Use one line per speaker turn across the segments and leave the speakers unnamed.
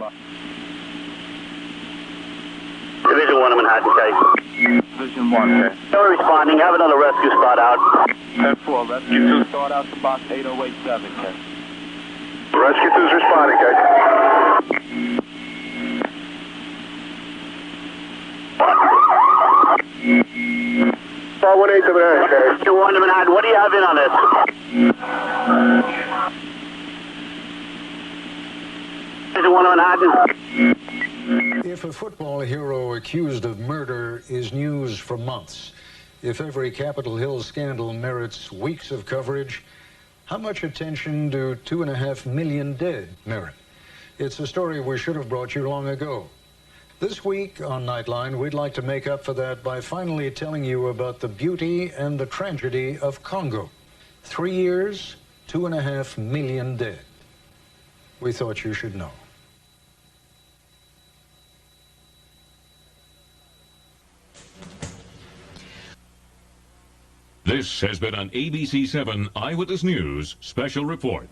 box.
Division 1, I'm in Manhattan, case.
Division 1, okay.
Still responding, have another rescue spot out.
10-4, rescue 2, start out to box 8087, okay.
Rescue 2's responding, case. 418 to Manhattan, case. Rescue 1 to Manhattan, what do you have in on this? Division 1 to Manhattan.
If a football hero accused of murder is news for months, if every Capitol Hill scandal merits weeks of coverage, how much attention do 2.5 million dead merit? It's a story we should have brought you long ago. This week on Nightline, we'd like to make up for that by finally telling you about the beauty and the tragedy of Congo. 3 years, 2.5 million dead. We thought you should know.
This has been an ABC7 Eyewitness News special report.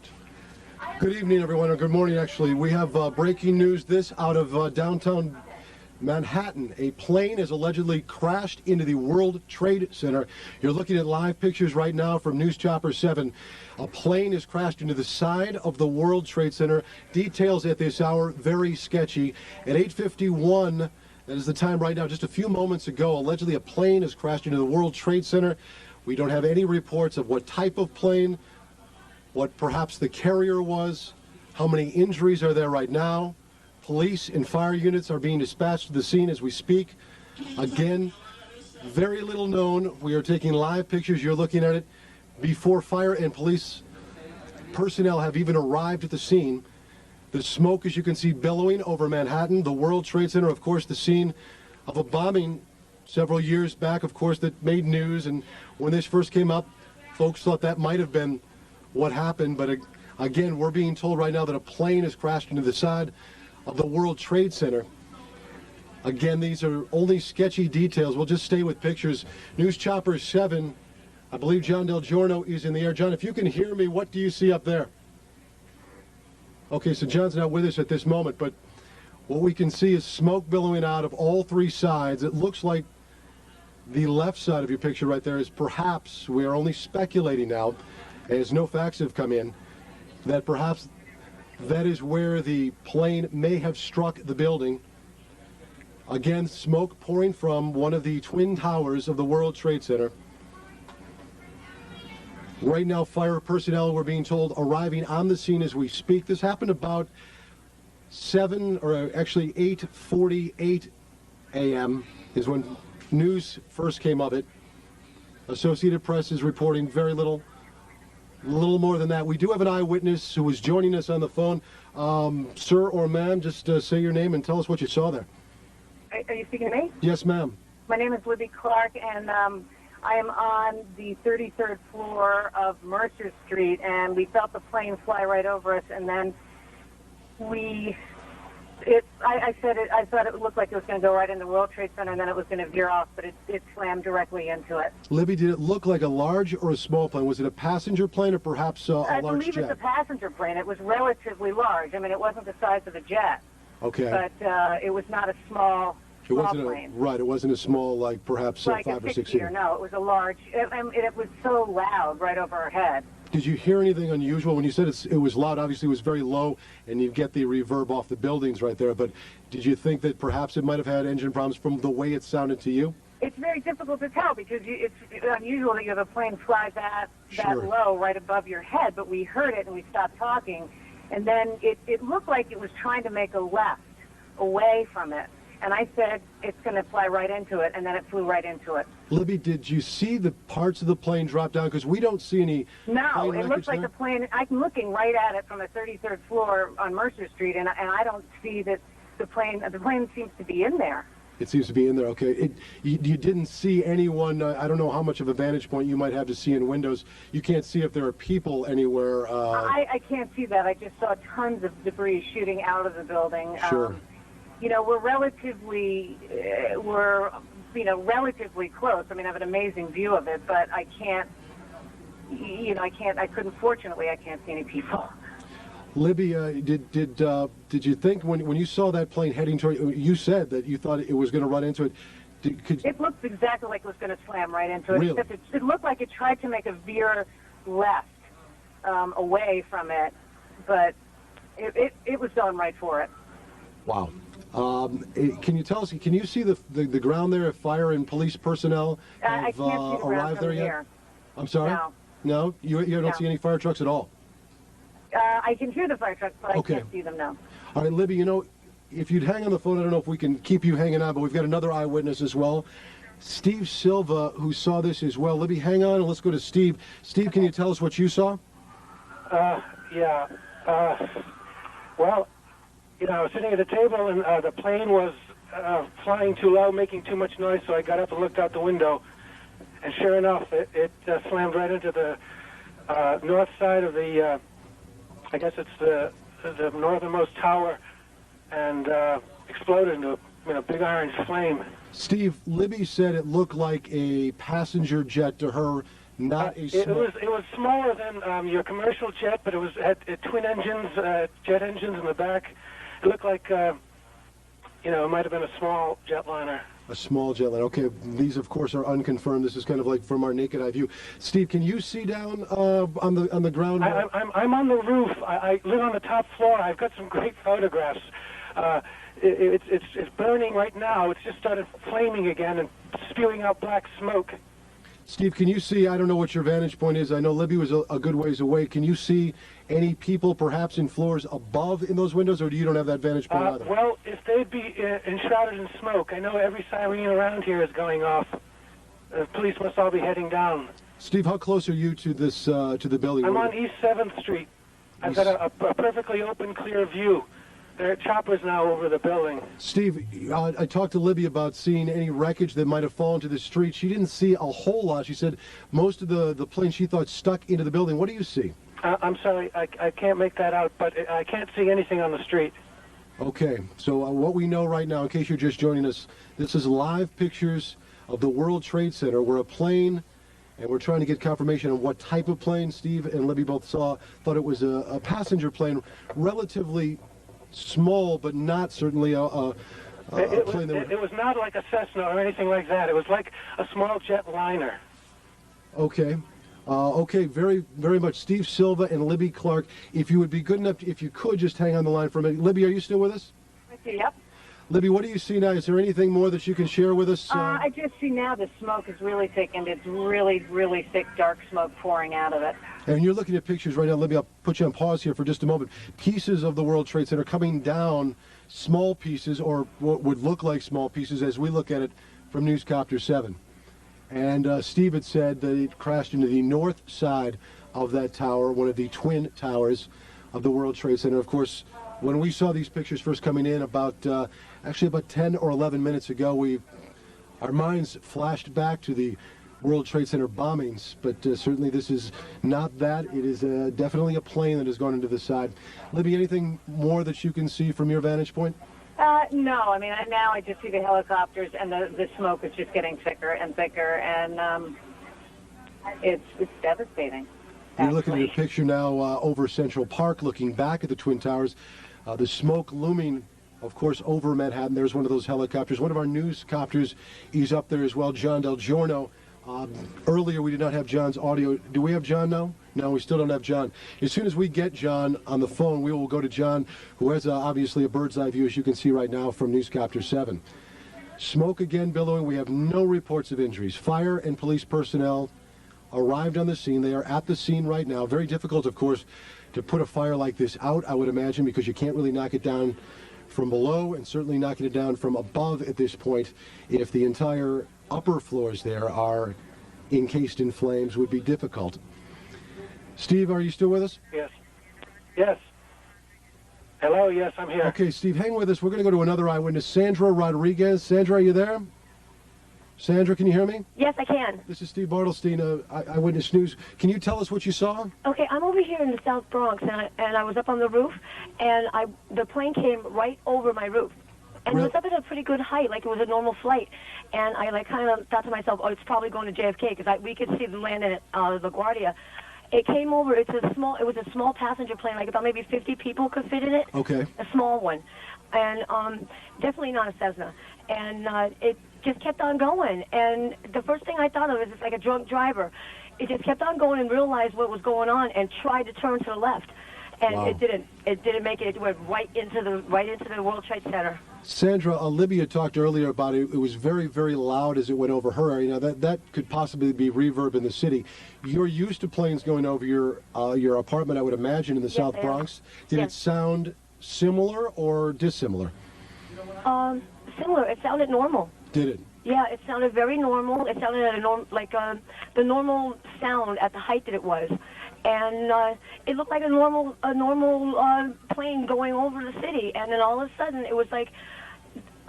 Good evening, everyone, or good morning, actually. We have breaking news this out of downtown Manhattan. A plane has allegedly crashed into the World Trade Center. You're looking at live pictures right now from News Chopper 7. A plane has crashed into the side of the World Trade Center. Details at this hour, very sketchy. At 8:51, that is the time right now, just a few moments ago, allegedly a plane has crashed into the World Trade Center. We don't have any reports of what type of plane, what perhaps the carrier was, how many injuries are there right now. Police and fire units are being dispatched to the scene as we speak. Again, very little known. We are taking live pictures. You're looking at it before fire and police personnel have even arrived at the scene. The smoke, as you can see, billowing over Manhattan. The World Trade Center, of course, the scene of a bombing several years back, of course, that made news. And when this first came up, folks thought that might have been what happened. But again, we're being told right now that a plane has crashed into the side of the World Trade Center. Again, these are only sketchy details. We'll just stay with pictures. News Chopper 7, I believe John DelGiorno is in the air. John, if you can hear me, what do you see up there? Okay, so John's not with us at this moment, but what we can see is smoke billowing out of all three sides. It looks like the left side of your picture right there is perhaps, we are only speculating now, as no facts have come in, that perhaps that is where the plane may have struck the building. Again, smoke pouring from one of the twin towers of the World Trade Center. Right now, fire personnel, we're being told, arriving on the scene as we speak. This happened about 8:48 a.m. is when news first came of it. Associated Press is reporting very little more than that. We do have an eyewitness who is joining us on the phone. Sir or ma'am, just say your name and tell us what you saw there.
Are you speaking to me?
Yes, ma'am.
My name is Libby Clarke, and I am on the 33rd floor of Mercer Street, and we felt the plane fly right over us, and then I thought it looked like it was going to go right in the World Trade Center, and then it was going to veer off, but it slammed directly into it.
Libby, did it look like a large or a small plane? Was it a passenger plane or perhaps a large jet?
I believe it's a passenger plane. It was relatively large. I mean, it wasn't the size of a jet.
Okay.
But it was not a small plane.
Right, it wasn't a small, like perhaps
like
5 or 6
seater.
seater.
No, it was a large. It was so loud right over our head.
Did you hear anything unusual when you said it was loud? Obviously, it was very low, and you get the reverb off the buildings right there. But did you think that perhaps it might have had engine problems from the way it sounded to you?
It's very difficult to tell because it's unusual that you have a plane fly that low right above your head. But we heard it and we stopped talking, and then it looked like it was trying to make a left away from it. And I said, it's going to fly right into it, and then it flew right into it.
Libby, did you see the parts of the plane drop down? Because we don't see any.
No, it looks like the plane. I'm looking right at it from the 33rd floor on Mercer Street, and I don't see that the plane seems to be in there.
It seems to be in there, okay. You didn't see anyone, I don't know how much of a vantage point you might have to see in windows. You can't see if there are people anywhere.
I can't see that. I just saw tons of debris shooting out of the building.
Sure.
We're relatively close. I mean, I have an amazing view of it, but fortunately, I can't see any people.
Libby, did you think when you saw that plane heading toward you said that you thought it was going to run into it?
It looked exactly like it was going to slam right into it.
Really?
Except it looked like it tried to make a veer left away from it, but it was going right for it.
Wow. Can you tell us? Can you see the ground there? If fire and police personnel have
I can't see the
arrived there yet?
here.
I'm sorry. No, you don't see any fire trucks at all.
I can hear the fire trucks, but
Okay.
I can't see them now.
All right, Libby. You know, if you'd hang on the phone, I don't know if we can keep you hanging on, but we've got another eyewitness as well, Steve Silva, who saw this as well. Libby, hang on, and let's go to Steve. Steve, can you tell us what you saw?
Yeah. Well, you know, I was sitting at a table, and the plane was flying too low, making too much noise, so I got up and looked out the window. And sure enough, it slammed right into the north side of the, I guess it's the northernmost tower, and exploded into a big orange flame.
Steve, Libby said it looked like a passenger jet to her, not a small...
It was smaller than your commercial jet, but it was had twin engines, jet engines in the back. It looked like, it might have been a small jetliner.
A small jetliner. Okay, these of course are unconfirmed. This is kind of like from our naked eye view. Steve, can you see down on the ground?
I'm on the roof. I live on the top floor. I've got some great photographs. It's burning right now. It's just started flaming again and spewing out black smoke.
Steve, can you see, I don't know what your vantage point is. I know Libby was a good ways away. Can you see any people perhaps in floors above in those windows, or you don't have that vantage point either?
Well, if they'd be enshrouded in smoke, I know every siren around here is going off. Police must all be heading down.
Steve, how close are you to this to the building?
I'm on East 7th Street. I've got a perfectly open, clear view. There are choppers now over the building.
Steve, I talked to Libby about seeing any wreckage that might have fallen to the street. She didn't see a whole lot. She said most of the plane she thought stuck into the building. What do you see?
I'm sorry, I can't make that out, but I can't see anything on the street.
Okay, so what we know right now, in case you're just joining us, this is live pictures of the World Trade Center where a plane, and we're trying to get confirmation on what type of plane Steve and Libby both thought it was a passenger plane, relatively small, but not certainly a plane that
it was not like a Cessna or anything like that. It was like a small jetliner.
Okay. Okay, very, very much. Steve Silva and Libby Clarke, if you would be good enough, if you could just hang on the line for a minute. Libby, are you still with us?
Yep.
Libby, what do you see now? Is there anything more that you can share with us?
I just see now the smoke is really thickened. It's really, really thick, dark smoke pouring out of it.
And you're looking at pictures right now. Libby, I'll put you on pause here for just a moment. Pieces of the World Trade Center coming down, small pieces, or what would look like small pieces as we look at it from Newscopter 7. And Steve had said that it crashed into the north side of that tower, one of the twin towers of the World Trade Center. Of course, when we saw these pictures first coming in actually about 10 or 11 minutes ago, our minds flashed back to the World Trade Center bombings, but certainly this is not that. It is definitely a plane that has gone into the side. Libby, anything more that you can see from your vantage point?
No, I mean, now I just see the helicopters, and the smoke is just getting thicker and thicker, and it's devastating.
You're looking at a picture now over Central Park, looking back at the Twin Towers. The smoke looming, of course, over Manhattan. There's one of those helicopters. One of our newscopters is up there as well, John DelGiorno. Earlier, we did not have John's audio. Do we have John now? No, we still don't have John. As soon as we get John on the phone, we will go to John, who has obviously a bird's eye view, as you can see right now, from Newscopter 7. Smoke again billowing. We have no reports of injuries. Fire and police personnel arrived on the scene. They are at the scene right now. Very difficult, of course, to put a fire like this out, I would imagine, because you can't really knock it down from below, and certainly knocking it down from above at this point, if the entire upper floors there are encased in flames, would be difficult. Steve, are you still with us?
Yes. Yes. Hello, yes, I'm here.
Okay, Steve, hang with us. We're going to go to another eyewitness, Sandra Rodriguez. Sandra, are you there? Sandra, can you hear me?
Yes, I can.
This is Steve Bartlestein, Eyewitness News. Can you tell us what you saw?
Okay, I'm over here in the South Bronx, and I was up on the roof, and the plane came right over my roof. And it was up at a pretty good height, like it was a normal flight. And I kind of thought to myself, oh, it's probably going to JFK, because we could see them landing at LaGuardia. It came over. It was a small passenger plane, like about maybe 50 people could fit in it.
Okay.
A small one, and definitely not a Cessna. And it just kept on going. And the first thing I thought of is it's like a drunk driver. It just kept on going and realized what was going on and tried to turn to the left. And
wow.
It didn't. It didn't make it. It went right into the World Trade Center.
Sandra, Libby had talked earlier about it. It was very, very loud as it went over her area. Now, that could possibly be reverb in the city. You're used to planes going over your apartment, I would imagine, in the South Bronx. Did it sound similar or dissimilar?
Similar. It sounded normal.
Did it?
Yeah, it sounded very normal. It sounded like the normal sound at the height that it was. And it looked like a normal plane going over the city, and then all of a sudden it was like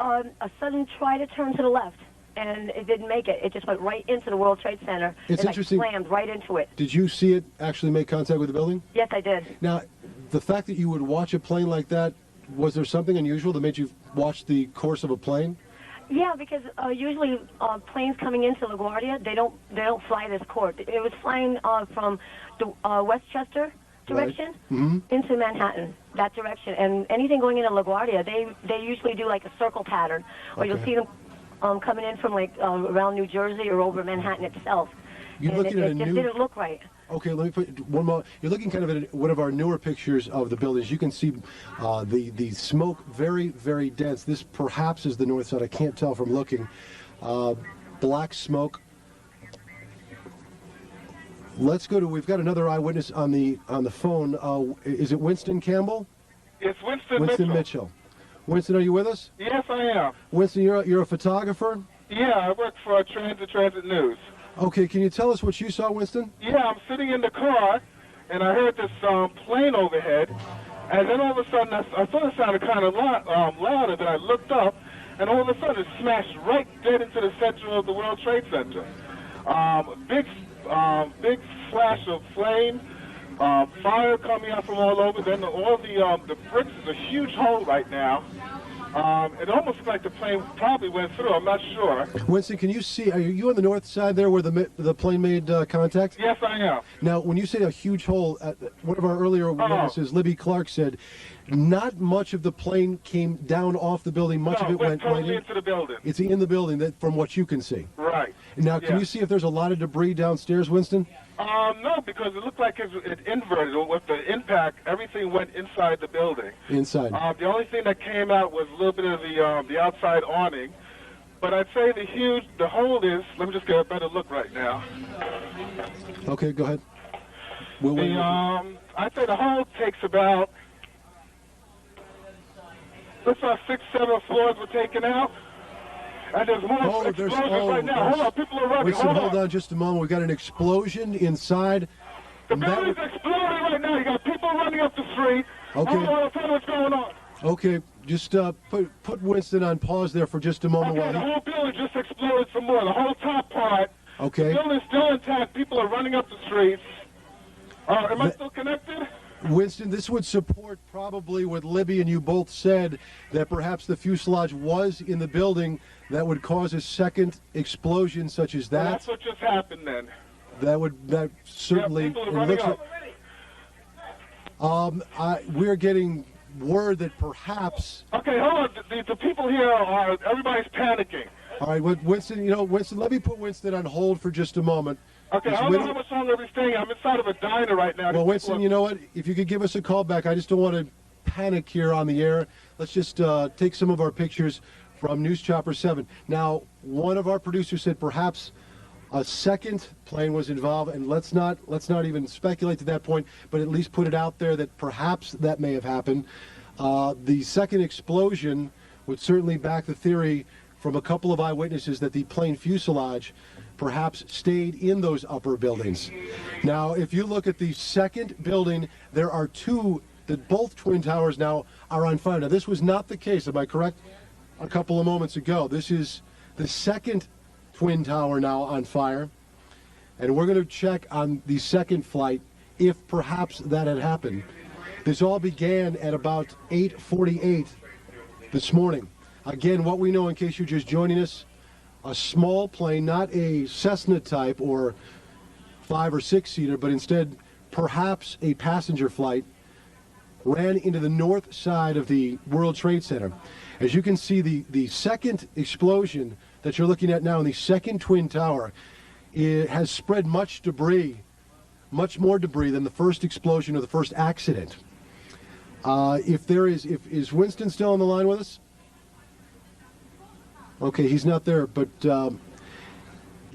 a sudden try to turn to the left, and it didn't make it. It just went right into the World Trade Center.
It's interesting.
Like slammed right into it.
Did you see it actually make contact with the building?
Yes, I did.
Now, the fact that you would watch a plane like that, was there something unusual that made you watch the course of a plane?
Yeah, because usually planes coming into LaGuardia, they don't fly this course. It was flying from the Westchester direction into Manhattan, that direction. And anything going into LaGuardia, they usually do like a circle pattern, or you'll see them coming in from like around New Jersey or over Manhattan itself.
You're looking at
it just didn't look right.
Okay, let me put one more. You're looking kind of at one of our newer pictures of the buildings. You can see the smoke very, very dense. This perhaps is the north side. I can't tell from looking. Black smoke. Let's go to. We've got another eyewitness on the phone. Is it Winston Campbell?
It's Winston
Mitchell. Winston, are you with us?
Yes, I am.
Winston, you're a photographer?
Yeah, I work for Transit News.
Okay, can you tell us what you saw, Winston?
Yeah, I'm sitting in the car, and I heard this plane overhead, and then all of a sudden I thought it sounded kind of louder. Then I looked up, and all of a sudden it smashed right dead into the center of the World Trade Center. Big flash of flame, fire coming out from all over. Then all the bricks is a huge hole right now. It almost looks like the plane probably went through. I'm not sure.
Winston, can you see? Are you on the north side there where the plane made contact?
Yes, I am.
Now, when you say a huge hole, one of our earlier witnesses, Libby Clarke, said not much of the plane came down off the building. Much of it went
totally
right
into the building.
It's in the building, from what you can see.
Right.
Now, can you see if there's a lot of debris downstairs, Winston?
No, because it looked like it inverted. With the impact, everything went inside the building.
Inside.
The only thing that came out was a little bit of the outside awning. But I'd say the hole is, let me just get a better look right now.
Okay, go ahead.
I'd say the hole takes about, looks like 6, 7 floors were taken out. And there's more explosions right now. Hold on, people are running.
Winston, hold on just a moment. We've got an explosion inside.
The building's exploding right now. You got people running up the street.
Okay.
Hold on, I'll tell you what's going on.
Okay, just put Winston on pause there for just a moment.
Okay, the whole building just exploded some more. The whole top part.
Okay.
The building's still intact. People are running up the streets. Am I still connected?
Winston, this would support probably what Libby and you both said, that perhaps the fuselage was in the building that would cause a second explosion such as that.
Well, that's what just happened then.
That certainly.
Yeah, people are running
up. We're getting word that perhaps.
Okay, hold on. The people here everybody's panicking.
All right, Winston, Winston, let me put Winston on hold for just a moment.
Okay, I don't know how much longer we're staying. I'm inside of a diner right now.
Well, Winston, you know what? If you could give us a call back, I just don't want to panic here on the air. Let's just take some of our pictures from News Chopper 7. Now, one of our producers said perhaps a second plane was involved, and let's not even speculate to that point, but at least put it out there that perhaps that may have happened. The second explosion would certainly back the theory from a couple of eyewitnesses that the plane fuselage perhaps stayed in those upper buildings. Now, if you look at the second building, there are two, that both twin towers now are on fire. Now, this was not the case, am I correct? A couple of moments ago. This is the second twin tower now on fire. And we're going to check on the second flight if perhaps that had happened. This all began at about 8:48 this morning. Again, what we know, in case you're just joining us, a small plane, not a Cessna type or 5 or 6 seater, but instead perhaps a passenger flight ran into the north side of the World Trade Center. As you can see, the second explosion that you're looking at now in the second Twin Tower, it has spread much more debris than the first explosion or the first accident. Is Winston still on the line with us? Okay, he's not there, but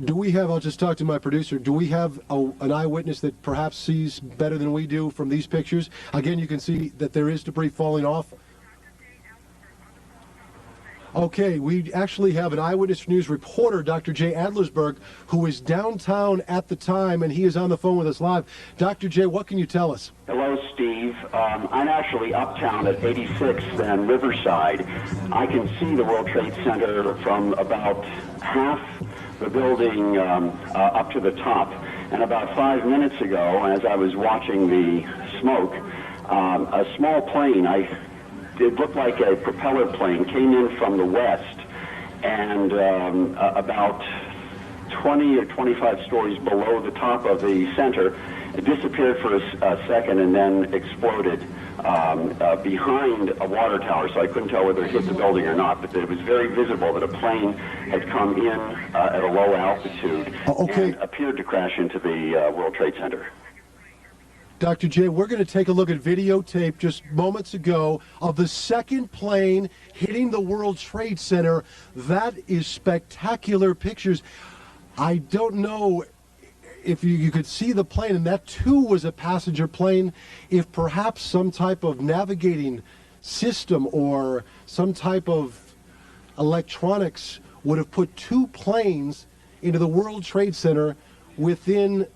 do we have, I'll just talk to my producer, do we have an eyewitness that perhaps sees better than we do from these pictures? Again, you can see that there is debris falling off. Okay, we actually have an Eyewitness News reporter, Dr. J. Adlersberg, who was downtown at the time, and he is on the phone with us live. Dr. J, what can you tell us?
Hello, Steve. I'm actually uptown at 86th and Riverside. I can see the World Trade Center from about half the building up to the top. And about 5 minutes ago, as I was watching the smoke, a small plane, it looked like a propeller plane, came in from the west, and about 20 or 25 stories below the top of the center, it disappeared for a second and then exploded behind a water tower, so I couldn't tell whether it hit the building or not, but it was very visible that a plane had come in at a low altitude and appeared to crash into the World Trade Center.
Dr. J, we're going to take a look at videotape just moments ago of the second plane hitting the World Trade Center. That is spectacular pictures. I don't know if you could see the plane, and that too was a passenger plane, if perhaps some type of navigating system or some type of electronics would have put two planes into the World Trade Center within,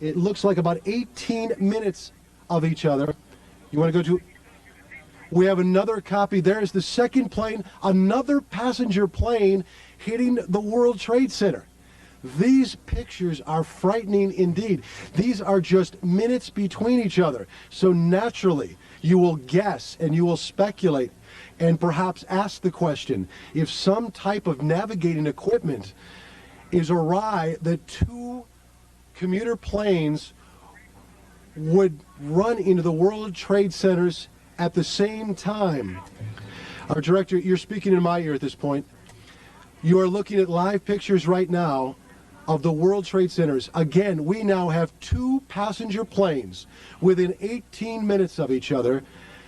it looks like, about 18 minutes of each other. You want to go to... We have another copy. There's the second plane, another passenger plane hitting the World Trade Center. These pictures are frightening indeed. These are just minutes between each other. So naturally, you will guess and you will speculate and perhaps ask the question, if some type of navigating equipment is awry, that two commuter planes would run into the World Trade Centers at the same time. Our director, you're speaking in my ear at this point. You are looking at live pictures right now of the World Trade Centers. Again, we now have two passenger planes within 18 minutes of each other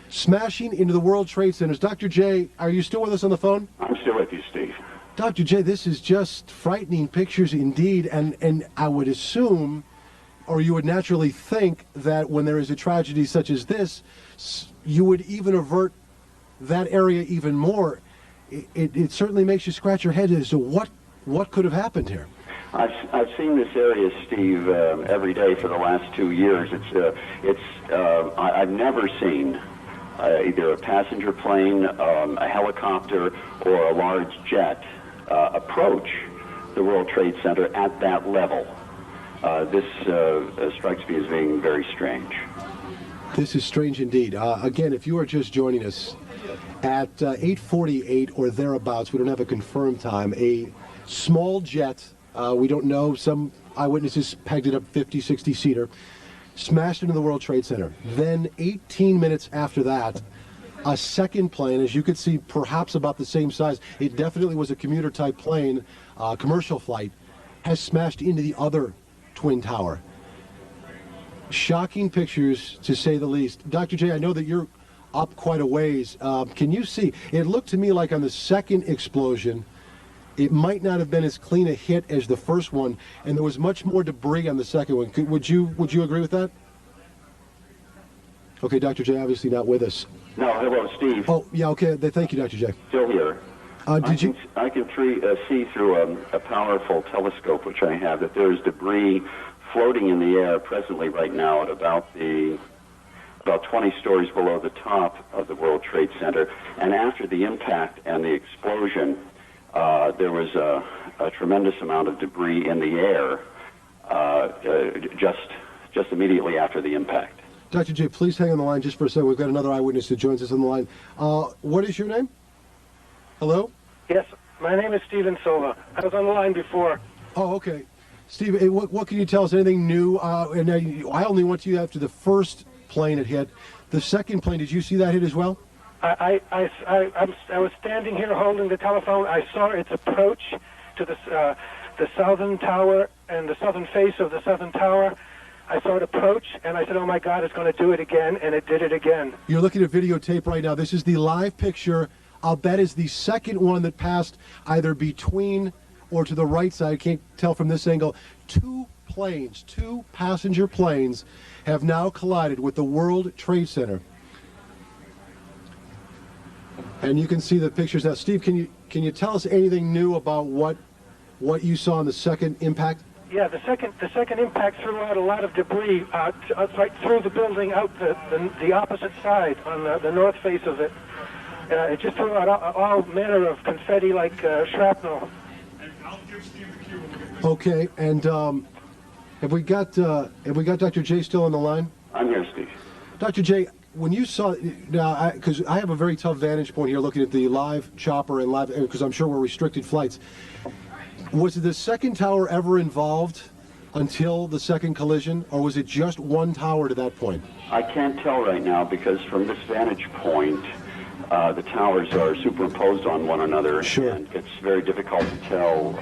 smashing into the World Trade Centers. Dr. J, are you still with us on the phone?
I'm still with you, Steve.
Dr. J, this is just frightening pictures indeed, and I would assume, or you would naturally think, that when there is a tragedy such as this, you would even avert that area even more. It certainly makes you scratch your head as to what could have happened here.
I've seen this area, Steve, every day for the last 2 years. I've never seen either a passenger plane, a helicopter, or a large jet approach the World Trade Center at that level. This strikes me as being very strange.
This is strange indeed. Again, if you are just joining us at 8:48 or thereabouts, we don't have a confirmed time, a small jet, we don't know, some eyewitnesses pegged it up 50, 60-seater, smashed into the World Trade Center. Then 18 minutes after that, a second plane, as you could see, perhaps about the same size, it definitely was a commuter-type plane, commercial flight, has smashed into the other Twin Tower. Shocking pictures, to say the least. Dr. J, I know that you're up quite a ways. Can you see? It looked to me like on the second explosion, it might not have been as clean a hit as the first one, and there was much more debris on the second one. Would you agree with that? Okay, Dr. J, obviously not with us.
No, hello, Steve.
Oh, yeah, okay. Thank you, Dr. J.
Still here. I can see through a powerful telescope, which I have, that there's debris floating in the air presently right now at about 20 stories below the top of the World Trade Center. And after the impact and the explosion, there was a tremendous amount of debris in the air just immediately after the impact.
Dr. J, please hang on the line just for a second. We've got another eyewitness that joins us on the line. What is your name? Hello?
Yes, my name is Stephen Silva. I was on the line before.
Oh, okay. Steve, what can you tell us? Anything new? And I only went to you after the first plane had hit. The second plane, did you see that hit as well?
I was standing here holding the telephone. I saw its approach to the southern tower and the southern face of the southern tower. I saw it approach, and I said, oh, my God, it's going to do it again, and it did it again. You're looking at videotape right now. This is the live picture. I'll bet is the second one that passed either between or to the right side. I can't tell from this angle. Two passenger planes have now collided with the World Trade Center. And you can see the pictures now. Steve, can you tell us anything new about what you saw in the second impact? Yeah, the second impact threw out a lot of debris right through the building, out the opposite side on the north face of it. It just threw out all manner of confetti like shrapnel. Okay, and have we got Dr. J still on the line?
I'm here, Steve.
Dr. J, when you saw now, because I have a very tough vantage point here, looking at the live chopper and live, because I'm sure we're restricted flights. Was the second tower ever involved until the second collision, or was it just one tower to that point?
I can't tell right now because from this vantage point, the towers are superimposed on one another,
sure.
And it's very difficult to tell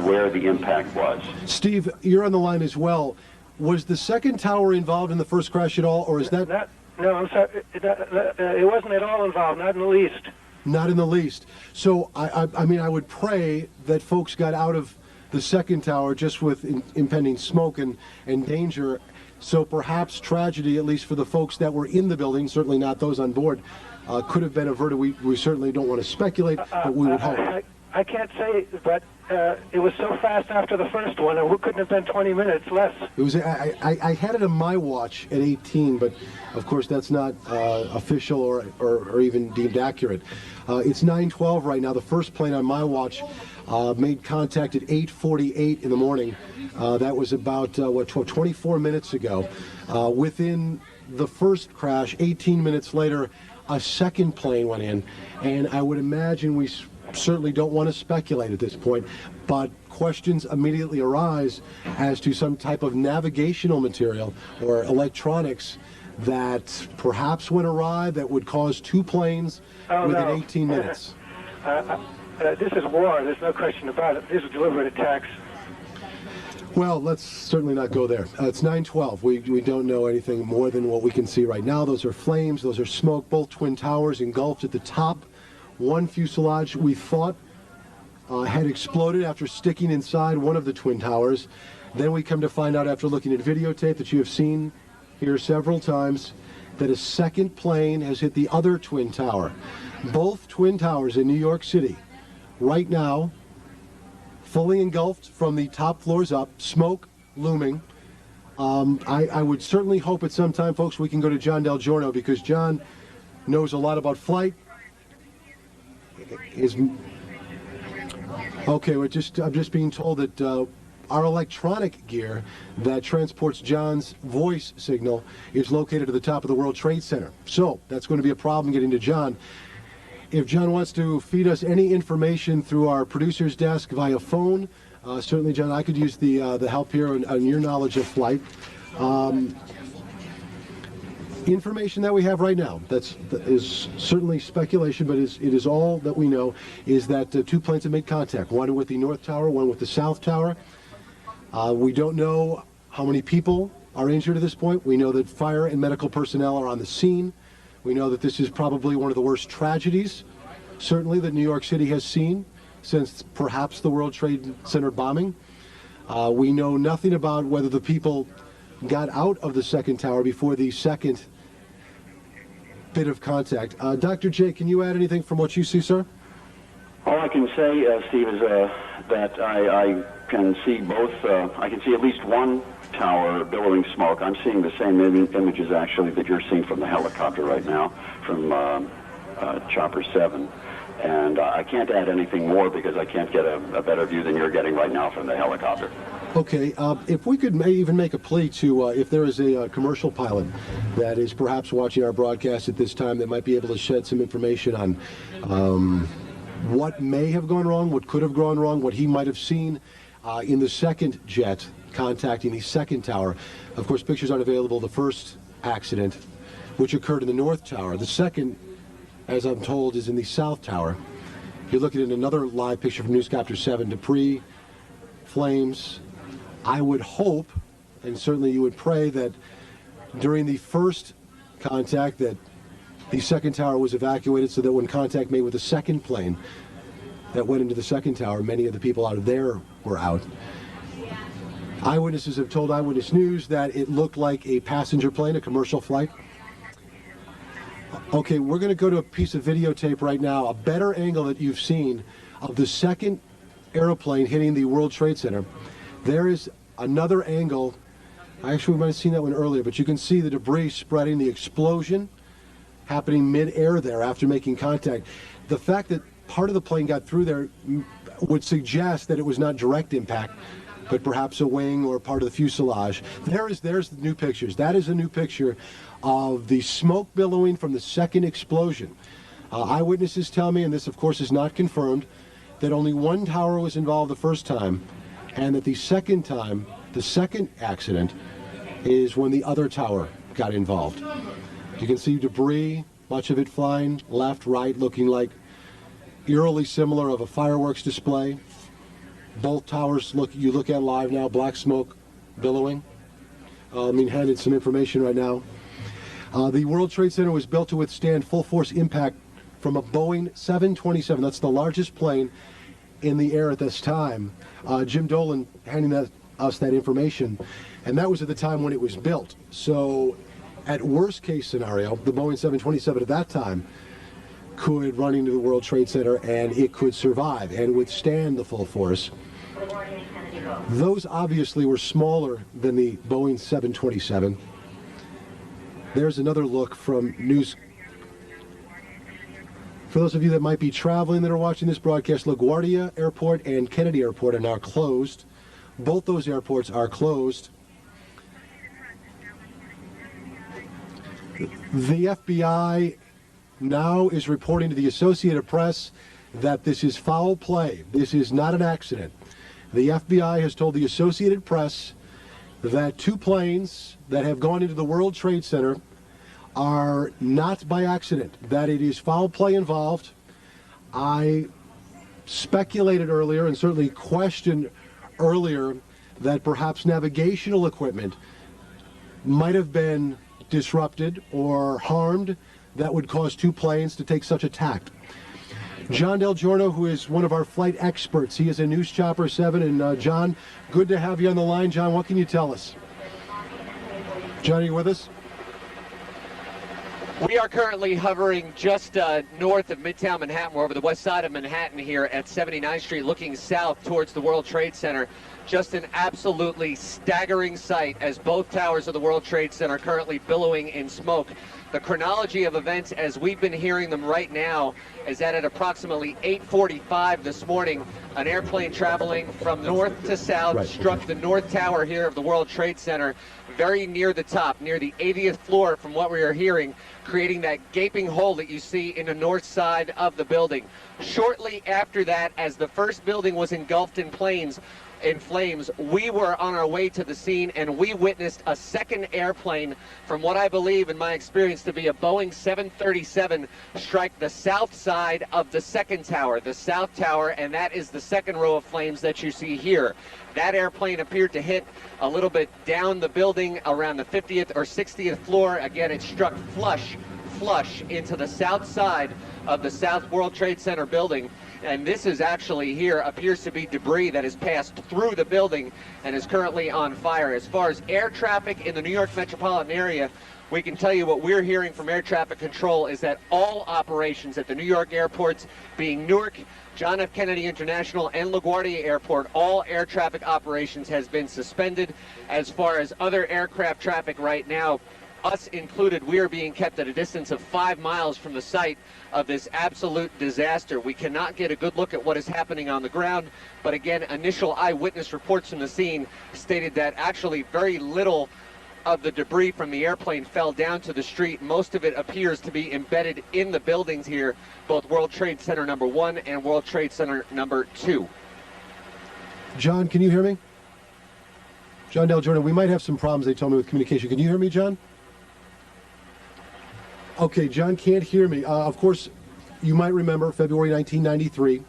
where the impact was.
Steve, you're on the line as well. Was the second tower involved in the first crash at all, or is that... No, I'm sorry. It wasn't at all involved, not in the least. Not in the least. So, I mean, I would pray that folks got out of the second tower just with impending smoke and danger. So perhaps tragedy, at least for the folks that were in the building, certainly not those on board, could have been averted. We certainly don't want to speculate, but we would hope. I can't say, but it was so fast after the first one, it couldn't have been 20 minutes less. It was. I had it on my watch at 18, but of course that's not official or even deemed accurate. It's 9:12 right now. The first plane on my watch made contact at 8:48 in the morning. That was about 24 minutes ago. Within the first crash, 18 minutes later, a second plane went in, and I would imagine we certainly don't want to speculate at this point, but questions immediately arise as to some type of navigational material or electronics that perhaps went awry that would cause two planes within 18 minutes. This is war. There's no question about it. These are deliberate attacks. Well, let's certainly not go there. It's 9:12. We don't know anything more than what we can see right now. Those are flames. Those are smoke. Both twin towers engulfed at the top. One fuselage we thought had exploded after sticking inside one of the twin towers. Then we come to find out after looking at videotape that you have seen here several times that a second plane has hit the other twin tower. Both twin towers in New York City right now fully engulfed from the top floors up, smoke looming. I would certainly hope at some time, folks, we can go to John DelGiorno because John knows a lot about flight. Okay, I'm just being told that our electronic gear that transports John's voice signal is located at the top of the World Trade Center. So that's going to be a problem getting to John. If John wants to feed us any information through our producer's desk via phone, certainly, John, I could use the help here on your knowledge of flight. Information that we have right now, that is certainly speculation, but it is all that we know, is that two planes have made contact, one with the North Tower, one with the South Tower. We don't know how many people are injured at this point. We know that fire and medical personnel are on the scene. We know that this is probably one of the worst tragedies, certainly, that New York City has seen since perhaps the World Trade Center bombing. We know nothing about whether the people got out of the second tower before the second bit of contact. Dr. J, can you add anything from what you see, sir?
All I can say, Steve, is that I can see both. I can see at least one tower billowing smoke. I'm seeing the same images, actually, that you're seeing from the helicopter right now, from Chopper 7. And I can't add anything more because I can't get a better view than you're getting right now from the helicopter. Okay, if we could even make a plea to, if there is a commercial pilot that is perhaps watching our broadcast at this time that might be able to shed some information on what may have gone wrong, what could have gone wrong, what he might have seen.
in the second jet contacting the second tower. Of course, pictures aren't available of the first accident, which occurred in the north tower. The second, as I'm told, is in the south tower. You're looking at another live picture from Newscopter 7, debris, flames. I would hope, and certainly you would pray, that during the first contact that the second tower was evacuated, so that when contact made with the second plane that went into the second tower, many of the people out of there were out. Eyewitnesses have told Eyewitness News that it looked like a passenger plane, a commercial flight. Okay, we're going to go to a piece of videotape right now, a better angle that you've seen of the second airplane hitting the World Trade Center. There is another angle. Actually, we might have seen that one earlier, but you can see the debris spreading, the explosion happening mid-air there after making contact. The fact that part of the plane got through there would suggest that it was not direct impact, but perhaps a wing or part of the fuselage. There's the new pictures. That is a new picture of the smoke billowing from the second explosion. Eyewitnesses tell me, and this of course is not confirmed, that only one tower was involved the first time, and that the second time, the second accident, is when the other tower got involved. You can see debris, much of it flying left, right, looking like eerily similar of a fireworks display. Both towers you look at live now, black smoke billowing. Handed some information right now. The World Trade Center was built to withstand full force impact from a Boeing 727. That's the largest plane in the air at this time. Jim Dolan handing us that information, and that was at the time when it was built. So at worst case scenario, the Boeing 727 at that time could run into the World Trade Center and it could survive and withstand the full force. Those obviously were smaller than the Boeing 727. There's another look from news. For those of you that might be traveling that are watching this broadcast, LaGuardia Airport and Kennedy Airport are now closed. Both those airports are closed. The FBI now is reporting to the Associated Press that this is foul play. This is not an accident. The FBI has told the Associated Press that two planes that have gone into the World Trade Center are not by accident, that it is foul play involved. I speculated earlier and certainly questioned earlier that perhaps navigational equipment might have been disrupted or harmed that would cause two planes to take such a tack. John DelGiorno, who is one of our flight experts, he is a News Chopper 7, and John, good to have you on the line. John, what can you tell us? John, are you with us?
We are currently hovering just north of Midtown Manhattan. We're over the west side of Manhattan here at 79th Street, looking south towards the World Trade Center. Just an absolutely staggering sight as both towers of the World Trade Center are currently billowing in smoke. The chronology of events as we've been hearing them right now is that at approximately 8:45 this morning, an airplane traveling from north to south struck the north tower here of the World Trade Center, very near the top, near the 80th floor from what we are hearing, creating that gaping hole that you see in the north side of the building. Shortly after that, as the first building was engulfed in flames, we were on our way to the scene and we witnessed a second airplane from what I believe in my experience to be a Boeing 737 strike the south side of the second tower, the south tower, and that is the second row of flames that you see here. That airplane appeared to hit a little bit down the building around the 50th or 60th floor. Again, it struck flush into the south side of the South World Trade Center building. And this is actually here appears to be debris that has passed through the building and is currently on fire. As far as air traffic in the New York metropolitan area, we can tell you what we're hearing from air traffic control is that all operations at the New York airports, being Newark, John F. Kennedy International, and LaGuardia Airport, all air traffic operations has been suspended. As far as other aircraft traffic right now, us included, we are being kept at a distance of 5 miles from the site of this absolute disaster. We cannot get a good look at what is happening on the ground, but again, initial eyewitness reports from the scene stated that actually very little of the debris from the airplane fell down to the street. Most of it appears to be embedded in the buildings here, both World Trade Center number 1 and World Trade Center number 2.
John, can you hear me? John DelGiorno, we might have some problems, they told me, with communication. Can you hear me, John? Okay, John can't hear me. Of course, you might remember February 1993,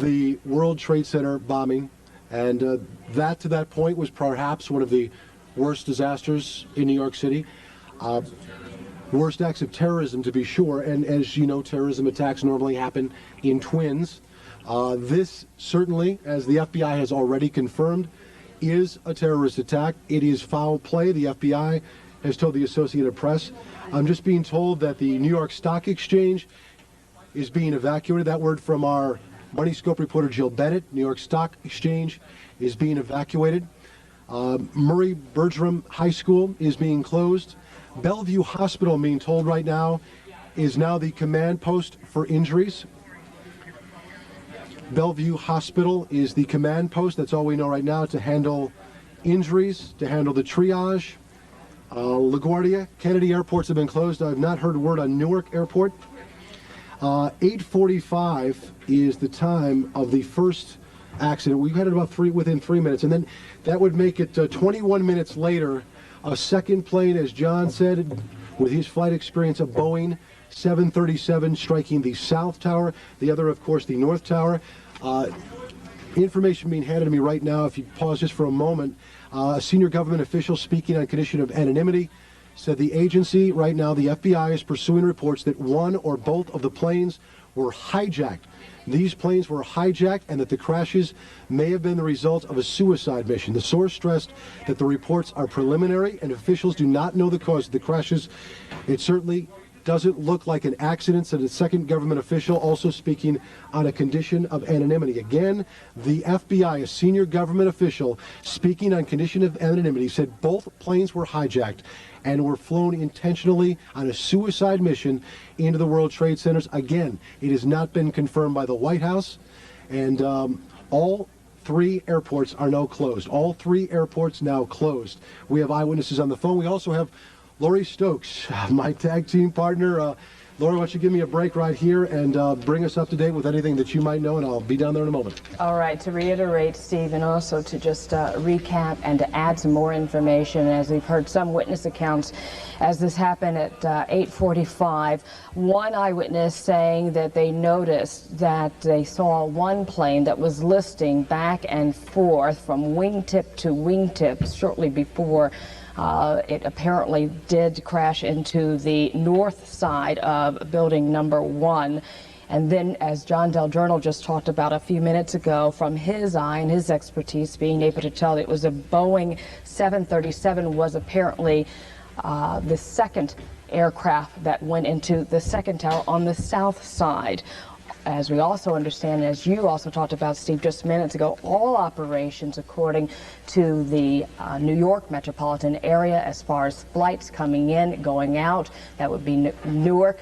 the World Trade Center bombing, and that to that point was perhaps one of the worst disasters in New York City. Worst acts of terrorism, to be sure, and as you know, terrorism attacks normally happen in twins. This certainly, as the FBI has already confirmed, is a terrorist attack. It is foul play, the FBI has told the Associated Press. I'm just being told that the New York Stock Exchange is being evacuated. That word from our Money Scope reporter Jill Bennett. New York Stock Exchange is being evacuated. Murray Bergstrom High School is being closed. Bellevue Hospital, I'm being told right now, is now the command post for injuries. Bellevue Hospital is the command post, that's all we know right now, to handle injuries, to handle the triage. LaGuardia, Kennedy airports have been closed. I've not heard a word on Newark Airport. 8:45 is the time of the first accident. We've had it about within 3 minutes, and then that would make it 21 minutes later. A second plane, as John said, with his flight experience, a Boeing 737 striking the South Tower. The other, of course, the North Tower. Information being handed to me right now, if you pause just for a moment. A senior government official speaking on condition of anonymity said the agency, right now, the FBI, is pursuing reports that one or both of the planes were hijacked. These planes were hijacked and that the crashes may have been the result of a suicide mission. The source stressed that the reports are preliminary and officials do not know the cause of the crashes. It certainly doesn't look like an accident, said a second government official, also speaking on a condition of anonymity. Again, the FBI, a senior government official, speaking on condition of anonymity, said both planes were hijacked and were flown intentionally on a suicide mission into the World Trade Centers. Again, it has not been confirmed by the White House, and all three airports are now closed. All three airports now closed. We have eyewitnesses on the phone. We also have Lori Stokes, my tag team partner. Lori, why don't you give me a break right here and bring us up to date with anything that you might know, and I'll be down there in a moment.
All right, to reiterate, Steve, and also to just recap and to add some more information, as we've heard some witness accounts as this happened at 8:45. One eyewitness saying that they noticed that they saw one plane that was listing back and forth from wingtip to wingtip shortly before it apparently did crash into the north side of building number 1. And then, as John DelGiorno just talked about a few minutes ago, from his eye and his expertise, being able to tell it was a Boeing 737 was apparently the second aircraft that went into the second tower on the south side. As we also understand, as you also talked about, Steve, just minutes ago, all operations according to the New York metropolitan area, as far as flights coming in, going out, that would be Newark,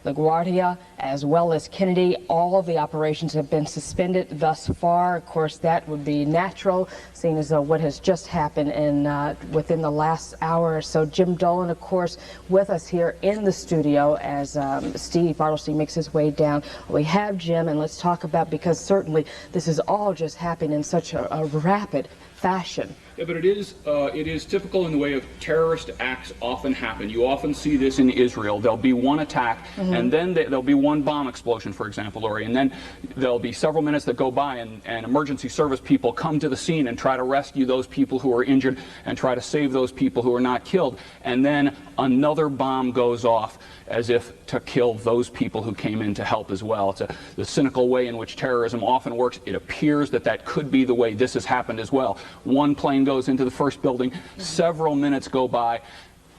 LaGuardia, as well as Kennedy. All of the operations have been suspended thus far. Of course, that would be natural, seeing as though what has just happened in within the last hour or so. Jim Dolan, of course, with us here in the studio as Steve Bartlestein makes his way down. We have Jim, and let's talk about, because certainly this is all just happening in such a rapid fashion.
Yeah, but it is typical in the way of terrorist acts often happen. You often see this in Israel. There'll be one attack, and then there'll be one bomb explosion, for example, Lori, and then there'll be several minutes that go by, and emergency service people come to the scene and try to rescue those people who are injured and try to save those people who are not killed, and then another bomb goes off as if to kill those people who came in to help as well. It's the cynical way in which terrorism often works. It appears that that could be the way this has happened as well. One plane goes into the first building, several minutes go by,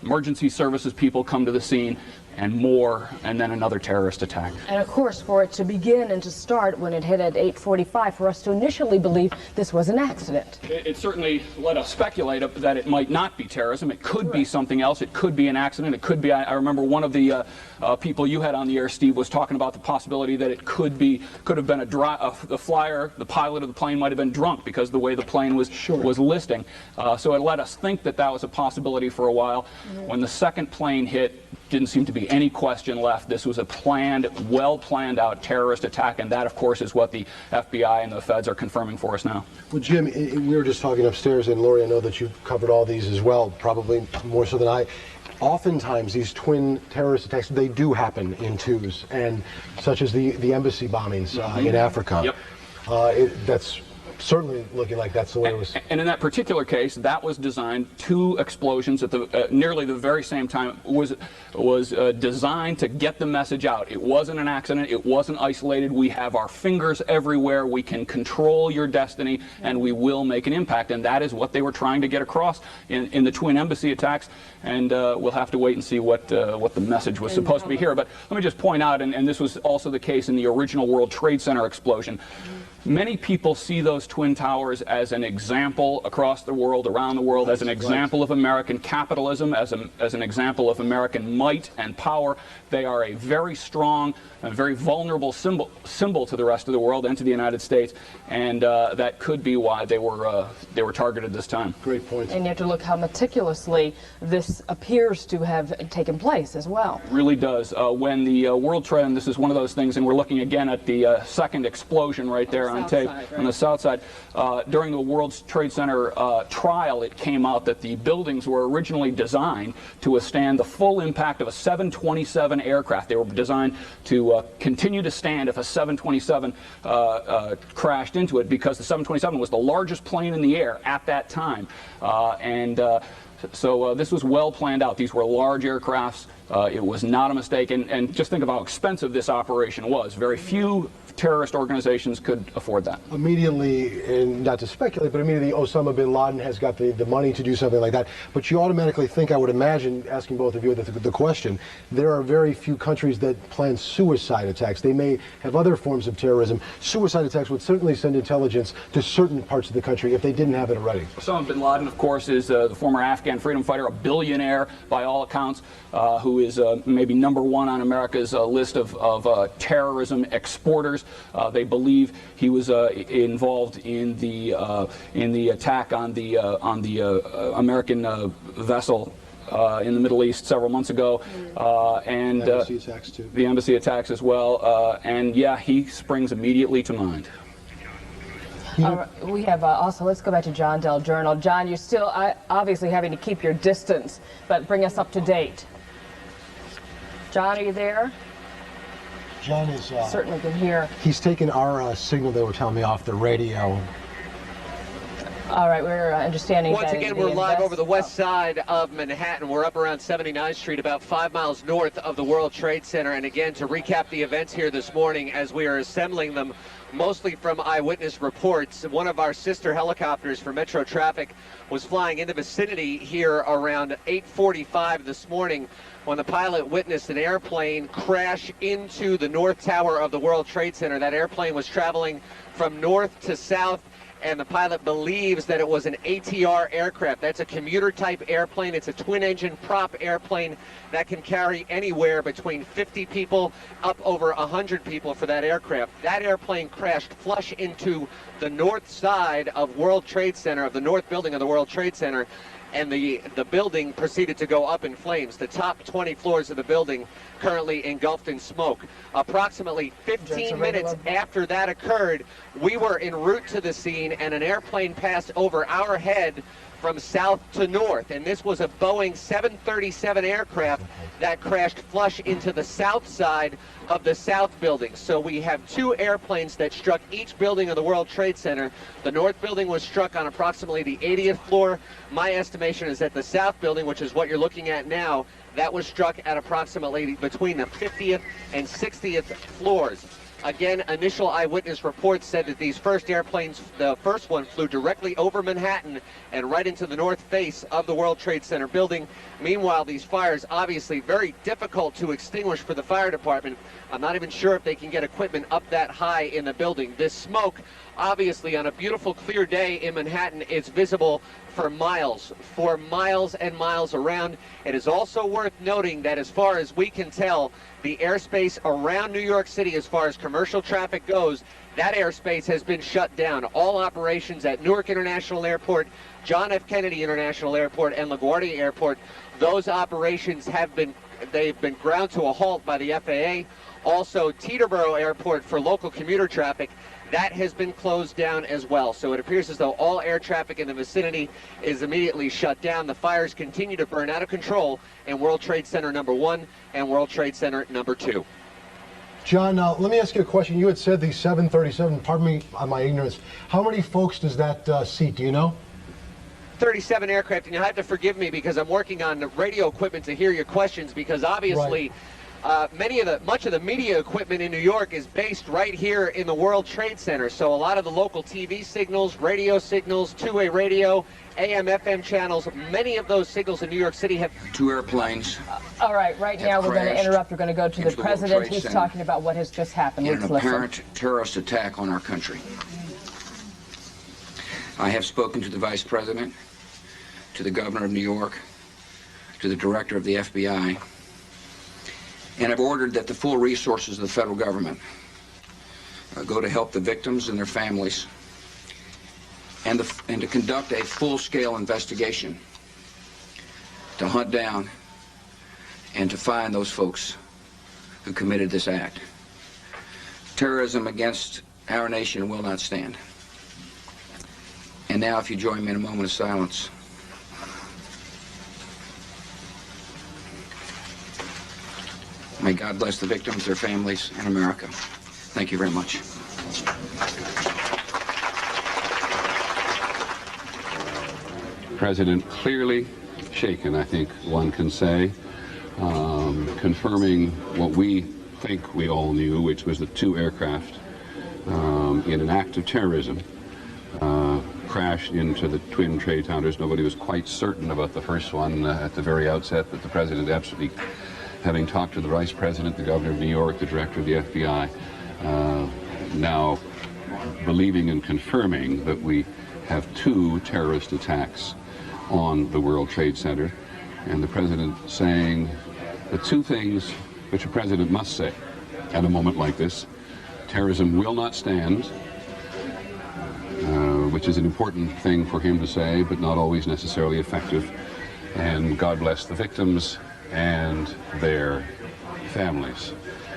emergency services people come to the scene, and more, and then another terrorist attack.
And of course, for it to begin and to start when it hit at 8:45, for us to initially believe this was an accident.
It certainly let us speculate that it might not be terrorism. It could be something else. It could be an accident. It could be, I remember one of the people you had on the air, Steve, was talking about the possibility that it could have been the flyer, the pilot of the plane might have been drunk because the way the plane was listing. So it let us think that that was a possibility for a while. When the second plane hit, didn't seem to be any question left. This was a planned, well planned out terrorist attack, and that, of course, is what the FBI and the feds are confirming for us now.
Well, Jim, we were just talking upstairs, and Lori, I know that you've covered all these as well, probably more so than I. Oftentimes, these twin terrorist attacks, they do happen in twos, and such as the embassy bombings in Africa.
Yep.
That's certainly looking like that's the way it was.
And in that particular case, that was designed, 2 explosions at the nearly the very same time, was designed to get the message out. It wasn't an accident. It wasn't isolated. We have our fingers everywhere. We can control your destiny, and we will make an impact. And that is what they were trying to get across in the twin embassy attacks. And we'll have to wait and see what the message was supposed to be here. But let me just point out, and this was also the case in the original World Trade Center explosion. Many people see those twin towers as an example across the world, around the world, as an example of American capitalism, as an example of American might and power. They are a very strong and very vulnerable symbol to the rest of the world and to the United States, and that could be why they were targeted this time.
Great point.
And you have to look how meticulously this appears to have taken place as well.
It really does. When the World Trade, and this is one of those things, and we're looking again at the second explosion right there on tape on the south side. During the World Trade Center trial, it came out that the buildings were originally designed to withstand the full impact of a 727 aircraft. They were designed to continue to stand if a 727 crashed into it, because the 727 was the largest plane in the air at that time. So this was well planned out. These were large aircrafts. It was not a mistake. And just think of how expensive this operation was. Very few terrorist organizations could afford that.
Immediately, and not to speculate, but immediately Osama bin Laden has got the money to do something like that. But you automatically think, I would imagine, asking both of you the question, there are very few countries that plan suicide attacks. They may have other forms of terrorism. Suicide attacks would certainly send intelligence to certain parts of the country if they didn't have it already.
Osama bin Laden, of course, is the former Afghan freedom fighter, a billionaire by all accounts, who is maybe #1 on America's list of terrorism exporters. They believe he was involved in the attack on the American vessel in the Middle East several months ago, and
the embassy attacks too.
The embassy attacks as well, and yeah, he springs immediately to mind.
We have also, let's go back to John DelGiorno. John, you're still obviously having to keep your distance, but bring us up to date. John, are you there?
John is
certainly can hear.
He's taken our signal, they were telling me, off the radio.
All right, we're understanding
Once again, we're live over the west side of Manhattan. We're up around 79th Street, about 5 miles north of the World Trade Center. And again, to recap the events here this morning as we are assembling them, mostly from eyewitness reports, one of our sister helicopters for Metro Traffic was flying in the vicinity here around 8:45 this morning when the pilot witnessed an airplane crash into the north tower of the World Trade Center. That airplane was traveling from north to south, and the pilot believes that it was an ATR aircraft. That's a commuter-type airplane. It's a twin-engine prop airplane that can carry anywhere between 50 people up over 100 people for that aircraft. That airplane crashed flush into the north side of World Trade Center, of the north building of the World Trade Center, and the building proceeded to go up in flames. The top 20 floors of the building currently engulfed in smoke. Approximately 15 minutes after that occurred, we were en route to the scene, and an airplane passed over our head from south to north, and this was a Boeing 737 aircraft that crashed flush into the south side of the south building. So we have 2 airplanes that struck each building of the World Trade Center. The north building was struck on approximately the 80th floor. My estimation is that the south building, which is what you're looking at now, that was struck at approximately between the 50th and 60th floors. Again, initial eyewitness reports said that these first airplanes, the first one flew directly over Manhattan and right into the north face of the World Trade Center building. Meanwhile, these fires obviously very difficult to extinguish for the fire department. I'm not even sure if they can get equipment up that high in the building. This smoke, obviously, on a beautiful clear day in Manhattan, is visible for miles and miles around. It is also worth noting that as far as we can tell, the airspace around New York City, as far as commercial traffic goes, that airspace has been shut down. All operations at Newark International Airport, John F. Kennedy International Airport, and LaGuardia Airport, those operations have been they've been ground to a halt by the FAA. Also, Teterboro Airport for local commuter traffic, that has been closed down as well. So it appears as though all air traffic in the vicinity is immediately shut down. The fires continue to burn out of control in World Trade Center number 1 and World Trade Center number 2.
John, let me ask you a question. You had said the 737, pardon me on my ignorance. How many folks does that seat, do you know?
37 aircraft, and you'll have to forgive me because I'm working on the radio equipment to hear your questions, because obviously much of the media equipment in New York is based right here in the World Trade Center. So a lot of the local TV signals, radio signals, two-way radio, AM, FM channels, many of those signals in New York City have...
2 airplanes.
All right, right now we're going to interrupt. We're going to go to the president. He's talking about what has just happened.
In
Let's
an
listen.
apparent terrorist attack on our country. I have spoken to the Vice President, to the Governor of New York, to the Director of the FBI, and I've ordered that the full resources of the federal government go to help the victims and their families, and to conduct a full-scale investigation to hunt down and to find those folks who committed this act. Terrorism against our nation will not stand. And now, if you join me in a moment of silence. May God bless the victims, their families, and America. Thank you very much.
President clearly shaken, I think one can say, confirming what we think we all knew, which was that 2 aircraft in an act of terrorism crashed into the twin trade towers. Nobody was quite certain about the first one at the very outset, but the president absolutely, having talked to the Vice President, the Governor of New York, the Director of the FBI, now believing and confirming that we have 2 terrorist attacks on the World Trade Center, and the President saying the 2 things which a President must say at a moment like this. Terrorism will not stand, which is an important thing for him to say, but not always necessarily effective. And God bless the victims and their families.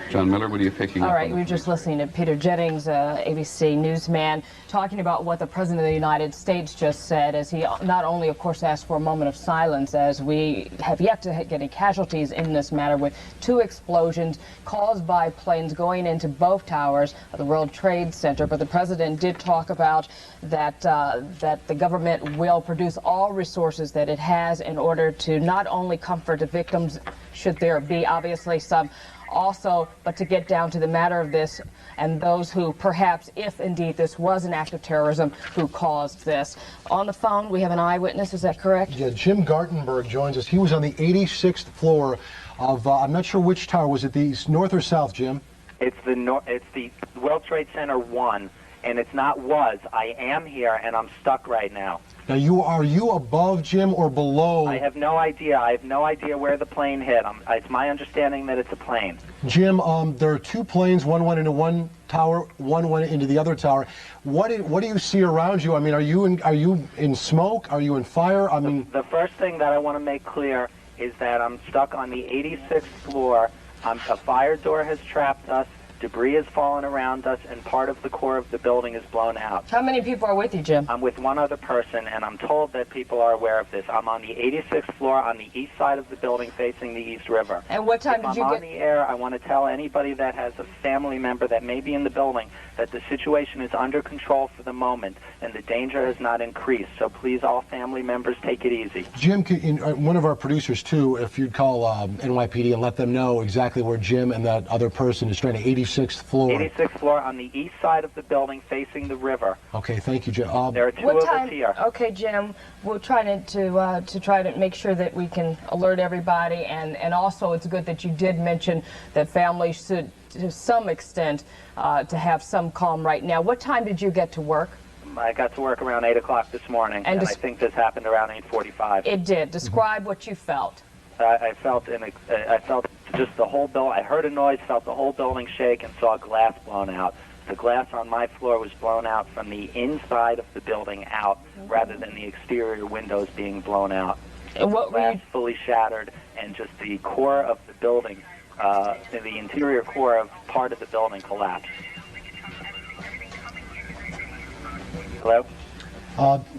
John Miller, what are you picking up?
All right, we're just listening to Peter Jennings, ABC newsman, talking about what the President of the United States just said, as he not only, of course, asked for a moment of silence, as we have yet to get any casualties in this matter, with 2 explosions caused by planes going into both towers of the World Trade Center. But the President did talk about that, that the government will produce all resources that it has in order to not only comfort the victims, should there be obviously some, also, but to get down to the matter of this and those who perhaps, if indeed this was an act of terrorism, who caused this. On the phone, we have an eyewitness, is that correct?
Yeah, Jim Gartenberg joins us. He was on the 86th floor of, I'm not sure which tower. Was it the north or south, Jim?
It's the World Trade Center 1, and it's not was. I am here, and I'm stuck right now.
Now, are you above, Jim, or below?
I have no idea. I have no idea where the plane hit. It's my understanding that it's a plane.
Jim, there are 2 planes. One went into one tower, one went into the other tower. What do you see around you? I mean, are you in smoke? Are you in fire? I mean,
the first thing that I want to make clear is that I'm stuck on the 86th floor. A fire door has trapped us. Debris has fallen around us, and part of the core of the building is blown out.
How many people are with you, Jim?
I'm with one other person, and I'm told that people are aware of this. I'm on the 86th floor on the east side of the building facing the East River.
And what time did you get...
I'm on the air. I want to tell anybody that has a family member that may be in the building that the situation is under control for the moment, and the danger has not increased. So please, all family members, take it easy.
Jim, one of our producers, too, if you'd call NYPD and let them know exactly where Jim and that other person is trying to 86th floor.
86th floor on the east side of the building facing the river.
Okay, thank you, Jim.
There are 2 of us here.
Okay, Jim, we're trying to try to make sure that we can alert everybody, and also it's good that you did mention that families should, to some extent, to have some calm right now. What time did you get to work?
I got to work around 8 o'clock this morning, and I think this happened around 8:45.
It did. Describe what you felt.
I felt just the whole building. I heard a noise, felt the whole building shake, and saw glass blown out. The glass on my floor was blown out from the inside of the building out, rather than the exterior windows being blown out.
And what
glass fully shattered, and just the core of the building, the interior core of part of the building collapsed. Hello?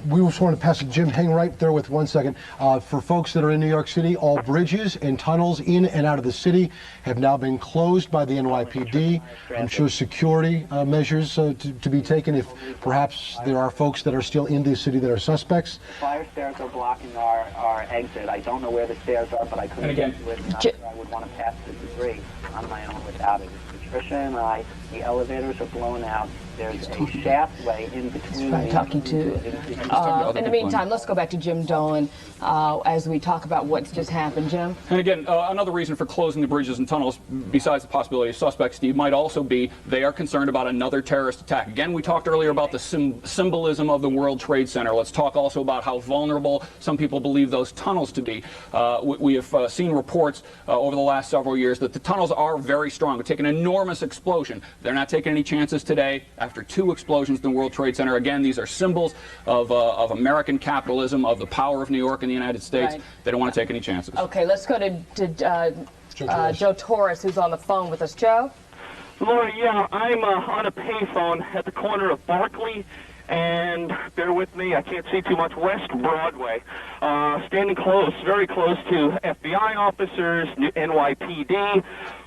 We just want to pass it. Jim, hang right there with 1 second. For folks that are in New York City, all bridges and tunnels in and out of the city have now been closed by the NYPD. I'm sure security measures to be taken if perhaps there are folks that are still in the city that are suspects.
Fire stairs are blocking our exit. I don't know where the stairs are, but I couldn't get to it. And I'm sure I would want to pass the debris on my own without it. Patricia and I, the elevators are blown out. There's a shaftway in between.
I'm talking to. In the meantime, let's go back to Jim Dolan as we talk about what's just happened. Jim?
And again, another reason for closing the bridges and tunnels, besides the possibility of suspects, Steve, might also be they are concerned about another terrorist attack. Again, we talked earlier about the symbolism of the World Trade Center. Let's talk also about how vulnerable some people believe those tunnels to be. We have seen reports over the last several years that the tunnels are very strong. They take an enormous explosion. They're not taking any chances today. After 2 explosions in the World Trade Center, again, these are symbols of American capitalism, of the power of New York and the United States. Right. They don't want to take any chances.
Okay, let's go to Joe Torres, who's on the phone with us. Joe?
Laura, yeah, I'm on a payphone at the corner of Barclay and, bear with me, I can't see too much, West Broadway, standing close, very close to FBI officers, NYPD,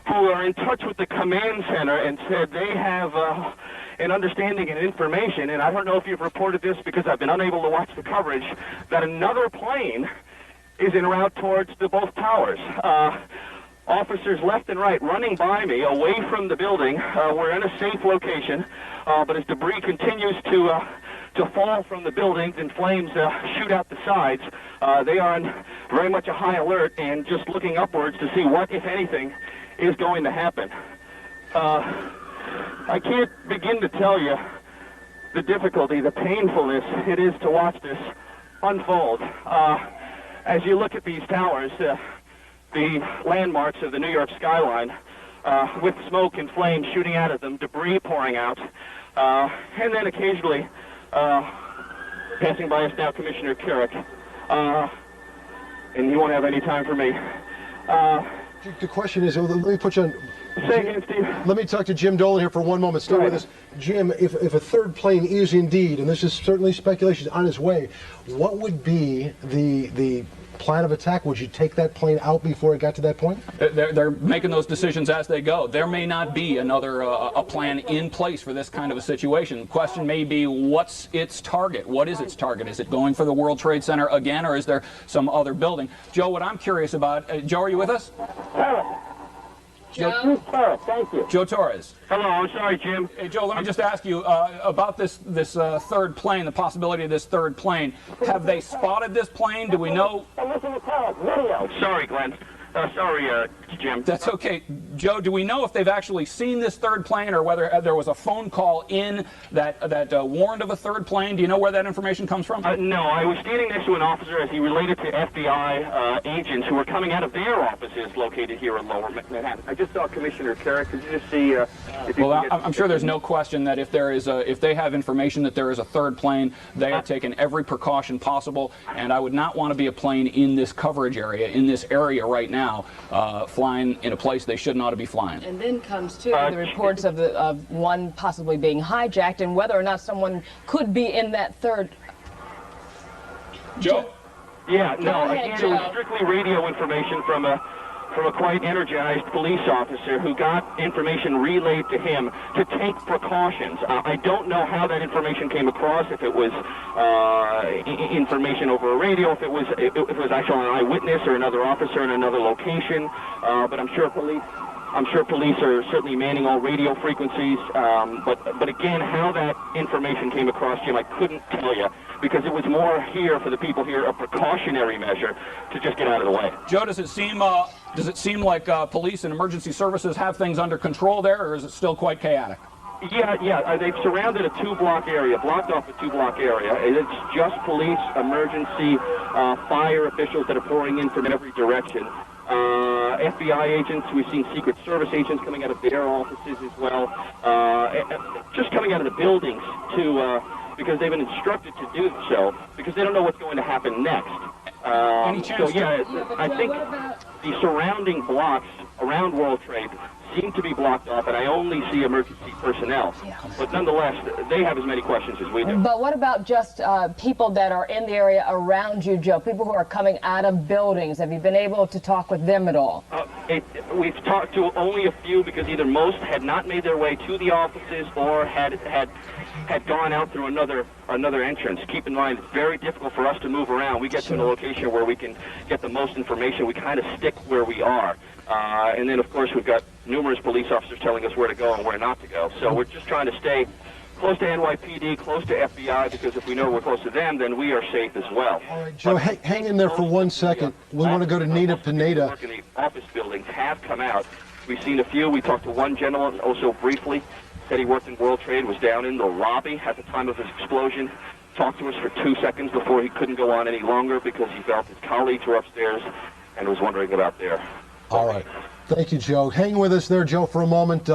who are in touch with the command center and said they have an understanding and information, and I don't know if you've reported this because I've been unable to watch the coverage, that another plane is en route towards both towers. Officers left and right running by me away from the building. We're in a safe location, but as debris continues to fall from the buildings and flames shoot out the sides, they are on very much a high alert and just looking upwards to see what, if anything, is going to happen. I can't begin to tell you the difficulty, the painfulness it is to watch this unfold. As you look at these towers, the landmarks of the New York skyline, with smoke and flames shooting out of them, debris pouring out, and then occasionally passing by us now, Commissioner Clarke, and he won't have any time for me.
The question is, let me put you on.
Say again, Steve.
Let me talk to Jim Dolan here for 1 moment. Stay with us. Jim, if a third plane is indeed, and this is certainly speculation, on its way, what would be the plan of attack? Would you take that plane out before it got to that point?
They're making those decisions as they go. There may not be another a plan in place for this kind of a situation. The question may be, what's its target? What is its target? Is it going for the World Trade Center again, or is there some other building? Joe, what I'm curious about, Joe, are you with us?
Joe Torres, thank you.
Joe Torres.
Hello, I'm sorry, Jim.
Hey, Joe, let me just ask you about this third plane, the possibility of this third plane. Have they spotted this plane? Do we know?
Listen to Clarke, video. Sorry, Glenn. Sorry, Jim.
That's okay. Joe, do we know if they've actually seen this third plane or whether there was a phone call in that warned of a third plane? Do you know where that information comes from?
No, I was standing next to an officer as he related to FBI agents who were coming out of their offices located here in Lower Manhattan. I just saw Commissioner Clarke. Could you just see if you
Well, I'm sure there's no question that if they have information that there is a third plane, they are taking every precaution possible, and I would not want to be a plane in this coverage area, in this area right now, flying in a place they should not be flying.
And then comes too the reports of one possibly being hijacked, and whether or not someone could be in that third.
Joe?
Yeah, no, again, it was strictly radio information from a quite energized police officer who got information relayed to him to take precautions. I don't know how that information came across, if it was information over a radio, if it was actually an eyewitness or another officer in another location, but I'm sure police are certainly manning all radio frequencies, but again, how that information came across, Jim, I couldn't tell you, because it was more here for the people here, a precautionary measure to just get out of the way.
Joe, does it seem like police and emergency services have things under control there, or is it still quite chaotic?
Yeah, they've surrounded a blocked off a 2-block area. It's just police, emergency, fire officials that are pouring in from every direction. FBI agents, we've seen Secret Service agents coming out of their offices as well, just coming out of the buildings because they've been instructed to do so, because they don't know what's going to happen next.
Any chance
so yeah, I think the surrounding blocks around World Trade seem to be blocked off, and I only see emergency personnel. But nonetheless, they have as many questions as we do.
But what about just people that are in the area around you, Joe? People who are coming out of buildings. Have you been able to talk with them at all?
We've talked to only a few because either most had not made their way to the offices or had gone out through another entrance. Keep in mind, it's very difficult for us to move around. We get to a location where we can get the most information. We kind of stick where we are. And then, of course, we've got numerous police officers telling us where to go and where not to go. So we're just trying to stay close to NYPD, close to FBI, because if we know we're close to them, then we are safe as well.
All right, Joe, hang in there for 1 second. We want to go to Nina Pineda.
The office buildings have come out. We've seen a few. We talked to one gentleman also briefly. Said he worked in World Trade, was down in the lobby at the time of his explosion. Talked to us for 2 seconds before he couldn't go on any longer because he felt his colleagues were upstairs and was wondering about their...
All right. Thank you, Joe. Hang with us there, Joe, for a moment.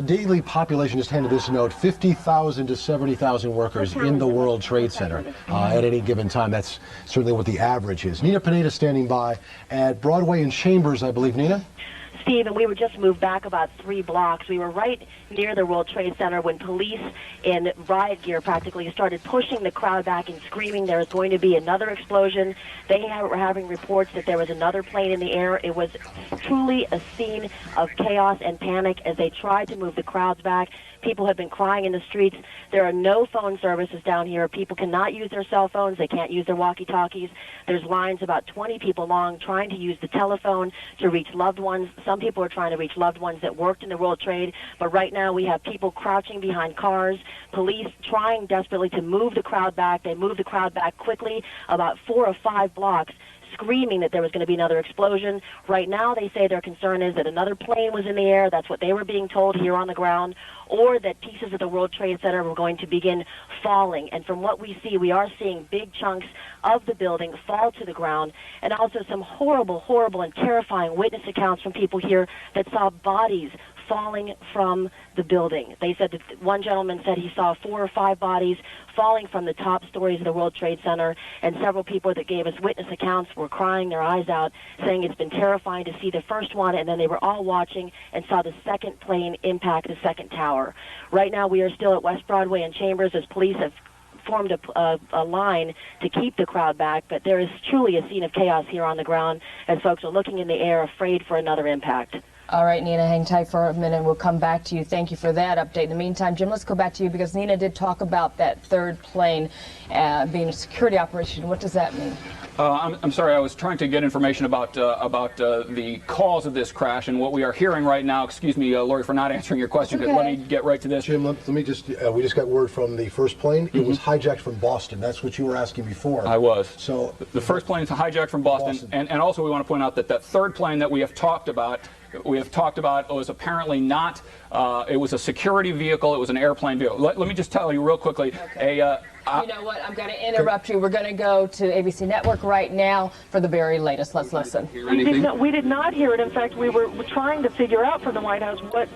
Daily population just handed this note, 50,000 to 70,000 workers in the World Trade Center at any given time. That's certainly what the average is. Nina Pineda standing by at Broadway and Chambers, I believe. Nina?
Steve, and we were just moved back about 3 blocks. We were right near the World Trade Center when police in riot gear practically started pushing the crowd back and screaming there was going to be another explosion. They were having reports that there was another plane in the air. It was truly a scene of chaos and panic as they tried to move the crowds back. People have been crying in the streets. There are no phone services down here. People cannot use their cell phones. They can't use their walkie-talkies. There's lines about 20 people long trying to use the telephone to reach loved ones. Some people are trying to reach loved ones that worked in the World Trade, but right now we have people crouching behind cars, police trying desperately to move the crowd back. They moved the crowd back quickly, about 4 or 5 blocks, screaming that there was going to be another explosion. Right now they say their concern is that another plane was in the air. That's what they were being told here on the ground, or that pieces of the World Trade Center were going to begin falling. And from what we see, we are seeing big chunks of the building fall to the ground, and also some horrible, horrible and terrifying witness accounts from people here that saw bodies falling from the building. They said that one gentleman said he saw 4 or 5 bodies falling from the top stories of the World Trade Center, and several people that gave us witness accounts were crying their eyes out, saying it's been terrifying to see the first one, and then they were all watching and saw the second plane impact the second tower. Right now we are still at West Broadway and Chambers as police have formed a line to keep the crowd back, but there is truly a scene of chaos here on the ground as folks are looking in the air afraid for another impact.
All right, Nina, hang tight for a minute. We'll come back to you. Thank you for that update. In the meantime, Jim, let's go back to you because Nina did talk about that third plane being a security operation. What does that mean?
I'm sorry, I was trying to get information about the cause of this crash, and what we are hearing right now, excuse me, Lori, for not answering your question, but let me get right to this.
Jim, let me just, we just got word from the first plane. It was hijacked from Boston. That's what you were asking before.
I was.
So
the first plane is hijacked from Boston. And also we want to point out that that third plane that we have talked about was apparently not, it was a security vehicle, it was an airplane vehicle. Let me just tell you real quickly,
you know what, I'm going to interrupt you. We're going to go to ABC Network right now for the very latest. Let's listen.
We did not hear it. In fact, we were trying to figure out from the White House what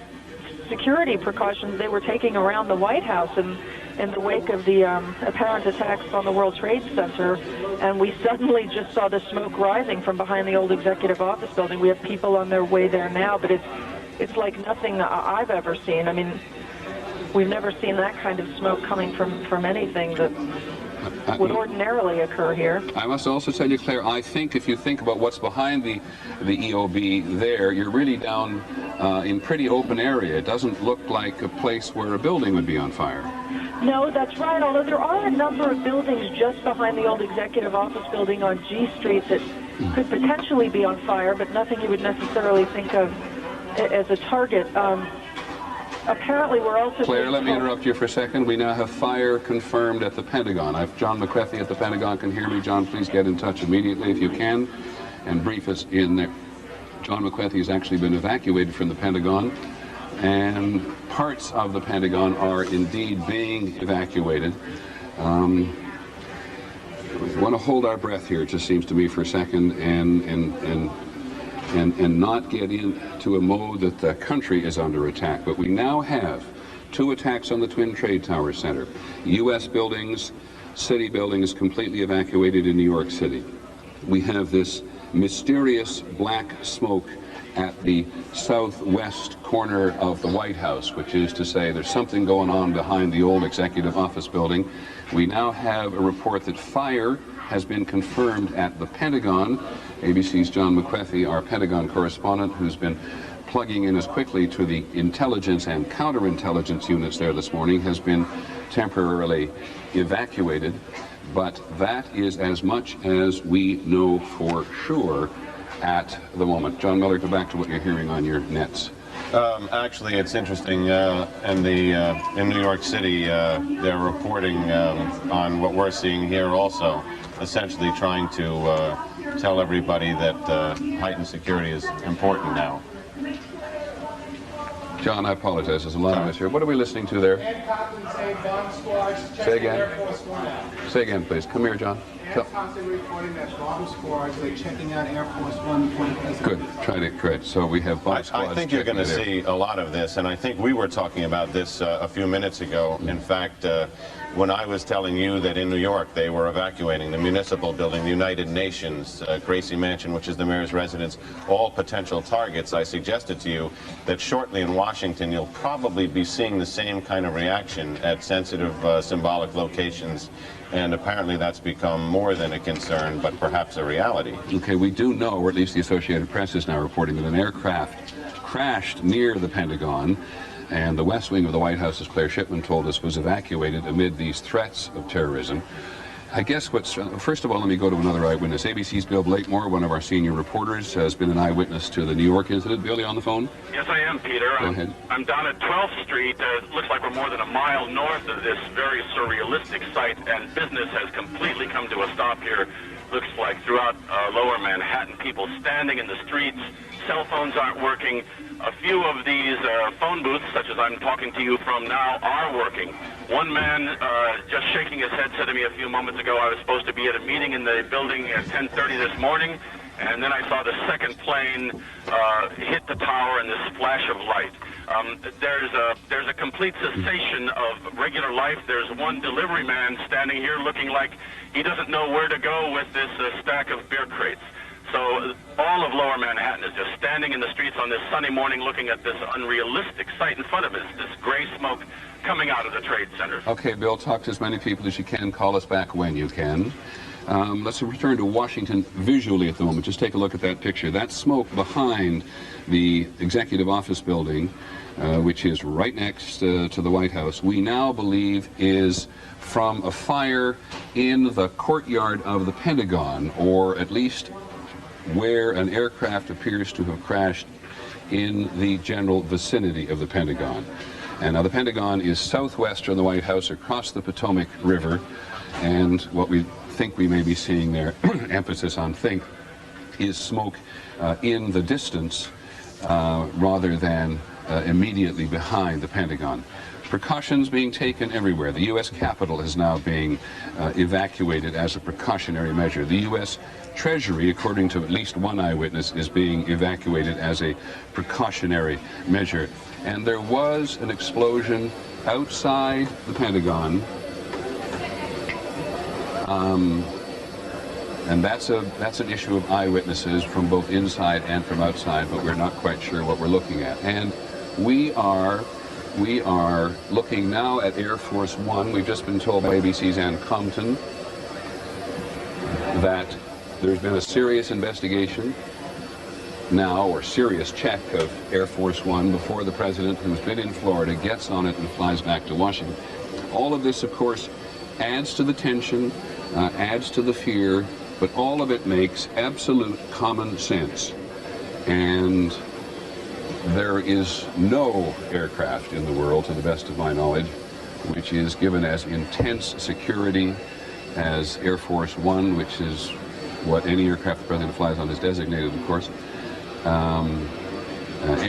security precautions they were taking around the White House in the wake of the apparent attacks on the World Trade Center, and we suddenly just saw the smoke rising from behind the old executive office building. We have people on their way there now, but it's like nothing I've ever seen. I mean, we've never seen that kind of smoke coming from anything that would ordinarily occur here.
I must also tell you, Claire, I think if you think about what's behind the EOB there, you're really down in pretty open area. It doesn't look like a place where a building would be on fire.
No, that's right, although there are a number of buildings just behind the old executive office building on G Street that could potentially be on fire, but nothing you would necessarily think of as a target. Apparently, we're also...
Claire, let me interrupt you for a second. We now have fire confirmed at the Pentagon. If John McCarthy at the Pentagon can hear me, John, please get in touch immediately if you can and brief us in there. John McCarthy has actually been evacuated from the Pentagon, and parts of the Pentagon are indeed being evacuated. We want to hold our breath here, it just seems to me, for a second, and not get into a mode that the country is under attack. But we now have 2 attacks on the Twin Trade Tower Center. U.S. buildings, city buildings completely evacuated in New York City. we have this mysterious black smoke at the southwest corner of the White House, which is to say there's something going on behind the old executive office building. We now have a report that fire has been confirmed at the Pentagon. ABC's John McWethy, our Pentagon correspondent, who's been plugging in as quickly to the intelligence and counterintelligence units there this morning, has been temporarily evacuated. But that is as much as we know for sure at the moment. John Miller, go back to what you're hearing on your nets.
Actually, it's interesting. In New York City, they're reporting on what we're seeing here also, essentially trying to tell everybody that heightened security is important now.
John, I apologize. There's a lot of us here. What are we listening to there? Say again. Say again, please. Come here, John.
Constantly reporting that bomb squads are checking out Air Force One.
Good. Try to correct. So we have bomb squads.
I think you're going to see a lot of this, and I think we were talking about this a few minutes ago. In fact, when I was telling you that in New York they were evacuating the municipal building, the United Nations, Gracie Mansion, which is the mayor's residence, all potential targets, I suggested to you that shortly in Washington you'll probably be seeing the same kind of reaction at sensitive symbolic locations. And apparently that's become more than a concern, but perhaps a reality.
Okay, we do know, or at least the Associated Press is now reporting, that an aircraft crashed near the Pentagon, and the West Wing of the White House, as Claire Shipman told us, was evacuated amid these threats of terrorism. I guess what's, first of all, let me go to another eyewitness. ABC's Bill Blakemore, one of our senior reporters, has been an eyewitness to the New York incident. Bill, you on the phone?
Yes, I am, Peter.
Go ahead.
I'm down at 12th Street. It looks like we're more than a mile north of this very surrealistic site, and business has completely come to a stop here. Looks like throughout lower Manhattan, people standing in the streets, cell phones aren't working. A few of these phone booths, such as I'm talking to you from now, are working. One man just shaking his head said to me a few moments ago, I was supposed to be at a meeting in the building at 10:30 this morning, and then I saw the second plane hit the tower in this flash of light. There's a complete cessation of regular life. There's one delivery man standing here looking like he doesn't know where to go with this stack of beer crates. So all of lower Manhattan is just standing in the streets on this sunny morning looking at this unrealistic sight in front of us, this gray smoke coming out of the trade center.
Okay, Bill, talk to as many people as you can. Call us back when you can. Let's return to Washington visually at the moment. Just take a look at that picture. That smoke behind the executive office building, which is right next to the White House, we now believe is from a fire in the courtyard of the Pentagon, or at least where an aircraft appears to have crashed in the general vicinity of the Pentagon. And now the Pentagon is southwest from the White House across the Potomac River, and what we think we may be seeing there, emphasis on think, is smoke in the distance rather than immediately behind the Pentagon. Precautions being taken everywhere. The U.S. Capitol is now being evacuated as a precautionary measure. The U.S. Treasury, according to at least one eyewitness, is being evacuated as a precautionary measure. And there was an explosion outside the Pentagon. And that's an issue of eyewitnesses from both inside and from outside, but we're not quite sure what we're looking at. And we are looking now at Air Force One. We've just been told by ABC's Ann Compton that there's been a serious investigation now, or serious check of Air Force One before the president, who's been in Florida, gets on it and flies back to Washington. All of this, of course, adds to the tension, adds to the fear, but all of it makes absolute common sense. And there is no aircraft in the world, to the best of my knowledge, which is given as intense security as Air Force One, which is what any aircraft the president flies on is designated, of course,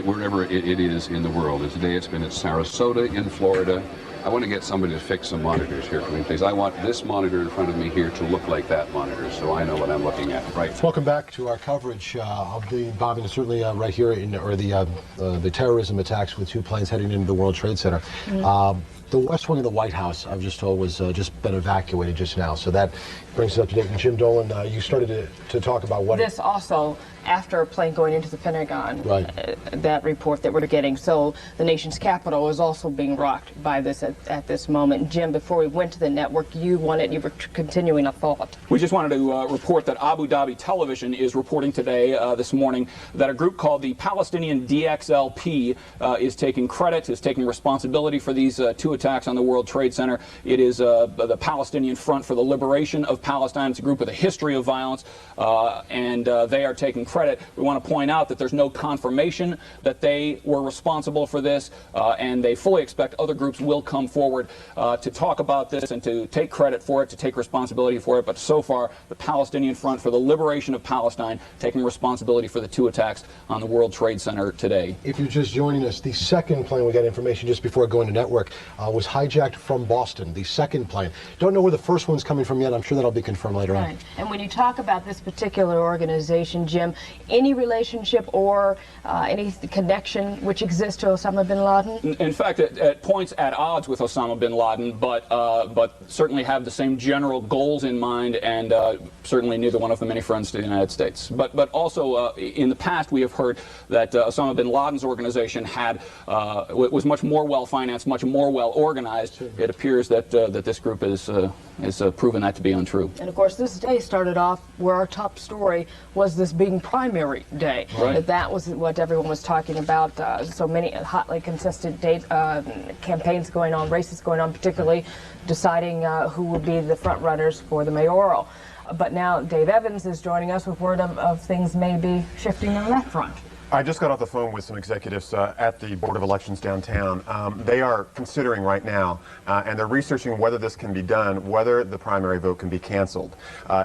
wherever it is in the world. And today it's been at Sarasota in Florida. I want to get somebody to fix some monitors here for me, please. I want this monitor in front of me here to look like that monitor, so I know what I'm looking at. Right.
Welcome back to our coverage of the bombing, certainly right here, the terrorism attacks with two planes heading into the World Trade Center. The west wing of the White House, I've just told, was just been evacuated just now. So that brings us up to date. And Jim Dolan, you started to talk about what...
This also, after a plane going into the Pentagon,
right.
That report that we're getting. So the nation's capital is also being rocked by this at this moment. Jim, before we went to the network, you were continuing a thought.
We just wanted to report that Abu Dhabi Television is reporting today, this morning, that a group called the Palestinian DXLP is taking credit, is taking responsibility for these two attacks on the World Trade Center. It is the Palestinian Front for the Liberation of Palestine. It's a group with a history of violence, and they are taking credit. We want to point out that there's no confirmation that they were responsible for this, and they fully expect other groups will come forward to talk about this and to take credit for it, to take responsibility for it. But so far, the Palestinian Front for the Liberation of Palestine taking responsibility for the two attacks on the World Trade Center today.
If you're just joining us, the second plane, we got information just before going to network, was hijacked from Boston, the second plane. Don't know where the first one's coming from yet. I'm sure that'll be confirmed later on.
And when you talk about this particular organization, Jim, any relationship or any connection which exists to Osama bin Laden?
In fact, at points at odds with Osama bin Laden, but certainly have the same general goals in mind, and certainly neither one of them any friends to the United States. But also in the past we have heard that Osama bin Laden's organization was much more well financed, much more well organized. It appears that that this group is proven that to be untrue.
And of course, this day started off where our top story was this being primary day.
Right.
That was what everyone was talking about. So many hotly contested campaigns going on, races going on, particularly deciding who would be the front runners for the mayoral. But now Dave Evans is joining us with word of things may be shifting on that front.
I just got off the phone with some executives at the Board of Elections downtown. They are considering right now, and they're researching whether this can be done, whether the primary vote can be canceled.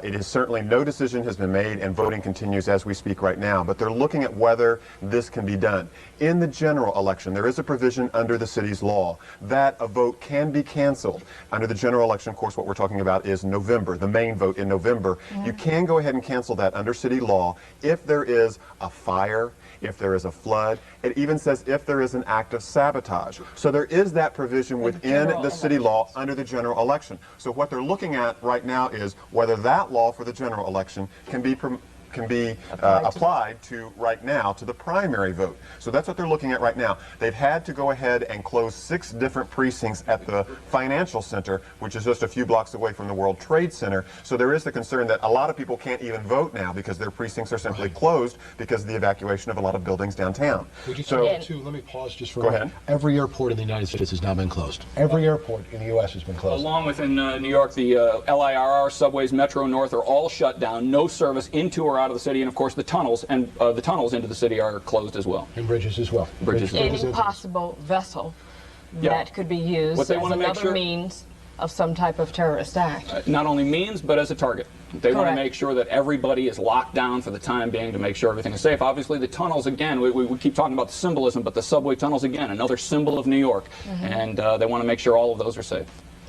It is certainly no decision has been made, and voting continues as we speak right now, but they're looking at whether this can be done. In the general election, there is a provision under the city's law that a vote can be canceled. Under the general election, of course, what we're talking about is November, the main vote in November. You can go ahead and cancel that under city law if there is a fire, if there is a flood. It even says if there is an act of sabotage. So there is that provision within the city law under the general election. So what they're looking at right now is whether that law for the general election can be applied to right now to the primary vote. So that's what they're looking at right now. They've had to go ahead and close 6 different precincts at the financial center, which is just a few blocks away from the World Trade Center. So there is the concern that a lot of people can't even vote now because their precincts are simply closed because of the evacuation of a lot of buildings downtown.
Let me pause just for a minute.
Go ahead.
Every airport in the United States has now been closed. Every airport in the U.S. has been closed.
Along with in New York, the LIRR, subways, Metro North are all shut down. No service into or out of the city, and of course the tunnels into the city are closed as well.
And bridges as well.
Any possible vessel that could be used as another means of some type of terrorist act.
Not only means, but as a target. They want to make sure that everybody is locked down for the time being to make sure everything is safe. Obviously, the tunnels, again, we keep talking about the symbolism, but the subway tunnels, again, another symbol of New York. And they want to make sure all of those are safe.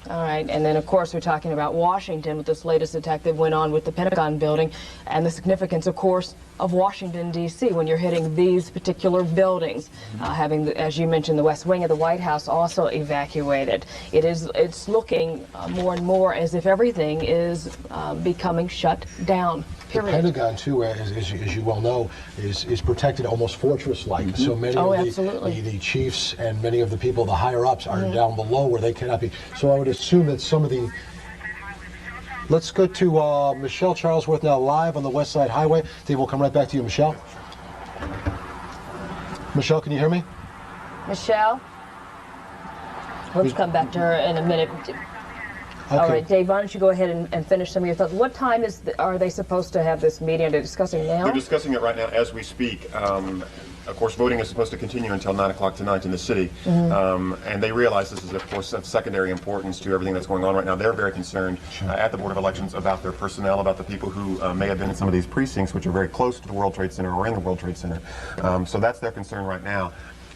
All right, and then of course we're talking about Washington with this latest attack that went on with the Pentagon building and the significance, of course, of Washington, D.C. when you're hitting these particular buildings, having, as you mentioned, the West Wing of the White House also evacuated. It's looking more and more as if everything is becoming shut down.
The Pentagon, too, as you well know, is protected almost fortress-like. So many of the chiefs and many of the people, the higher-ups, are down below where they cannot be. So I would assume that some of the... Let's go to Michelle Charlesworth now live on the West Side Highway. Dave, we'll come right back to you, Michelle. Michelle, can you hear me?
Michelle? Let's come back to her in a minute.
Okay.
All right, Dave, why don't you go ahead and finish some of your thoughts. What time are they supposed to have this meeting? Are they discussing now?
They're discussing it right now as we speak. Of course, voting is supposed to continue until 9 o'clock tonight in the city. And they realize this is, of course, of secondary importance to everything that's going on right now. They're very concerned at the Board of Elections about their personnel, about the people who may have been in some of these precincts, which are very close to the World Trade Center or in the World Trade Center. So that's their concern right now.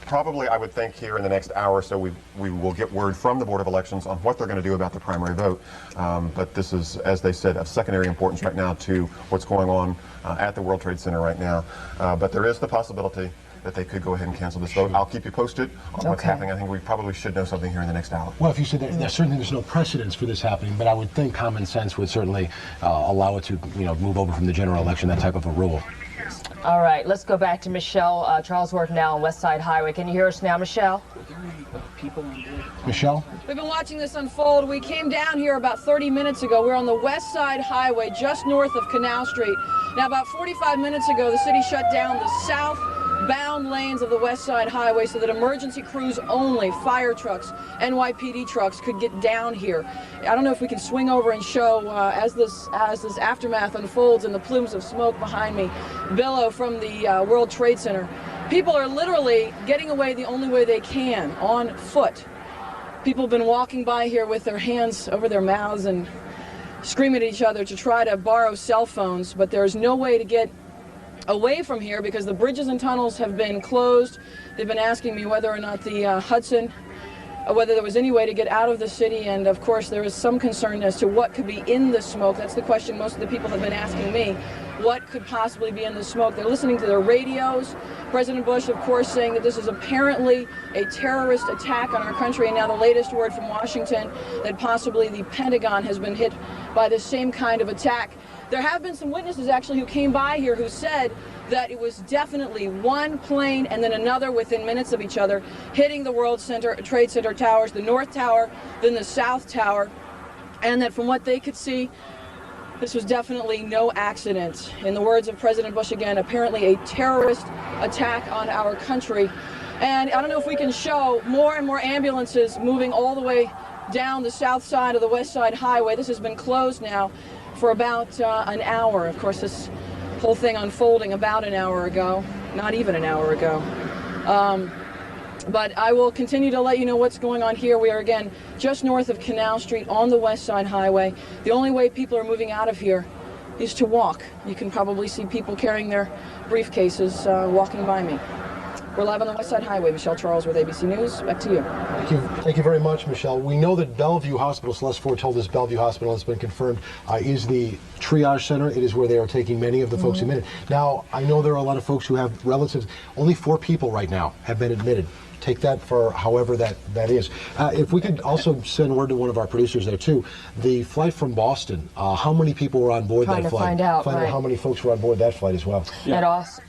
Probably, I would think, here in the next hour or so, we will get word from the Board of Elections on what they're going to do about the primary vote. But this is, as they said, of secondary importance right now to what's going on at the World Trade Center right now. But there is the possibility that they could go ahead and cancel this vote. I'll keep you posted on what's happening. I think we probably should know something here in the next hour.
Well, if you said that, certainly there's no precedence for this happening, but I would think common sense would certainly allow it to, move over from the general election, that type of a rule.
All right, let's go back to Michelle Charlesworth now on West Side Highway. Can you hear us now, Michelle?
Michelle?
We've been watching this unfold. We came down here about 30 minutes ago. We're on the West Side Highway, just north of Canal Street. Now, about 45 minutes ago, the city shut down the southbound lanes of the West Side Highway so that emergency crews only, fire trucks, NYPD trucks, could get down here. I don't know if we can swing over and show, as this aftermath unfolds and the plumes of smoke behind me billow from the World Trade Center. People are literally getting away the only way they can, on foot. People have been walking by here with their hands over their mouths and screaming at each other to try to borrow cell phones, but there's no way to get away from here because the bridges and tunnels have been closed. They've been asking me whether or not the Hudson, whether there was any way to get out of the city, and of course there is some concern as to what could be in the smoke. That's the question most of the people have been asking me. What could possibly be in the smoke? They're listening to their radios. President Bush, of course, saying that this is apparently a terrorist attack on our country, and now the latest word from Washington that possibly the Pentagon has been hit by the same kind of attack. There have been some witnesses actually who came by here who said that it was definitely one plane and then another within minutes of each other hitting the World Trade Center towers, the North Tower, then the South Tower, and that from what they could see, this was definitely no accident. In the words of President Bush again, apparently a terrorist attack on our country. And I don't know if we can show more and more ambulances moving all the way down the south side of the West Side Highway. This has been closed now for about an hour. Of course, this whole thing unfolding about an hour ago, not even an hour ago. But I will continue to let you know what's going on here. We are, again, just north of Canal Street on the West Side Highway. The only way people are moving out of here is to walk. You can probably see people carrying their briefcases walking by me. We're live on the West Side Highway. Michelle Charles with ABC News. Back to you.
Thank you very much, Michelle. We know that Bellevue Hospital, Celeste Ford told us Bellevue Hospital has been confirmed, is the triage center. It is where they are taking many of the folks admitted. Now, I know there are a lot of folks who have relatives. Only 4 people right now have been admitted. Take that for however that is. If we could also send word to one of our producers there too. The flight from Boston, how many people were on board that flight?
Find out
how many folks were on board that flight as well.
Yeah. And also,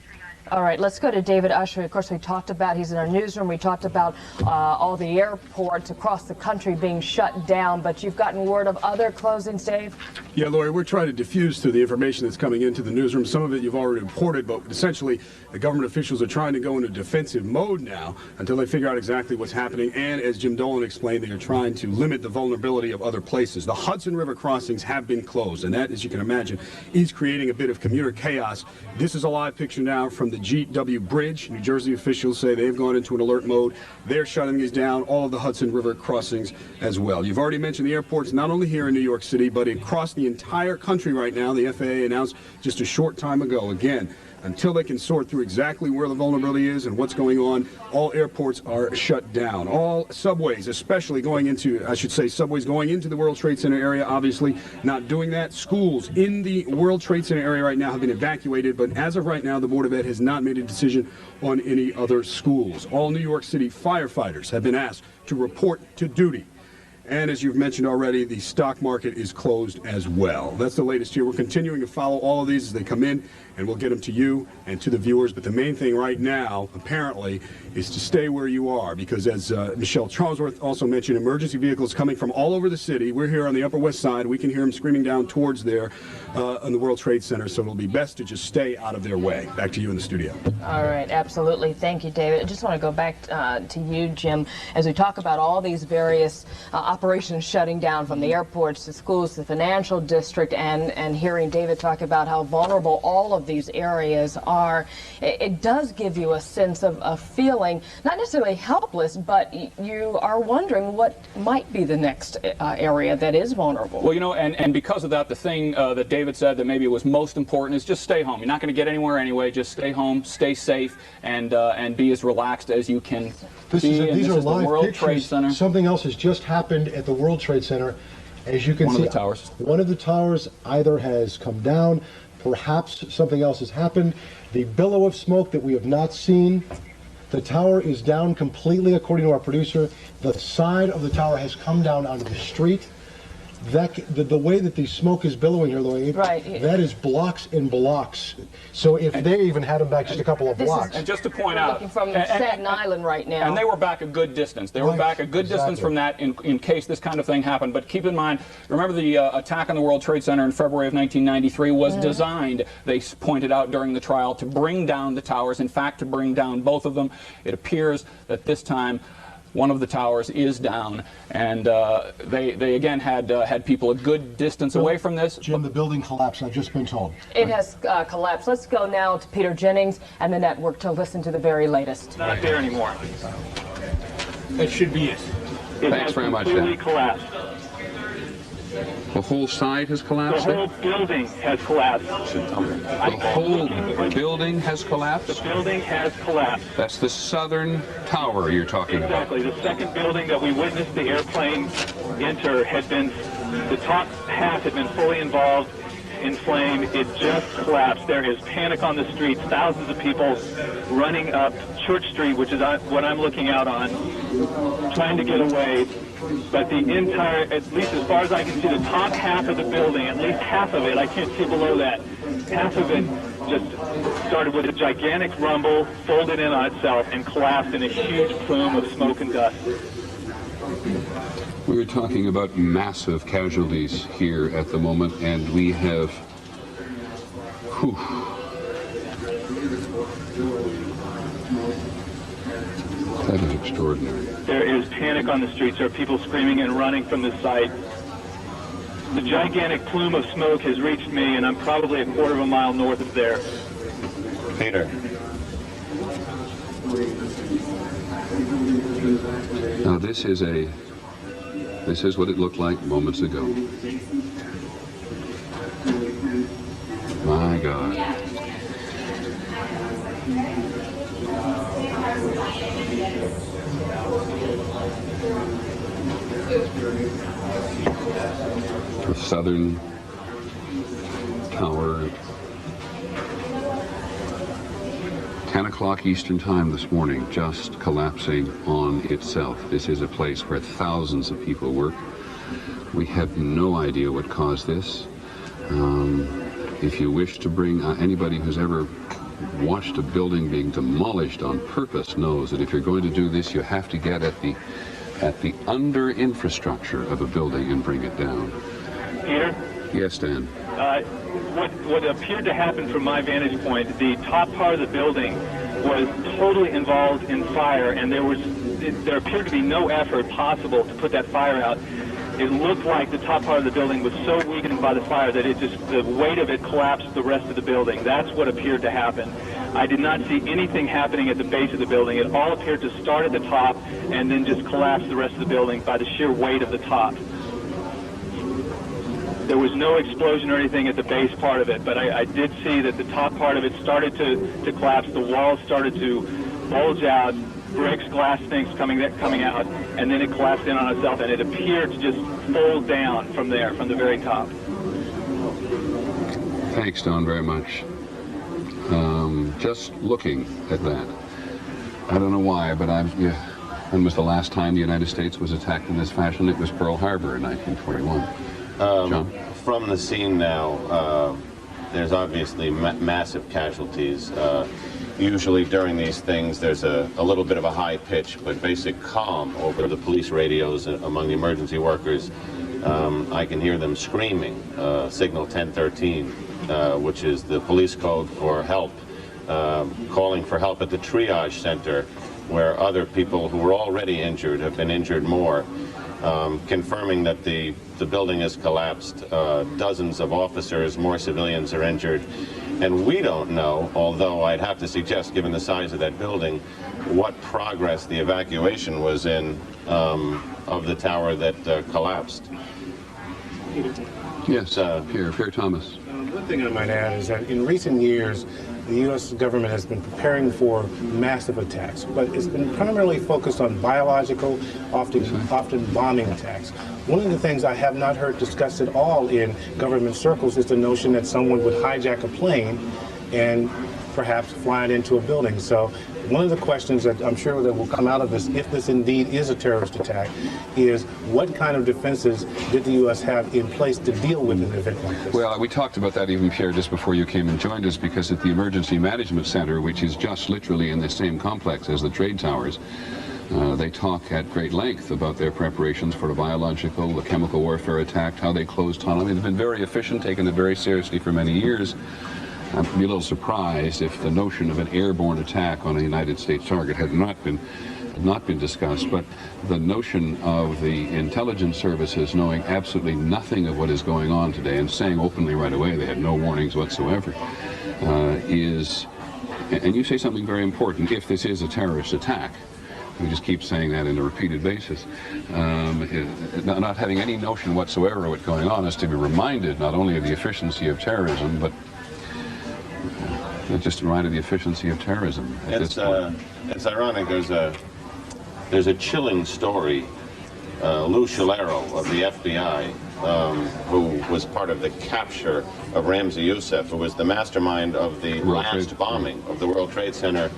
all right, let's go to David Ushery. Of course, we talked about, he's in our newsroom, we talked about all the airports across the country being shut down, but you've gotten word of other closings, Dave?
Yeah, Lori, we're trying to diffuse through the information that's coming into the newsroom. Some of it you've already reported, but essentially the government officials are trying to go into defensive mode now until they figure out exactly what's happening. And as Jim Dolan explained, they are trying to limit the vulnerability of other places. The Hudson River crossings have been closed, and that, as you can imagine, is creating a bit of commuter chaos. This is a live picture now from the GW Bridge. New Jersey officials say they've gone into an alert mode. They're shutting these down, all of the Hudson River crossings as well. You've already mentioned the airports, not only here in New York City, but across the entire country right now. The FAA announced just a short time ago, again, until they can sort through exactly where the vulnerability is and what's going on, all airports are shut down. All subways, especially going into, subways going into the World Trade Center area, obviously not doing that. Schools in the World Trade Center area right now have been evacuated, but as of right now, the Board of Ed has not made a decision on any other schools. All New York City firefighters have been asked to report to duty. And as you've mentioned already, the stock market is closed as well. That's the latest here. We're continuing to follow all of these as they come in, and we'll get them to you and to the viewers. But the main thing right now, apparently, is to stay where you are, because as Michelle Charlesworth also mentioned, emergency vehicles coming from all over the city. We're here on the Upper West Side. We can hear them screaming down towards there on the World Trade Center, so it'll be best to just stay out of their way. Back to you in the studio.
All right, absolutely. Thank you, David. I just want to go back to you, Jim, as we talk about all these various operations shutting down, from the airports to schools to the financial district, and hearing David talk about how vulnerable all of these areas are. It does give you a sense of a feeling, not necessarily helpless, but you are wondering what might be the next area that is vulnerable.
Well, you know, and because of that, the thing that David said that maybe was most important is just stay home. You're not going to get anywhere anyway. Just stay home, stay safe, and be as relaxed as you can be.
These are live
the World
pictures.
Trade Center.
Something else has just happened at the World Trade Center. As you can see,
one of the towers.
One of the towers either has come down, perhaps something else has happened. The billow of smoke that we have not seen The tower is down completely, according to our producer. The side of the tower has come down onto the street. The way that the smoke is billowing here, Lloyd, that is blocks and blocks. So if they even had them back just a couple of blocks.
And just to point out,
looking from Staten Island right now.
And they were back a good distance. They were back a good distance from that in case this kind of thing happened. But keep in mind, remember the attack on the World Trade Center in February of 1993 was designed, they pointed out during the trial, to bring down the towers. In fact, to bring down both of them. It appears that this time one of the towers is down, and they again had people a good distance away from this.
Jim, the building collapsed, I've just been told.
It has collapsed. Let's go now to Peter Jennings and the network to listen to the very latest.
Not there anymore.
That should be it.
Thanks very much,
Completely
Dan.
collapsed.
The whole side has collapsed?
The whole building has collapsed.
The whole building has collapsed?
The building has collapsed.
That's the southern tower you're talking about.
Exactly. The second building that we witnessed the airplane enter had been, the top half had been fully involved in flame. It just collapsed. There is panic on the streets. Thousands of people running up Church Street, which is what I'm looking out on, trying to get away. But the entire, at least as far as I can see, the top half of the building, at least half of it, I can't see below that, half of it just started with a gigantic rumble, folded in on itself, and collapsed in a huge plume of smoke and dust.
We were talking about massive casualties here at the moment, and we have... That is extraordinary.
There is panic on the streets. There are people screaming and running from the site. The gigantic plume of smoke has reached me, and I'm probably a quarter of a mile north of there.
Peter.
Now this is what it looked like moments ago. My God. The southern tower, 10 o'clock Eastern time this morning, just collapsing on itself. This is a place where thousands of people work. We have no idea what caused this. If you wish to bring anybody who's ever watched a building being demolished on purpose knows that if you're going to do this, you have to get at the under infrastructure of a building and bring it down.
Peter?
Yes, Dan.
What appeared to happen from my vantage point, the top part of the building was totally involved in fire, and there appeared to be no effort possible to put that fire out. It looked like the top part of the building was so weakened by the fire that the weight of it collapsed the rest of the building. That's what appeared to happen. I did not see anything happening at the base of the building. It all appeared to start at the top and then just collapse the rest of the building by the sheer weight of the top. There was no explosion or anything at the base part of it, but I did see that the top part of it started to collapse. The walls started to bulge out, bricks, glass things coming out, and then it collapsed in on itself, and it appeared to just fold down from there, from the very top.
Thanks, Don, very much. Just looking at that, I don't know why, but when was the last time the United States was attacked in this fashion? It was Pearl Harbor in 1941. John?
From the scene now, there's obviously massive casualties. Usually during these things, there's a little bit of a high pitch, but basic calm over the police radios among the emergency workers. I can hear them screaming, signal 1013, which is the police code for help, calling for help at the triage center, where other people who were already injured have been injured more, confirming that the building has collapsed. Dozens of officers, more civilians are injured. And we don't know, although I'd have to suggest, given the size of that building, what progress the evacuation was in of the tower that collapsed.
Yes, Pierre Thomas.
One thing I might add is that in recent years, the U.S. government has been preparing for massive attacks, but it's been primarily focused on biological, often bombing attacks. One of the things I have not heard discussed at all in government circles is the notion that someone would hijack a plane and perhaps fly it into a building. So
One of the questions that I'm sure that will come out of this, if this indeed is a terrorist attack, is what kind of defenses did the U.S. have in place to deal with an event like this?
Well, we talked about that even, Pierre, just before you came and joined us, because at the Emergency Management Center, which is just literally in the same complex as the trade towers, they talk at great length about their preparations for a biological, a chemical warfare attack, how they closed tunnel. I mean, they've been very efficient, taken it very seriously for many years. I'd be a little surprised if the notion of an airborne attack on a United States target had not been discussed, but the notion of the intelligence services knowing absolutely nothing of what is going on today and saying openly right away they had no warnings whatsoever is, and you say something very important, if this is a terrorist attack. We just keep saying that on a repeated basis. Not having any notion whatsoever of what's going on is to be reminded not only of the efficiency of terrorism, but just reminded of the efficiency of terrorism.
It's ironic. There's a chilling story. Lou Scalero of the FBI, who was part of the capture of Ramzi Youssef, who was the mastermind of the last bombing of the World Trade Center,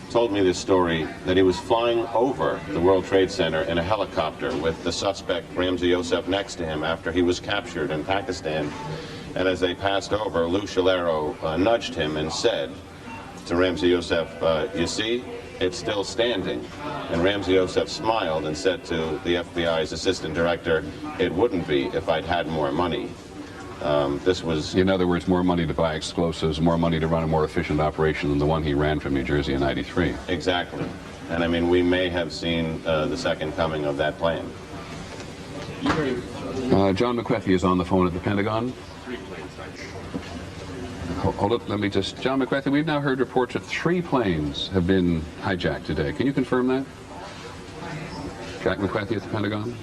told me this story, that he was flying over the World Trade Center in a helicopter with the suspect Ramzi Youssef next to him after he was captured in Pakistan. And as they passed over, Lou Scalero nudged him and said to Ramzi Youssef, you see, it's still standing. And Ramzi Youssef smiled and said to the FBI's assistant director, it wouldn't be if I'd had more money. This was...
In other words, more money to buy explosives, more money to run a more efficient operation than the one he ran from New Jersey in '93.
Exactly. And I mean, we may have seen the second coming of that plan.
John McWethy is on the phone at the Pentagon. Hold up, let me just... John McWethy, we've now heard reports that 3 planes have been hijacked today. Can you confirm that? Jack McWethy at the Pentagon?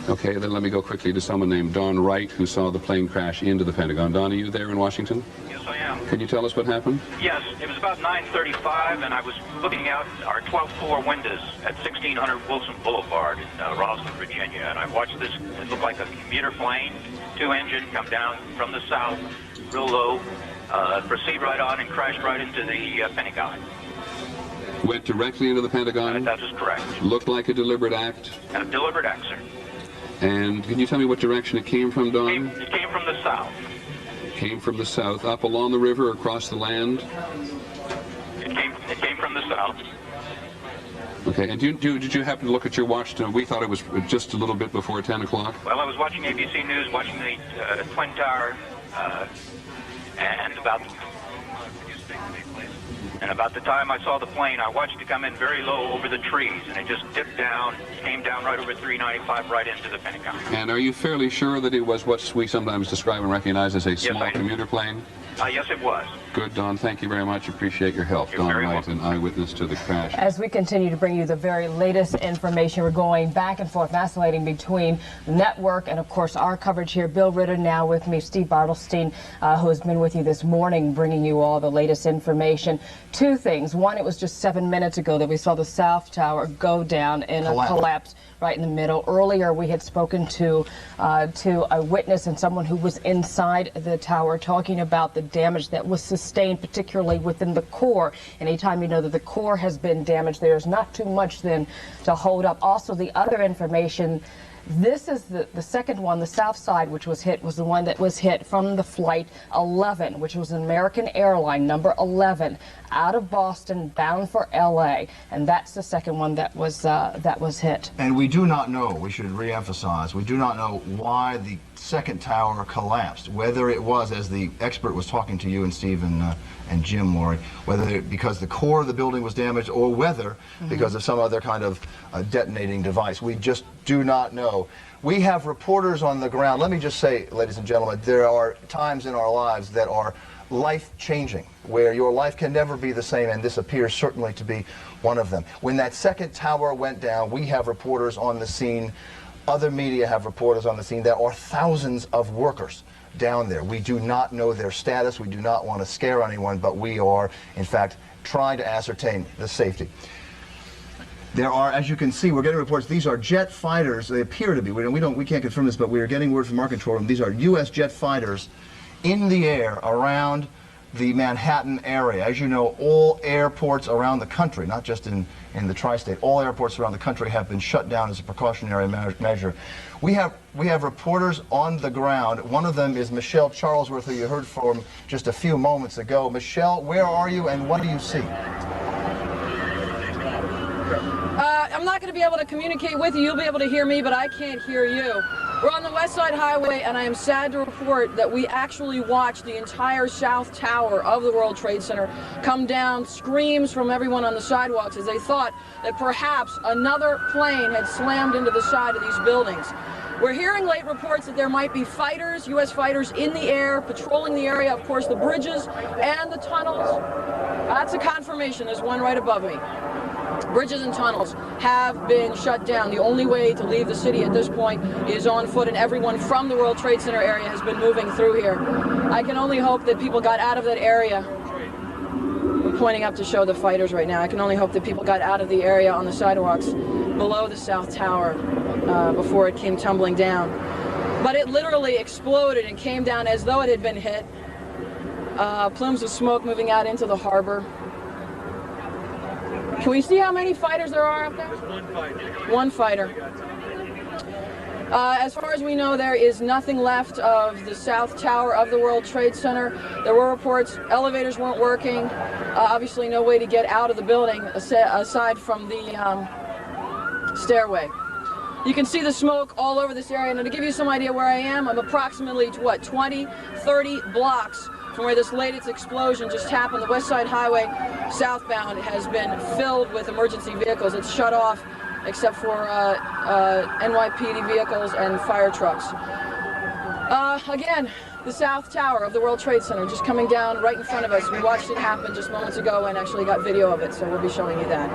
Okay, then let me go quickly to someone named Don Wright, who saw the plane crash into the Pentagon. Don, are you there in Washington?
Yes, I am.
Can you tell us what happened?
Yes, it was about 9:35, and I was looking out our 12th floor windows at 1600 Wilson Boulevard in Rosslyn, Virginia, and I watched this. It looked like a commuter plane, 2-engine, come down from the south, real low, proceed right on and crash right into the Pentagon.
Went directly into the Pentagon?
That is correct.
Looked like a deliberate act?
A deliberate act, sir.
And can you tell me what direction it came from, Don?
It came from the south.
Came from the south, up along the river, across the land?
It came from the south.
Okay, and did you happen to look at your watch? We thought it was just a little bit before 10 o'clock.
Well, I was watching ABC News, watching the Twin Tower, and about the time I saw the plane, I watched it come in very low over the trees, and it just dipped down, came down right over 395, right into the Pentagon.
And are you fairly sure that it was what we sometimes describe and recognize as a small commuter plane?
Yes, it was.
Good, Don. Thank you very much. Appreciate your help. Don Wright, an eyewitness to the crash.
As we continue to bring you the very latest information, we're going back and forth, vacillating between the network and, of course, our coverage here. Bill Ritter now with me, Steve Bartlestein, who has been with you this morning, bringing you all the latest information. 2 things. One, it was just 7 minutes ago that we saw the South Tower go down in a collapse right in the middle. Earlier, we had spoken to a witness and someone who was inside the tower talking about the damage that was sustained, particularly within the core. Anytime you know that the core has been damaged, there's not too much then to hold up. Also, the other information, this is the second one, the south side, which was hit, was the one that was hit from the flight 11, which was an American airline, number 11, out of Boston, bound for L.A., and that's the second one that was hit.
And we do not know, we should re-emphasize, we do not know why the second tower collapsed, whether it was, as the expert was talking to you and Steve and Jim, Lori, whether because the core of the building was damaged or whether because of some other kind of detonating device. We just do not know. We have reporters on the ground. Let me just say, ladies and gentlemen, there are times in our lives that are life-changing, where your life can never be the same, and this appears certainly to be one of them. When that second tower went down, we have reporters on the scene. Other media have reporters on the scene. There are thousands of workers down there. We do not know their status. We do not want to scare anyone, but we are, in fact, trying to ascertain the safety. There are, as you can see, we're getting reports. These are jet fighters. They appear to be. We can't confirm this, but we are getting word from our control room. These are U.S. jet fighters in the air around the Manhattan area. As you know, all airports around the country, not just in the tri-state, all airports around the country have been shut down as a precautionary measure. We have reporters on the ground. One of them is Michelle Charlesworth, who you heard from just a few moments ago. Michelle, where are you and what do you see?
I'm not going to be able to communicate with you. You'll be able to hear me, but I can't hear you. We're on the West Side Highway, and I am sad to report that we actually watched the entire South Tower of the World Trade Center come down, screams from everyone on the sidewalks as they thought that perhaps another plane had slammed into the side of these buildings. We're hearing late reports that there might be fighters, U.S. fighters in the air, patrolling the area, of course, the bridges and the tunnels. That's a confirmation. There's one right above me. Bridges and tunnels have been shut down. The only way to leave the city at this point is on foot, and everyone from the World Trade Center area has been moving through here. I can only hope that people got out of that area. I'm pointing up to show the fighters right now. I can only hope that people got out of the area on the sidewalks below the South Tower before it came tumbling down. But it literally exploded and came down as though it had been hit. Plumes of smoke moving out into the harbor. Can we see how many fighters there are up there? Just one fighter. One fighter. As far as we know, there is nothing left of the South Tower of the World Trade Center. There were reports elevators weren't working. Obviously no way to get out of the building aside from the stairway. You can see the smoke all over this area. And to give you some idea where I am, I'm approximately, what, 20, 30 blocks from where this latest explosion just happened. The West Side Highway southbound has been filled with emergency vehicles. It's shut off except for NYPD vehicles and fire trucks. Again, the South Tower of the World Trade Center just coming down right in front of us. We watched it happen just moments ago and actually got video of it, so we'll be showing you that.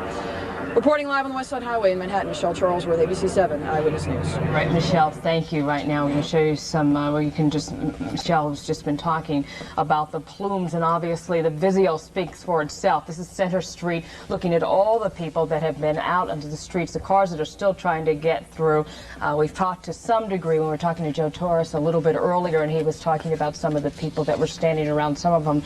Reporting live on the West Side Highway in Manhattan, Michelle Charlesworth, ABC7 Eyewitness News.
Right, Michelle, thank you. Right now, we're going to show you some where you can just, Michelle has just been talking about the plumes, and obviously the visual speaks for itself. This is Center Street, looking at all the people that have been out onto the streets, the cars that are still trying to get through. We've talked to some degree when we were talking to Joe Torres a little bit earlier, and he was talking about some of the people that were standing around, some of them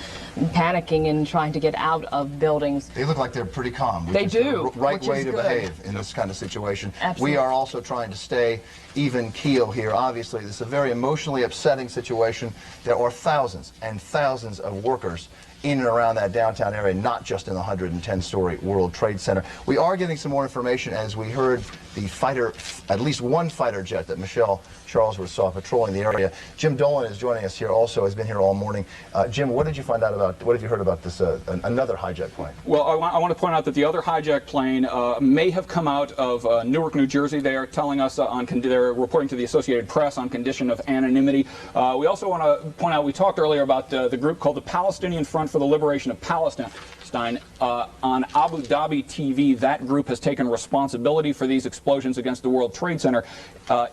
panicking and trying to get out of buildings.
They look like they're pretty calm.
They do.
Right way to behave in this kind of situation.
Absolutely.
We are also trying to stay even keel here. Obviously, this is a very emotionally upsetting situation. There are thousands and thousands of workers in and around that downtown area, not just in the 110-story World Trade Center. We are getting some more information as we heard the fighter, at least one fighter jet that Michelle Charlesworth saw patrolling the area. Jim Dolan is joining us here also, has been here all morning. Jim, what did you find out about, what have you heard about this, another hijack plane?
Well, I want to point out that the other hijack plane may have come out of Newark, New Jersey. They are telling us, they're reporting to the Associated Press on condition of anonymity. We also want to point out, we talked earlier about the group called the Palestinian Front for the Liberation of Palestine. On WABC-TV, that group has taken responsibility for these explosions against the World Trade Center.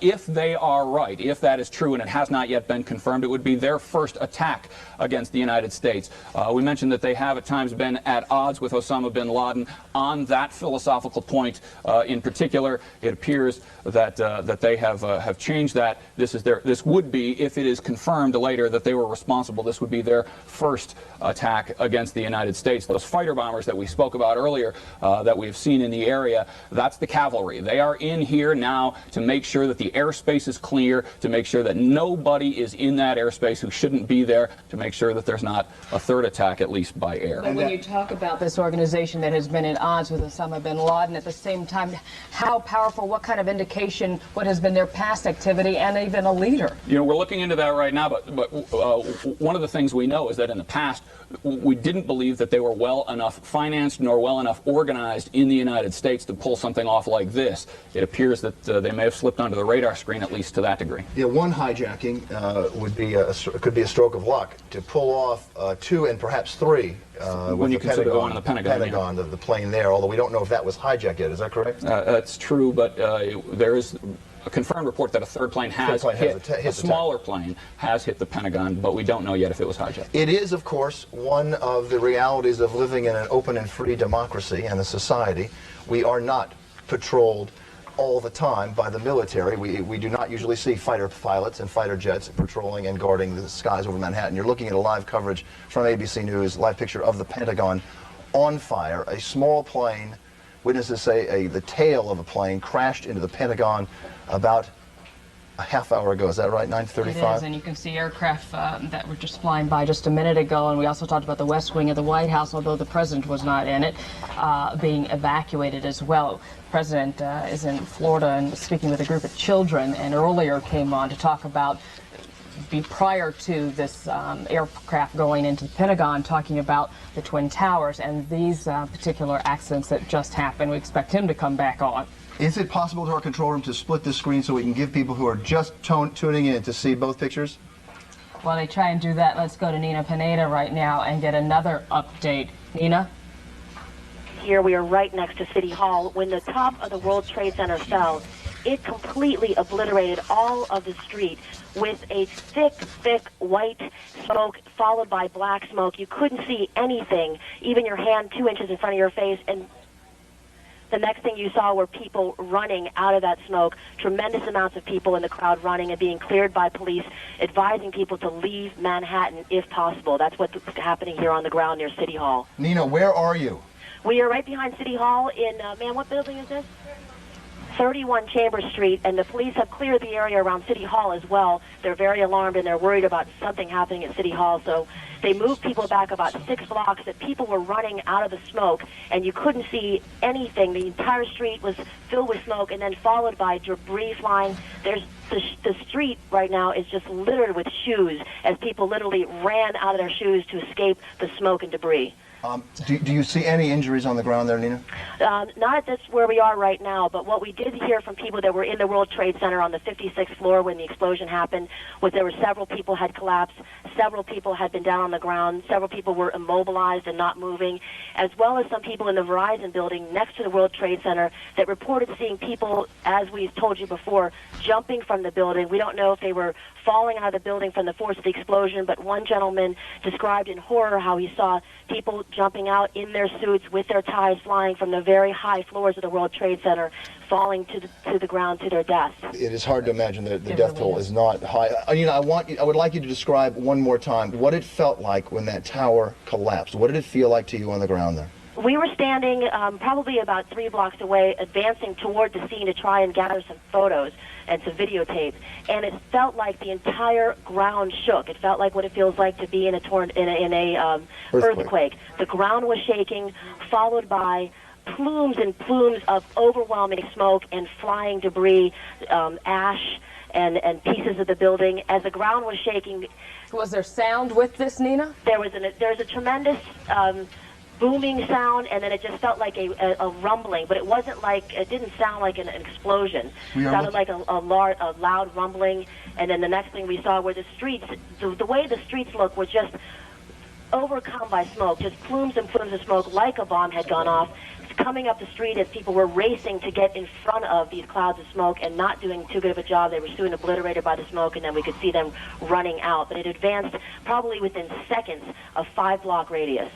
If they are right, if that is true, and it has not yet been confirmed, it would be their first attack against the United States. We mentioned that they have at times been at odds with Osama bin Laden on that philosophical point in particular. It appears that that they have changed that. This would be, if it is confirmed later that they were responsible, this would be their first attack against the United States. Those fighter bombers that we spoke about earlier that we've seen in the area, that's the cavalry. They are in here now to make sure that the airspace is clear, to make sure that nobody is in that airspace who shouldn't be there, to make sure that there's not a third attack, at least by air.
But when you talk about this organization that has been at odds with Osama bin Laden, at the same time, how powerful, what kind of indication, what has been their past activity, and even a leader?
You know, we're looking into that right now, but one of the things we know is that in the past, we didn't believe that they were well enough financed nor well enough organized in the United States to pull something off like this. It appears that they may have slipped onto the radar screen, at least to that degree.
Yeah, one hijacking could be a stroke of luck. To pull off two and perhaps three
when you consider the one in the Pentagon,
the plane there, although we don't know if that was hijacked yet. Is that correct?
That's true, but there is a confirmed report that a third plane has hit a smaller plane has hit the Pentagon, but we don't know yet if it was hijacked.
It is, of course, one of the realities of living in an open and free democracy and a society. We are not patrolled all the time by the military. We do not usually see fighter pilots and fighter jets patrolling and guarding the skies over Manhattan. You're looking at a live coverage from ABC News, live picture of the Pentagon on fire. A small plane, witnesses say the tail of a plane crashed into the Pentagon about a half hour ago. Is that right, 9:35?
It is, and you can see aircraft that were just flying by just a minute ago, and we also talked about the West Wing of the White House, although the president was not in it, being evacuated as well. The president is in Florida and speaking with a group of children, and earlier came on to talk about prior to this aircraft going into the Pentagon, talking about the Twin Towers and these particular accidents that just happened. We expect him to come back on.
Is it possible to our control room to split this screen so we can give people who are just tuning in to see both pictures?
While they try and do that, let's go to Nina Pineda right now and get another update. Nina?
Here we are right next to City Hall. When the top of the World Trade Center fell, it completely obliterated all of the street with a thick, thick white smoke followed by black smoke. You couldn't see anything, even your hand 2 inches in front of your face, and the next thing you saw were people running out of that smoke, tremendous amounts of people in the crowd running and being cleared by police, advising people to leave Manhattan if possible. That's what's happening here on the ground near City Hall.
Nina, where are you?
We are right behind City Hall in, man, what building is this? 31 Chambers Street, and the police have cleared the area around City Hall as well. They're very alarmed and they're worried about something happening at City Hall, so they moved people back about 6 blocks. That people were running out of the smoke, and you couldn't see anything. The entire street was filled with smoke, and then followed by debris flying. There's the street right now is just littered with shoes, as people literally ran out of their shoes to escape the smoke and debris.
Do you see any injuries on the ground there, Nina?
Not at this where we are right now, but what we did hear from people that were in the World Trade Center on the 56th floor when the explosion happened was there were several people had collapsed, several people had been down on the ground, several people were immobilized and not moving, as well as some people in the Verizon building next to the World Trade Center that reported seeing people, as we told you before, jumping from the building. We don't know if they were falling out of the building from the force of the explosion, but one gentleman described in horror how he saw people jumping out in their suits with their ties flying from the very high floors of the World Trade Center, falling to the ground to their deaths.
It is hard to imagine that the death toll is not high. I would like you to describe one more time what it felt like when that tower collapsed. What did it feel like to you on the ground there?
We were standing probably about 3 blocks away, advancing toward the scene to try and gather some photos and some videotape, and it felt like the entire ground shook. It felt like what it feels like to be in a earthquake. The ground was shaking, followed by plumes and plumes of overwhelming smoke and flying debris, ash, and pieces of the building. As the ground was shaking,
was there sound with this, Nina?
There's a tremendous booming sound, and then it just felt like a rumbling, but it didn't sound like an explosion. It sounded like a loud rumbling, and then the next thing we saw were the streets. The way the streets looked were just overcome by smoke, just plumes and plumes of smoke, like a bomb had gone off, coming up the street as people were racing to get in front of these clouds of smoke and not doing too good of a job. They were soon obliterated by the smoke, and then we could see them running out. But it advanced probably within seconds, a 5-block radius.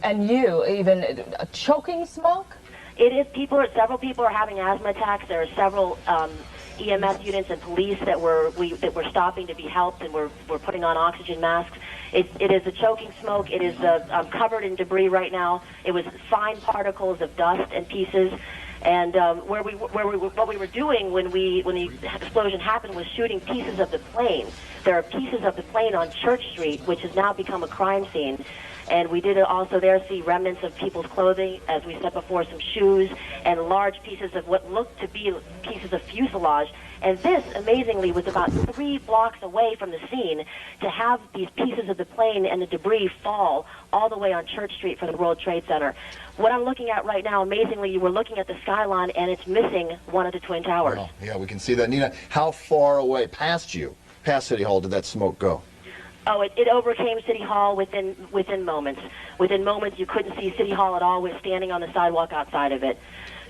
And even choking smoke?
It is. Several people are having asthma attacks. There are several EMS units and police that were stopping to be helped, and we're putting on oxygen masks. It is a choking smoke. It is covered in debris right now. It was fine particles of dust and pieces. And what we were doing when the explosion happened was shooting pieces of the plane. There are pieces of the plane on Church Street, which has now become a crime scene. And we did also there see remnants of people's clothing, as we said before, some shoes, and large pieces of what looked to be pieces of fuselage. And this, amazingly, was about 3 blocks away from the scene to have these pieces of the plane and the debris fall all the way on Church Street from the World Trade Center. What I'm looking at right now, amazingly, you were looking at the skyline, and it's missing one of the Twin Towers.
Wow. Yeah, we can see that. Nina, how far away past City Hall, did that smoke go?
Oh, it overcame City Hall within moments. Within moments, you couldn't see City Hall at all. We're standing on the sidewalk outside of it.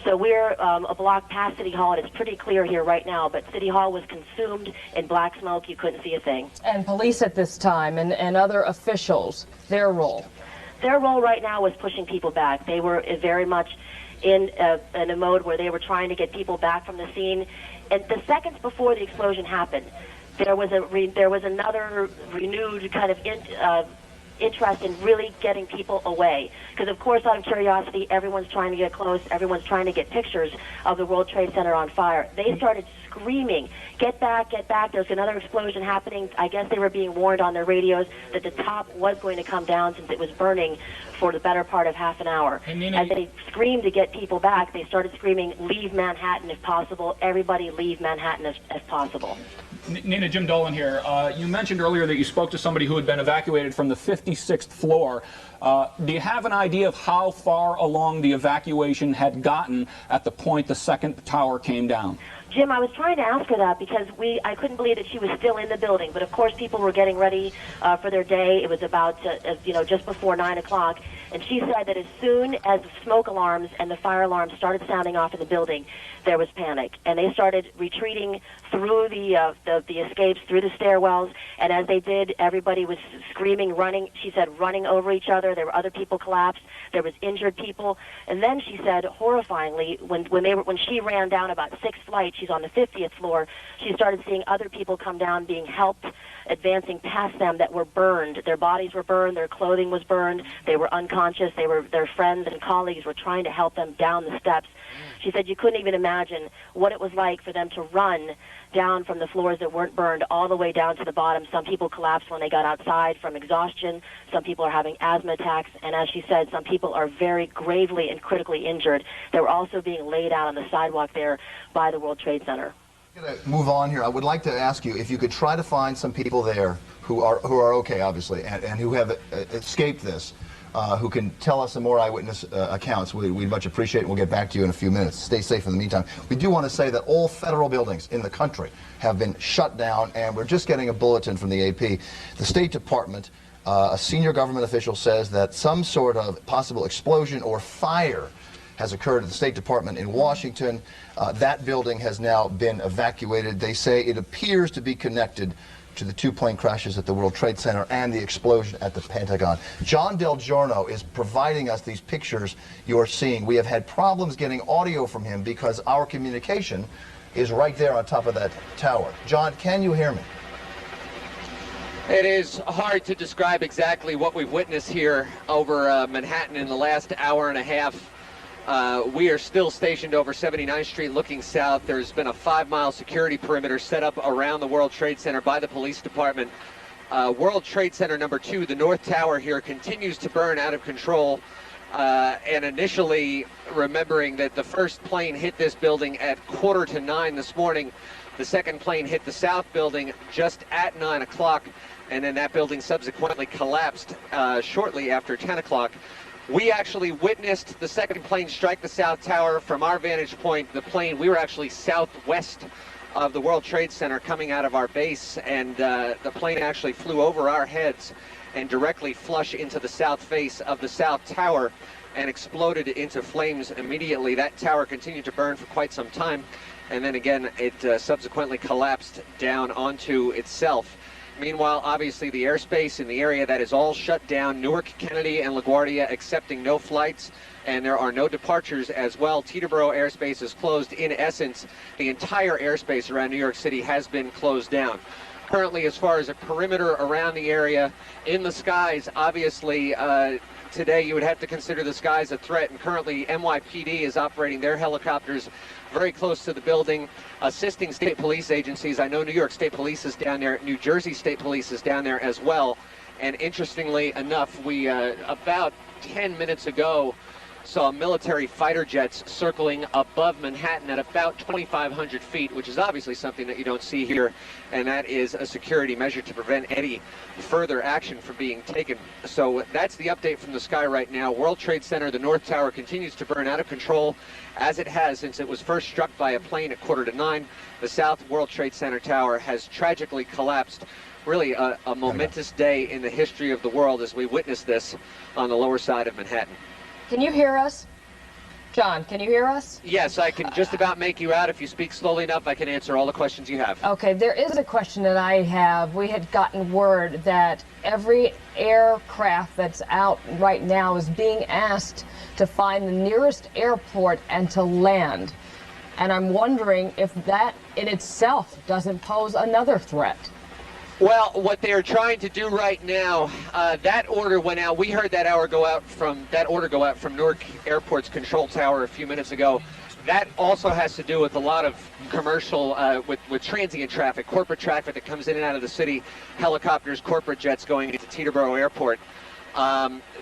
So we're a block past City Hall, and it's pretty clear here right now, but City Hall was consumed in black smoke. You couldn't see a thing.
And police at this time and other officials, their role?
Their role right now was pushing people back. They were very much in a mode where they were trying to get people back from the scene. And the seconds before the explosion happened, there was another renewed kind of interest in really getting people away. Because, of course, out of curiosity, everyone's trying to get close. Everyone's trying to get pictures of the World Trade Center on fire. They started screaming, "Get back, get back. There's another explosion happening." I guess they were being warned on their radios that the top was going to come down since it was burning for the better part of half an hour. As they screamed to get people back, they started screaming, "Leave Manhattan if possible. Everybody leave Manhattan if possible."
Nina, Jim Dolan here. You mentioned earlier that you spoke to somebody who had been evacuated from the 56th floor. Do you have an idea of how far along the evacuation had gotten at the point the second tower came down?
Jim, I was trying to ask her that because I couldn't believe that she was still in the building. But of course, people were getting ready for their day. It was about just before 9 o'clock, and she said that as soon as the smoke alarms and the fire alarms started sounding off in the building, there was panic, and they started retreating through the escapes, through the stairwells. And as they did, everybody was screaming, running. She said, running over each other. There were other people collapsed. There was injured people. And then she said, horrifyingly, when she ran down about 6th flight, she's on the 50th floor, she started seeing other people come down, being helped, advancing past them that were burned. Their bodies were burned. Their clothing was burned. They were unconscious. Their friends and colleagues were trying to help them down the steps. She said you couldn't even imagine what it was like for them to run down from the floors that weren't burned all the way down to the bottom. Some people collapsed when they got outside from exhaustion. Some people are having asthma attacks. And as she said, some people are very gravely and critically injured. They were also being laid out on the sidewalk there by the World Trade Center.
I'm going to move on here. I would like to ask you if you could try to find some people there who are okay, obviously, and who have escaped this, who can tell us some more eyewitness accounts. We'd much appreciate it. We'll get back to you in a few minutes. Stay safe in the meantime. We do want to say that all federal buildings in the country have been shut down, and we're just getting a bulletin from the AP. The State Department, a senior government official says that some sort of possible explosion or fire has occurred at the State Department in Washington. That building has now been evacuated. They say it appears to be connected to the two plane crashes at the World Trade Center and the explosion at the Pentagon. John DelGiorno is providing us these pictures you're seeing. We have had problems getting audio from him because our communication is right there on top of that tower. John, can you hear me?
It is hard to describe exactly what we've witnessed here over Manhattan in the last hour and a half. We are still stationed over 79th Street looking south. There's been a 5-mile security perimeter set up around the World Trade Center by the police department. World Trade Center number 2, the North Tower here, continues to burn out of control. And initially, remembering that the first plane hit this building at 8:45 this morning, the second plane hit the south building just at 9 o'clock, and then that building subsequently collapsed shortly after 10 o'clock. We actually witnessed the second plane strike the South Tower. From our vantage point, we were actually southwest of the World Trade Center coming out of our base, and the plane actually flew over our heads and directly flush into the south face of the South Tower and exploded into flames immediately. That tower continued to burn for quite some time, and then again it subsequently collapsed down onto itself. Meanwhile, obviously, the airspace in the area that is all shut down. Newark, Kennedy, and LaGuardia accepting no flights, and there are no departures as well. Teterboro airspace is closed. In essence, the entire airspace around New York City has been closed down. Currently, as far as a perimeter around the area, in the skies, obviously, today you would have to consider the skies a threat, and currently NYPD is operating their helicopters very close to the building, assisting state police agencies. I know New York State Police is down there, New Jersey State Police is down there as well. And interestingly enough, we about 10 minutes ago saw military fighter jets circling above Manhattan at about 2,500 feet, which is obviously something that you don't see here, and that is a security measure to prevent any further action from being taken. So that's the update from the sky right now. World Trade Center, the North Tower, continues to burn out of control, as it has since it was first struck by a plane at 8:45. The South World Trade Center tower has tragically collapsed. Really a momentous day in the history of the world as we witness this on the lower side of Manhattan.
Can you hear us? John, can you hear us?
Yes, I can just about make you out. If you speak slowly enough, I can answer all the questions you have.
Okay, there is a question that I have. We had gotten word that every aircraft that's out right now is being asked to find the nearest airport and to land. And I'm wondering if that in itself doesn't pose another threat.
Well, what they're trying to do right now, that order went out. We heard that order go out from Newark Airport's control tower a few minutes ago. That also has to do with a lot of commercial, with transient traffic, corporate traffic that comes in and out of the city, helicopters, corporate jets going into Teterboro Airport.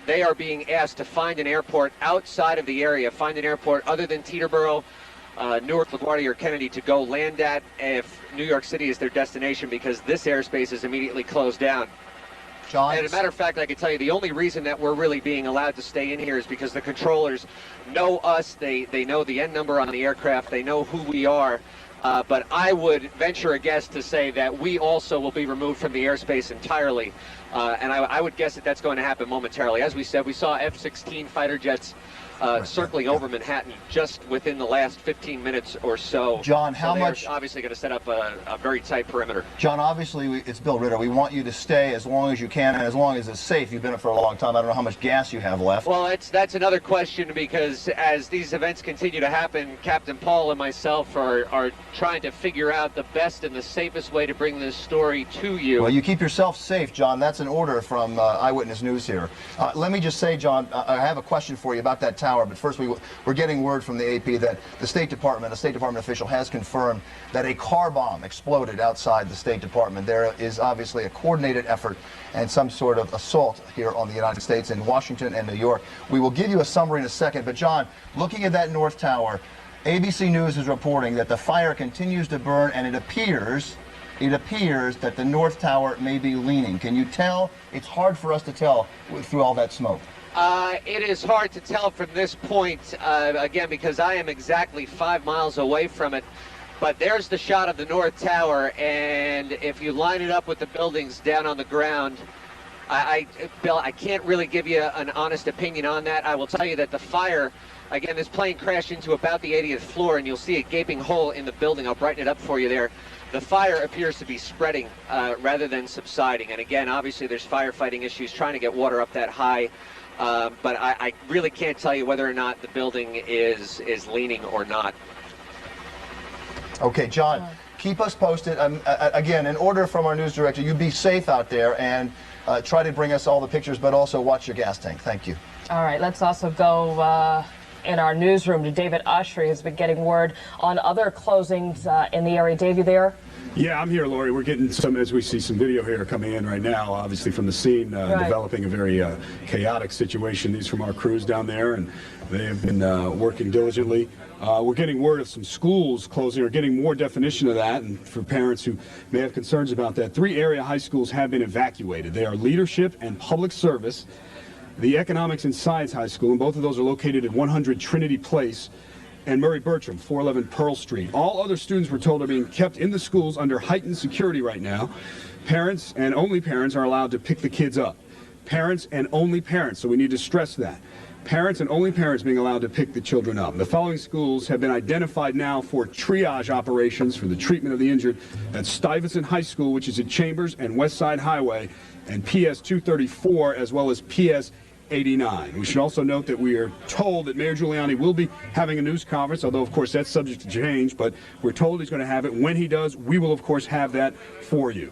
They are being asked to find an airport outside of the area, find an airport other than Teterboro, Newark, LaGuardia, or Kennedy to go land at if New York City is their destination, because this airspace is immediately closed down.
John?
And as a matter of fact, I can tell you the only reason that we're really being allowed to stay in here is because the controllers know us, they know the end number on the aircraft, they know who we are. But I would venture a guess to say that we also will be removed from the airspace entirely. And I would guess that that's going to happen momentarily. As we said, we saw F-16 fighter jets circling over Manhattan just within the last 15 minutes or so.
John, how much?
Obviously going to set up a very tight perimeter.
John, obviously it's Bill Ritter. We want you to stay as long as you can and as long as it's safe. You've been in it for a long time. I don't know how much gas you have left.
Well, that's another question, because as these events continue to happen, Captain Paul and myself are trying to figure out the best and the safest way to bring this story to you.
Well, you keep yourself safe, John. That's an order from Eyewitness News here. Let me just say, John, I have a question for you about that tower, but first we're getting word from the AP that the State Department, a State Department official has confirmed that a car bomb exploded outside the State Department. There is obviously a coordinated effort and some sort of assault here on the United States in Washington and New York. We will give you a summary in a second, but John, looking at that North Tower, ABC News is reporting that the fire continues to burn, and it appears that the North Tower may be leaning. Can you tell? It's hard for us to tell through all that smoke.
It is hard to tell from this point, again, because I am exactly 5 miles away from it. But there's the shot of the North Tower, and if you line it up with the buildings down on the ground, Bill, I can't really give you an honest opinion on that. I will tell you that the fire, again, this plane crashed into about the 80th floor, and you'll see a gaping hole in the building. I'll brighten it up for you there. The fire appears to be spreading rather than subsiding. And again, obviously there's firefighting issues trying to get water up that high. But I really can't tell you whether or not the building is leaning or not.
Okay, John, keep us posted. Again, an order from our news director, you be safe out there and try to bring us all the pictures, but also watch your gas tank. Thank you.
All right, let's also go in our newsroom to David Ushery, who's been getting word on other closings in the area. Dave, you there?
Yeah, I'm here, Lori. We're getting some, as we see some video here coming in right now, obviously from the scene, developing a very chaotic situation. These from our crews down there, and they have been working diligently. We're getting word of some schools closing, or getting more definition of that, and for parents who may have concerns about that, 3 area high schools have been evacuated. They are Leadership and Public Service, the Economics and Science High School, and both of those are located at 100 Trinity Place, and Murray Bertram, 411 Pearl Street. All other students, we're told, are being kept in the schools under heightened security right now. Parents and only parents are allowed to pick the kids up. Parents and only parents, so we need to stress that. Parents and only parents being allowed to pick the children up. The following schools have been identified now for triage operations for the treatment of the injured. That's Stuyvesant High School, which is at Chambers and West Side Highway, and PS 234, as well as PS 89. We should also note that we are told that Mayor Giuliani will be having a news conference, although of course that's subject to change, but we're told he's going to have it. When he does, we will of course have that for you.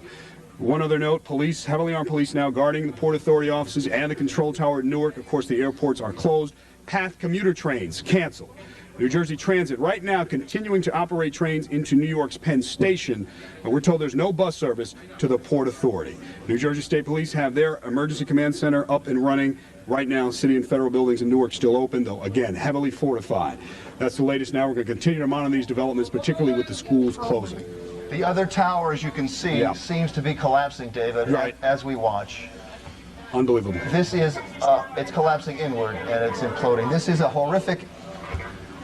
One other note, police, heavily armed police now guarding the Port Authority offices and the control tower at Newark. Of course, the airports are closed. PATH commuter trains canceled. New Jersey Transit right now continuing to operate trains into New York's Penn Station, but we're told there's no bus service to the Port Authority. New Jersey State Police have their emergency command center up and running. Right now, city and federal buildings in Newark still open, though, again, heavily fortified. That's the latest now. We're going to continue to monitor these developments, particularly with the schools closing.
The other tower, as you can see, seems to be collapsing, David, as we watch.
Unbelievable.
This is, it's collapsing inward and it's imploding. This is a horrific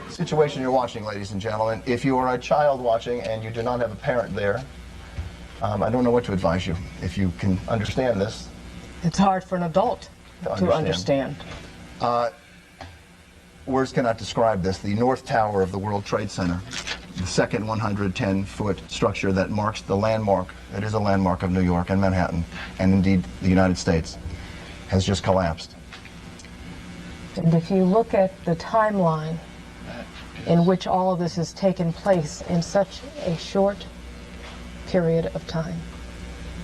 situation you're watching, ladies and gentlemen. If you are a child watching and you do not have a parent there, I don't know what to advise you. If you can understand this.
It's hard for an adult to understand.
words cannot describe this. The North Tower of the World Trade Center, the second 110-foot structure that marks the landmark, that is a landmark of New York and Manhattan, and indeed the United States, has just collapsed.
And if you look at the timeline in which all of this has taken place in such a short period of time,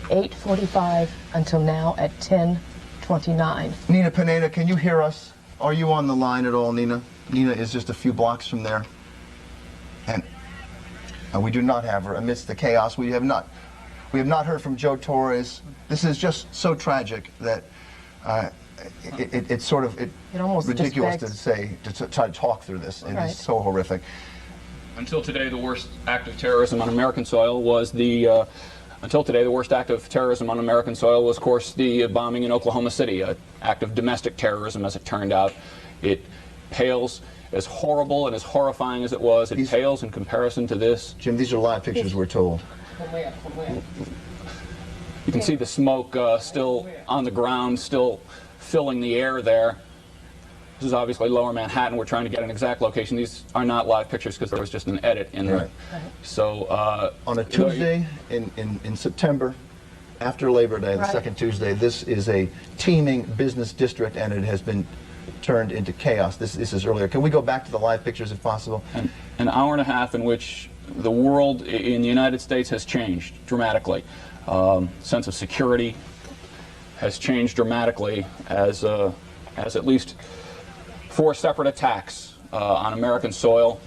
8:45 until now at 10:29.
Nina Pineda, can you hear us? Are you on the line at all, Nina? Nina is just a few blocks from there. And we do not have her amidst the chaos. We have not heard from Joe Torres. This is just so tragic that it's almost ridiculous to try to talk through this. It is so horrific.
Until today, the worst act of terrorism on American soil was the. Until today, the worst act of terrorism on American soil was, of course, the bombing in Oklahoma City, an act of domestic terrorism, as it turned out. It pales, as horrible and as horrifying as it was, it pales in comparison to this.
Jim, these are live pictures, we're told.
You can see the smoke still on the ground, still filling the air there. This is obviously Lower Manhattan. We're trying to get an exact location. These are not live pictures because there was just an edit in there. So
on a Tuesday in September, after Labor Day, the second Tuesday, this is a teeming business district, and it has been turned into chaos. This is earlier. Can we go back to the live pictures if possible?
An hour and a half in which the world in the United States has changed dramatically. Sense of security has changed dramatically as at least 4 separate attacks on American soil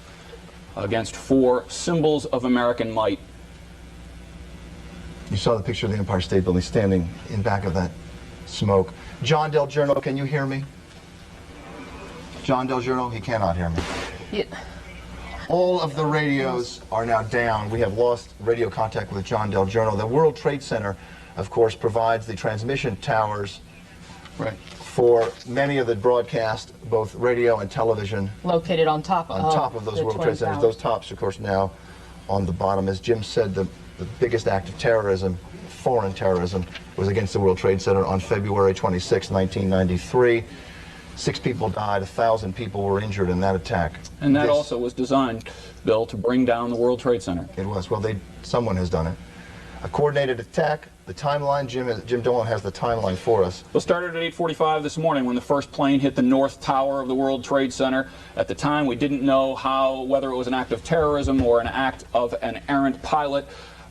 against 4 symbols of American might.
You saw the picture of the Empire State Building standing in back of that smoke. John DelGiorno, can you hear me? John DelGiorno, he cannot hear me.
Yeah.
All of the radios are now down. We have lost radio contact with John DelGiorno. The World Trade Center, of course, provides the transmission towers for many of the broadcast, both radio and television.
Located on top
of those World Trade Centers. Those tops, of course, now on the bottom. As Jim said, the biggest act of terrorism, foreign terrorism, was against the World Trade Center on February 26, 1993. 6 people died, 1,000 people were injured in that attack.
And that also was designed, Bill, to bring down the World Trade Center.
It was. Well, someone has done it. A coordinated attack. The timeline, Jim Dolan has the timeline for us.
Well, started at 8:45 this morning when the first plane hit the North Tower of the World Trade Center. At the time, we didn't know whether it was an act of terrorism or an act of an errant pilot.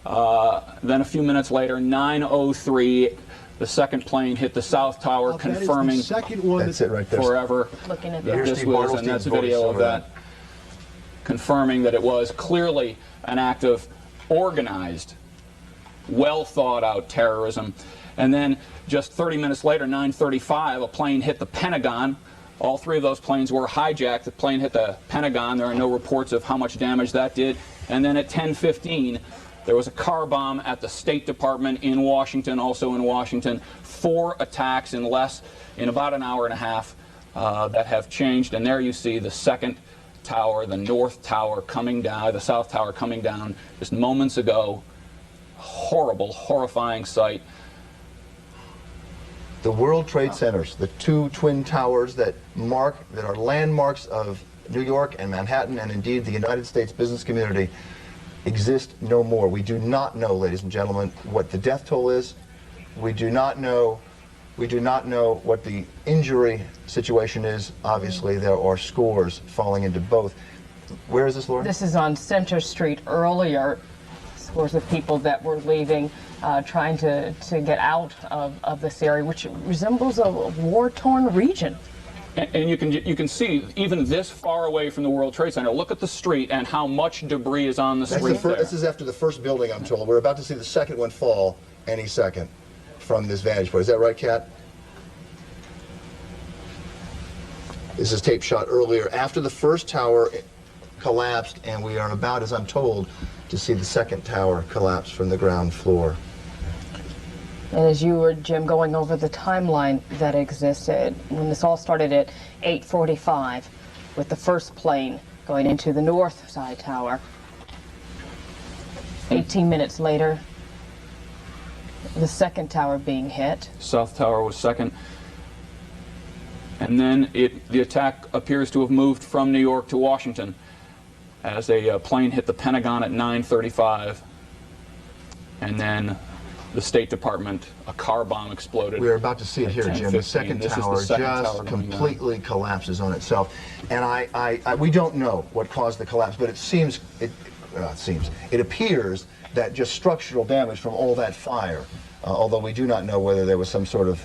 Then a few minutes later, 9:03, the second plane hit the South Tower, confirming
that is the second one.
That's it right there.
Forever
Looking at
that this was, and that's a video of that, confirming that it was clearly an act of organized, well thought out terrorism. And then just 30 minutes later, 9:35, a plane hit the Pentagon. All 3 of those planes were hijacked. The plane hit the Pentagon. There are no reports of how much damage that did. And then at 10:15, there was a car bomb at the State Department in Washington, also in Washington. 4 attacks in about an hour and a half that have changed. And there you see the second tower, the North Tower coming down, the South Tower coming down just moments ago. Horrible, horrifying sight.
The World Trade Centers, the 2 twin towers that are landmarks of New York and Manhattan, and indeed the United States business community, exist no more. We do not know, ladies and gentlemen, what the death toll is. We do not know what the injury situation is. Obviously, there are scores falling into both. Where is this, Laura?
This is on Center Street earlier. Scores of people that were leaving, trying to get out of this area, which resembles a war-torn region.
And you can see, even this far away from the World Trade Center, look at the street and how much debris is on the street there.
This is after the first building, I'm told. We're about to see the second one fall any second from this vantage point. Is that right, Kat? This is tape shot earlier, after the first tower collapsed, and we are about, as I'm told, to see the second tower collapse from the ground floor.
And as you were, Jim, going over the timeline that existed, when this all started at 8:45, with the first plane going into the north side tower. 18 minutes later, the second tower being hit.
South Tower was second. And then the attack appears to have moved from New York to Washington as a plane hit the Pentagon at 9:35. And then the State Department, a car bomb exploded.
We're about to see it here, Jim. The second tower just completely collapses on itself. And we don't know what caused the collapse, but it appears that just structural damage from all that fire, although we do not know whether there was some sort of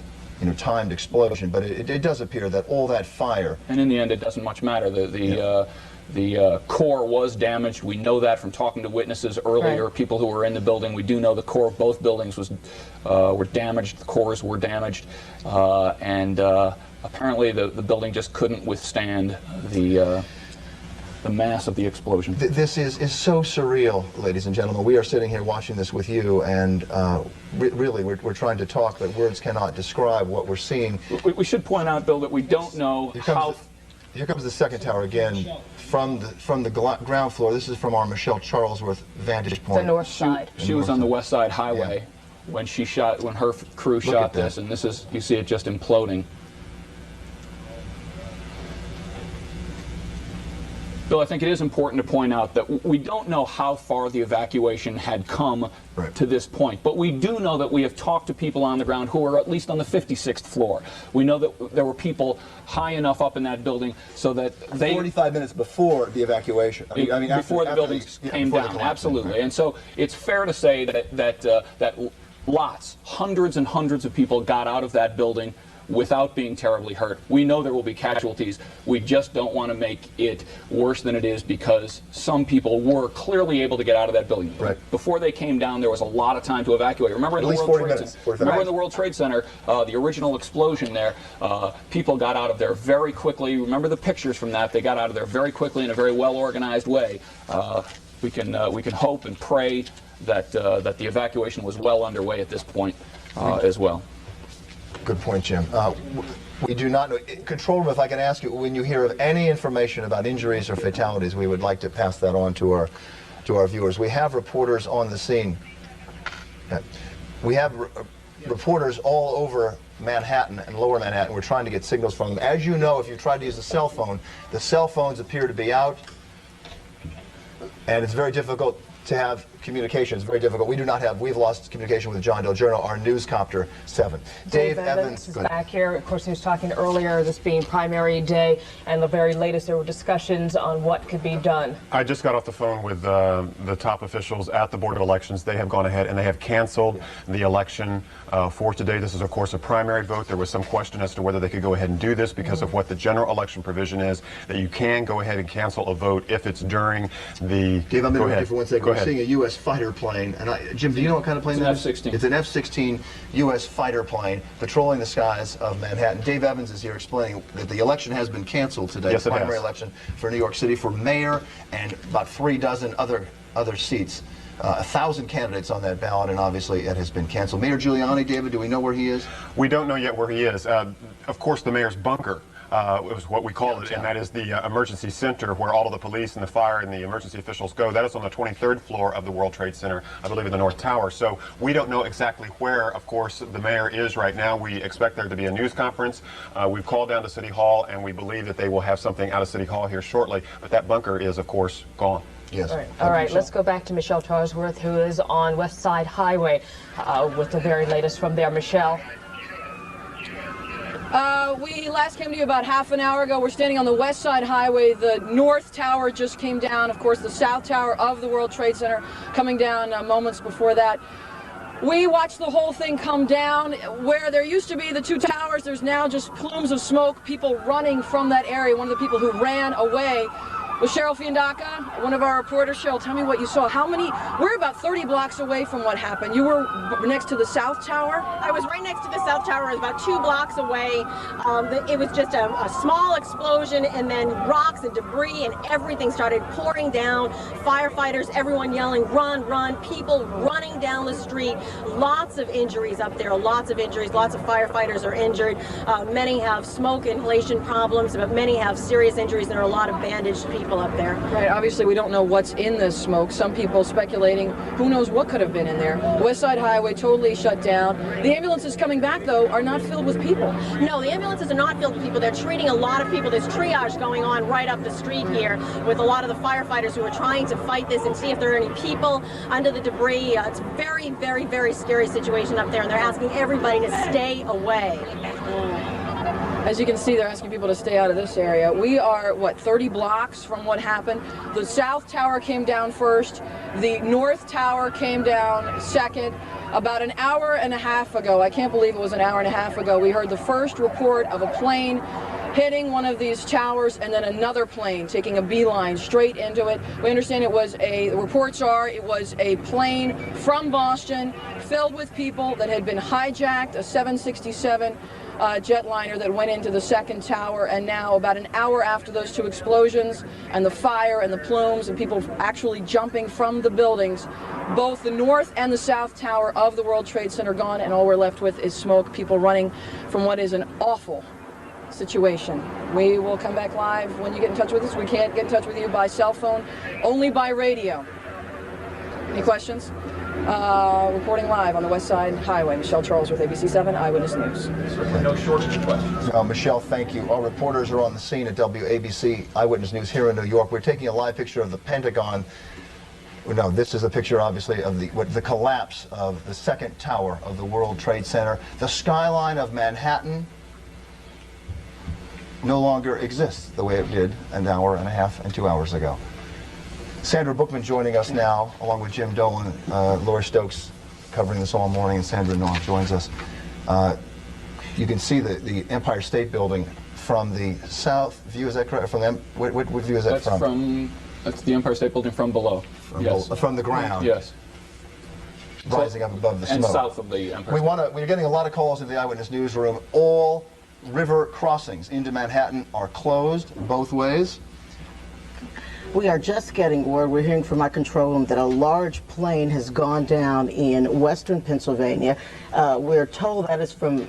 timed explosion, but it does appear that all that fire.
And in the end, it doesn't much matter. The core was damaged. We know that from talking to witnesses earlier, people who were in the building. We do know the core of both buildings were damaged. The cores were damaged, and apparently the building just couldn't withstand the mass of the explosion.
This is so surreal, ladies and gentlemen. We are sitting here watching this with you, and really we're trying to talk, but words cannot describe what we're seeing.
We should point out, Bill, that we don't know how...
Here comes the second tower again from the ground floor. This is from our Michelle Charlesworth vantage point.
The north side.
She was on the West Side Highway when her crew shot this, and this is, you see it just imploding. Bill, I think it is important to point out that we don't know how far the evacuation had come to this point, but we do know that we have talked to people on the ground who are at least on the 56th floor. We know that there were people high enough up in that building so that they...
45 minutes before the evacuation.
Before the buildings came down, absolutely. And so it's fair to say that lots, hundreds and hundreds of people got out of that building without being terribly hurt. We know there will be casualties. We just don't want to make it worse than it is, because some people were clearly able to get out of that building. Before they came down, there was a lot of time to evacuate. Remember in the World Trade Center, the original explosion there, people got out of there very quickly. Remember the pictures from that? They got out of there very quickly in a very well-organized way. We can hope and pray that the evacuation was well underway at this point as well.
Good point, Jim. We do not know. Control room, if I can ask you, when you hear of any information about injuries or fatalities, we would like to pass that on to our viewers. We have reporters on the scene. We have reporters all over Manhattan and Lower Manhattan. We're trying to get signals from them. As you know, if you tried to use a cell phone, the cell phones appear to be out, and it's very difficult to have communication. It's very difficult. We've lost communication with John DelGiorno, our newscopter 7. Dave Evans
is back here. Of course, he was talking earlier, this being primary day, and the very latest, there were discussions on what could be done.
I just got off the phone with the top officials at the Board of Elections. They have gone ahead and they have canceled the election for today. This is, of course, a primary vote. There was some question as to whether they could go ahead and do this because of what the general election provision is, that you can go ahead and cancel a vote if it's during the...
Dave, I'm going to for 1 second. We're seeing a U.S. fighter plane. And Jim, do you know what kind of plane that is?
It's an F-16.
It's an F-16 U.S. fighter plane patrolling the skies of Manhattan. Dave Evans is here explaining that the election has been canceled today, the primary election for New York City for mayor and about 36 other seats. 1,000 candidates on that ballot, and obviously it has been canceled. Mayor Giuliani, David, do we know where he is?
We don't know yet where he is. Of course, the mayor's bunker. It was what we call it, and that is the emergency center where all of the police and the fire and the emergency officials go. That is on the 23rd floor of the World Trade Center, I believe in the North Tower. So we don't know exactly where, of course, the mayor is right now. We expect there to be a news conference. We've called down to City Hall, and we believe that they will have something out of City Hall here shortly. But that bunker is, of course, gone.
Yes.
All right, let's go back to Michelle Charlesworth, who is on West Side Highway with the very latest from there. Michelle.
We last came to you about half an hour ago. We're standing on the West Side Highway. The North Tower just came down. Of course, the South Tower of the World Trade Center coming down moments before that. We watched the whole thing come down. Where there used to be the two towers, there's now just plumes of smoke, people running from that area. One of the people who ran away was Cheryl Fiandaca, one of our reporters. Cheryl, tell me what you saw. We're about 30 blocks away from what happened. You were next to the South Tower?
I was right next to the South Tower. I was about 2 blocks away. It was just a small explosion, and then rocks and debris and everything started pouring down. Firefighters, everyone yelling, run, run, people running down the street. Lots of injuries up there, lots of injuries. Lots of firefighters are injured. Many have smoke inhalation problems, but many have serious injuries, and there are a lot of bandaged people people up there.
Right, obviously we don't know what's in this smoke. Some people speculating who knows what could have been in there. West Side Highway totally shut down. The ambulances coming back, though, are not filled with people.
No, the ambulances are not filled with people. They're treating a lot of people. There's triage going on right up the street here with a lot of the firefighters who are trying to fight this and see if there are any people under the debris. It's a very, very, very scary situation up there, and they're asking everybody to stay away.
As you can see, they're asking people to stay out of this area. We are, what, 30 blocks from what happened? The South Tower came down first. The North Tower came down second. About an hour and a half ago, I can't believe it was an hour and a half ago, we heard the first report of a plane hitting one of these towers and then another plane taking a beeline straight into it. We understand the reports are it was a plane from Boston filled with people that had been hijacked, a 767 jetliner that went into the second tower, and now about an hour after those two explosions and the fire and the plumes and people actually jumping from the buildings, both the North and the South Tower of the World Trade Center gone, and all we're left with is smoke, people running from what is an awful situation. We will come back live when you get in touch with us. We can't get in touch with you by cell phone, only by radio. Any questions? Reporting live on the West Side Highway. Michelle Charles with ABC7 Eyewitness News.
No shortage of questions. Michelle, thank you. Our reporters are on the scene at WABC Eyewitness News here in New York. We're taking a live picture of the Pentagon. No, this is a picture, obviously, of the collapse of the second tower of the World Trade Center. The skyline of Manhattan no longer exists the way it did an hour and a half and 2 hours ago. Sandra Bookman joining us now, along with Jim Dolan, Laura Stokes covering this all morning, and Sandra Noah joins us. You can see the Empire State Building from the south view, is that correct? From them, what view is that from?
That's the Empire State Building from below.
From the ground?
Yes.
Rising up above the smoke.
And south of the Empire State.
We're getting a lot of calls into the Eyewitness newsroom. All river crossings into Manhattan are closed both ways.
We are just getting word, we're hearing from our control room, that a large plane has gone down in western Pennsylvania. We're told that is from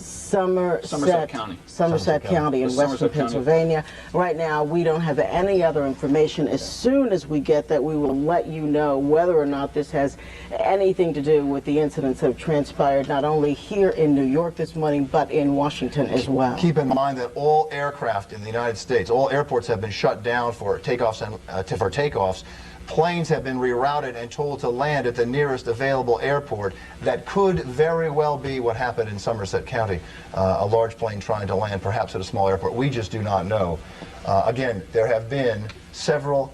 Somerset County in western Pennsylvania. Right now, we don't have any other information. As soon as we get that, we will let you know whether or not this has anything to do with the incidents that have transpired not only here in New York this morning, but in Washington as well.
Keep in mind that all aircraft in the United States, all airports have been shut down for takeoffs and for takeoffs. Planes have been rerouted and told to land at the nearest available airport. That could very well be what happened in Somerset County. A large plane trying to land perhaps at a small airport. We just do not know. Again, there have been several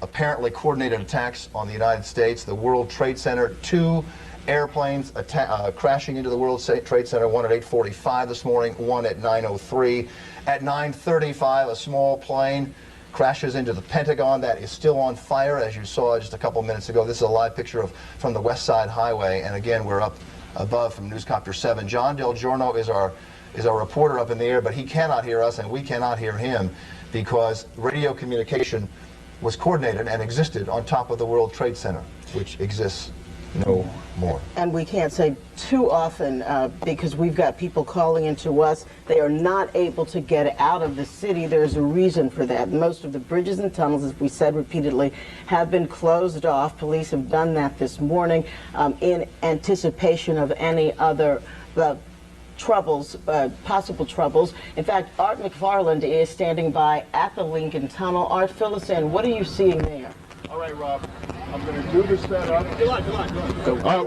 apparently coordinated attacks on the United States. The World Trade Center, 2 airplanes crashing into the World Trade Center, one at 8:45 this morning, one at 9:03. At 9:35, a small plane crashes into the Pentagon. That is still on fire, as you saw just a couple minutes ago. This is a live picture from the West Side Highway, and again, we're up above from Newscopter 7. John DelGiorno is our reporter up in the air, but he cannot hear us, and we cannot hear him, because radio communication was coordinated and existed on top of the World Trade Center, which exists no more.
And we can't say too often, because we've got people calling into us. They are not able to get out of the city. There's a reason for that. Most of the bridges and tunnels, as we said repeatedly, have been closed off. Police have done that this morning in anticipation of any other troubles, possible troubles. In fact, Art McFarland is standing by at the Lincoln Tunnel. Art, fill us in. What are you seeing there?
All right, Rob. I'm going to do the setup.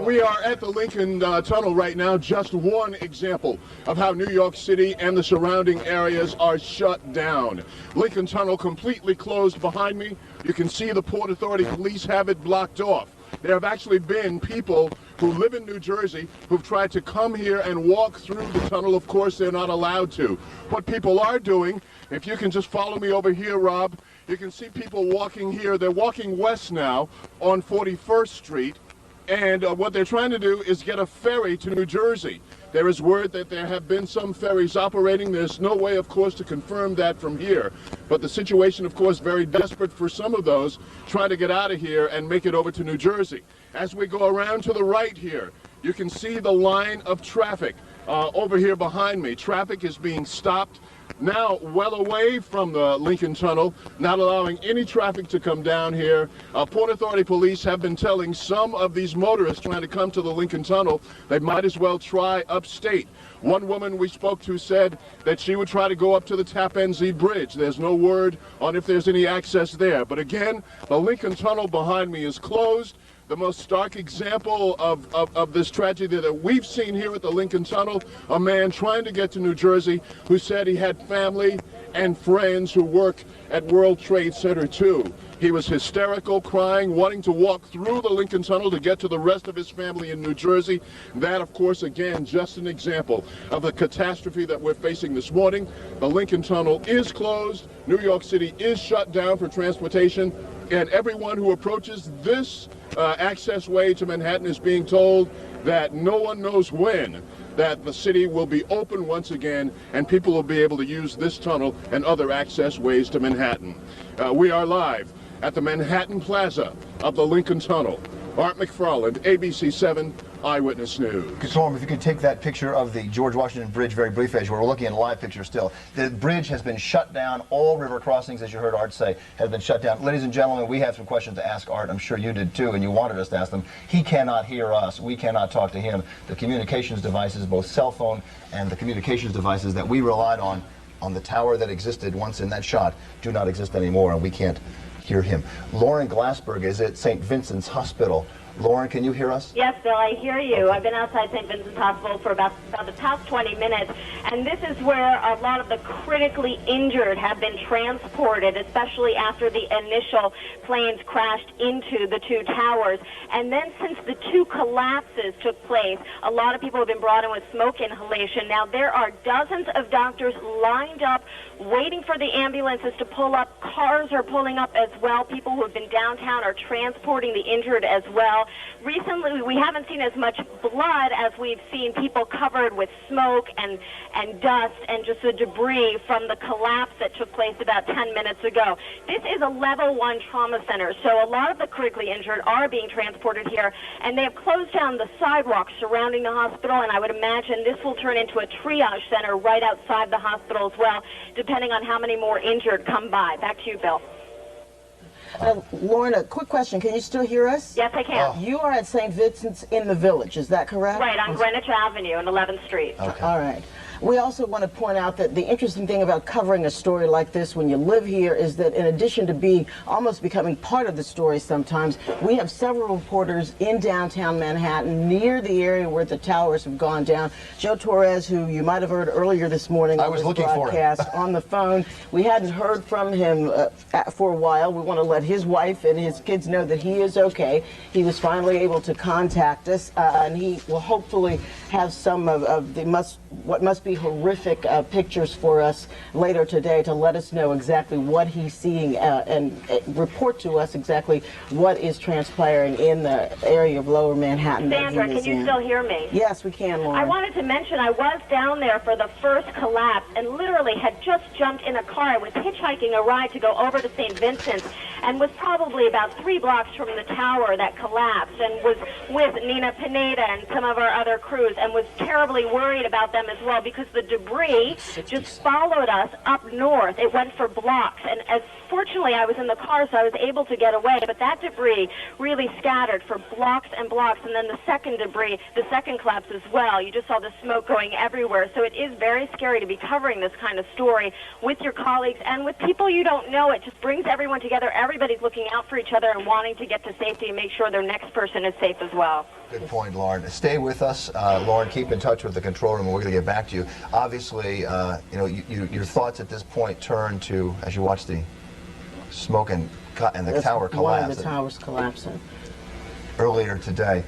We are at the Lincoln Tunnel right now. Just one example of how New York City and the surrounding areas are shut down. Lincoln Tunnel completely closed behind me. You can see the Port Authority police have it blocked off. There have actually been people who live in New Jersey who've tried to come here and walk through the tunnel. Of course, they're not allowed to. What people are doing, if you can just follow me over here, Rob, you can see people walking here. They're walking west now on 41st Street, and what they're trying to do is get a ferry to New Jersey. There is word that there have been some ferries operating. There's no way, of course, to confirm that from here. But the situation, of course, very desperate for some of those trying to get out of here and make it over to New Jersey. As we go around to the right here, you can see the line of traffic over here behind me. Traffic is being stopped. now well away from the Lincoln Tunnel, not allowing any traffic to come down here. Port Authority police have been telling some of these motorists trying to come to the Lincoln Tunnel they might as well try upstate. One woman we spoke to said that she would try to go up to the Tappan Zee Bridge. There's no word on if there's any access there. But again, the Lincoln Tunnel behind me is closed. The most stark example of this tragedy that we've seen here at the Lincoln Tunnel, a man trying to get to New Jersey who said he had family and friends who work at World Trade Center too. He was hysterical, crying, wanting to walk through the Lincoln Tunnel to get to the rest of his family in New Jersey. That, of course, again, just an example of the catastrophe that we're facing this morning. The Lincoln Tunnel is closed. New York City is shut down for transportation. And everyone who approaches this access way to Manhattan is being told that no one knows when that the city will be open once again and people will be able to use this tunnel and other access ways to Manhattan. We are live at the Manhattan Plaza of the Lincoln Tunnel. Art McFarland, ABC 7 Eyewitness News.
Storm, if you could take that picture of the George Washington Bridge very briefly, as we're looking at a live picture still. The bridge has been shut down. All river crossings, as you heard Art say, have been shut down. Ladies and gentlemen, we have some questions to ask Art. I'm sure you did too, and you wanted us to ask them. He cannot hear us. We cannot talk to him. The communications devices, both cell phone and the communications devices that we relied on the tower that existed once in that shot, do not exist anymore, and we can't hear him. Lauren Glassberg is at St. Vincent's Hospital. Lauren, can you hear us?
Yes, Bill, I hear you. Okay. I've been outside St. Vincent's Hospital for about the past 20 minutes, and this is where a lot of the critically injured have been transported, especially after the initial planes crashed into the two towers. And then since the two collapses took place, a lot of people have been brought in with smoke inhalation. Now, there are dozens of doctors lined up waiting for the ambulances to pull up. Cars are pulling up as well. People who have been downtown are transporting the injured as well. Recently, we haven't seen as much blood as we've seen people covered with smoke and dust and just the debris from the collapse that took place about 10 minutes ago. This is a level 1 trauma center, so a lot of the critically injured are being transported here, and they have closed down the sidewalks surrounding the hospital, and I would imagine this will turn into a triage center right outside the hospital as well, depending on how many more injured come by. Back to you, Bill.
Lauren, a quick question. Can you still hear us?
Yes, I can.
You are at St. Vincent's in the Village, is that correct?
Right, on Greenwich Avenue and 11th Street.
Okay. All right. We also want to point out that the interesting thing about covering a story like this when you live here is that in addition to being almost becoming part of the story sometimes, we have several reporters in downtown Manhattan near the area where the towers have gone down. Joe Torres, who you might have heard earlier this morning on this broadcast on the phone. We hadn't heard from him for a while. We want to let his wife and his kids know that he is okay. He was finally able to contact us, and he will hopefully have some of the what must be horrific pictures for us later today to let us know exactly what he's seeing and report to us exactly what is transpiring in the area of Lower Manhattan.
Sandra, can you still hear me?
Yes, we can, Lauren.
I wanted to mention I was down there for the first collapse and literally had just jumped in a car. I was hitchhiking a ride to go over to St. Vincent's and was probably about 3 blocks from the tower that collapsed and was with Nina Pineda and some of our other crews and was terribly worried about them as well because the debris just followed us up north. It went for blocks, and as fortunately I was in the car, so I was able to get away, but that debris really scattered for blocks and blocks, and then the second debris, the second collapse as well. You just saw the smoke going everywhere, so it is very scary to be covering this kind of story with your colleagues and with people you don't know. It just brings everyone together. Everybody's looking out for each other and wanting to get to safety and make sure their next person is safe as well.
Good point, Lauren. Stay with us, Lauren. Keep in touch with the control room, and we're going to get back to you. Obviously, you know, your thoughts at this point turn to as you watch the smoke and the tower collapse.
One of the towers collapsing.
Earlier today,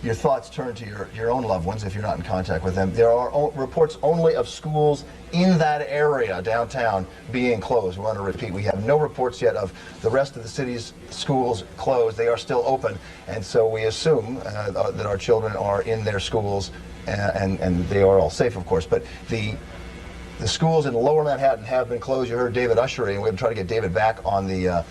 your thoughts turn to your own loved ones if you're not in contact with them. There are reports only of schools in that area downtown being closed. We want to repeat, we have no reports yet of the rest of the city's schools closed. They are still open, and so we assume that our children are in their schools and they are all safe, of course. But the schools in Lower Manhattan have been closed. You heard David Ushery, and we're going to try to get David back on the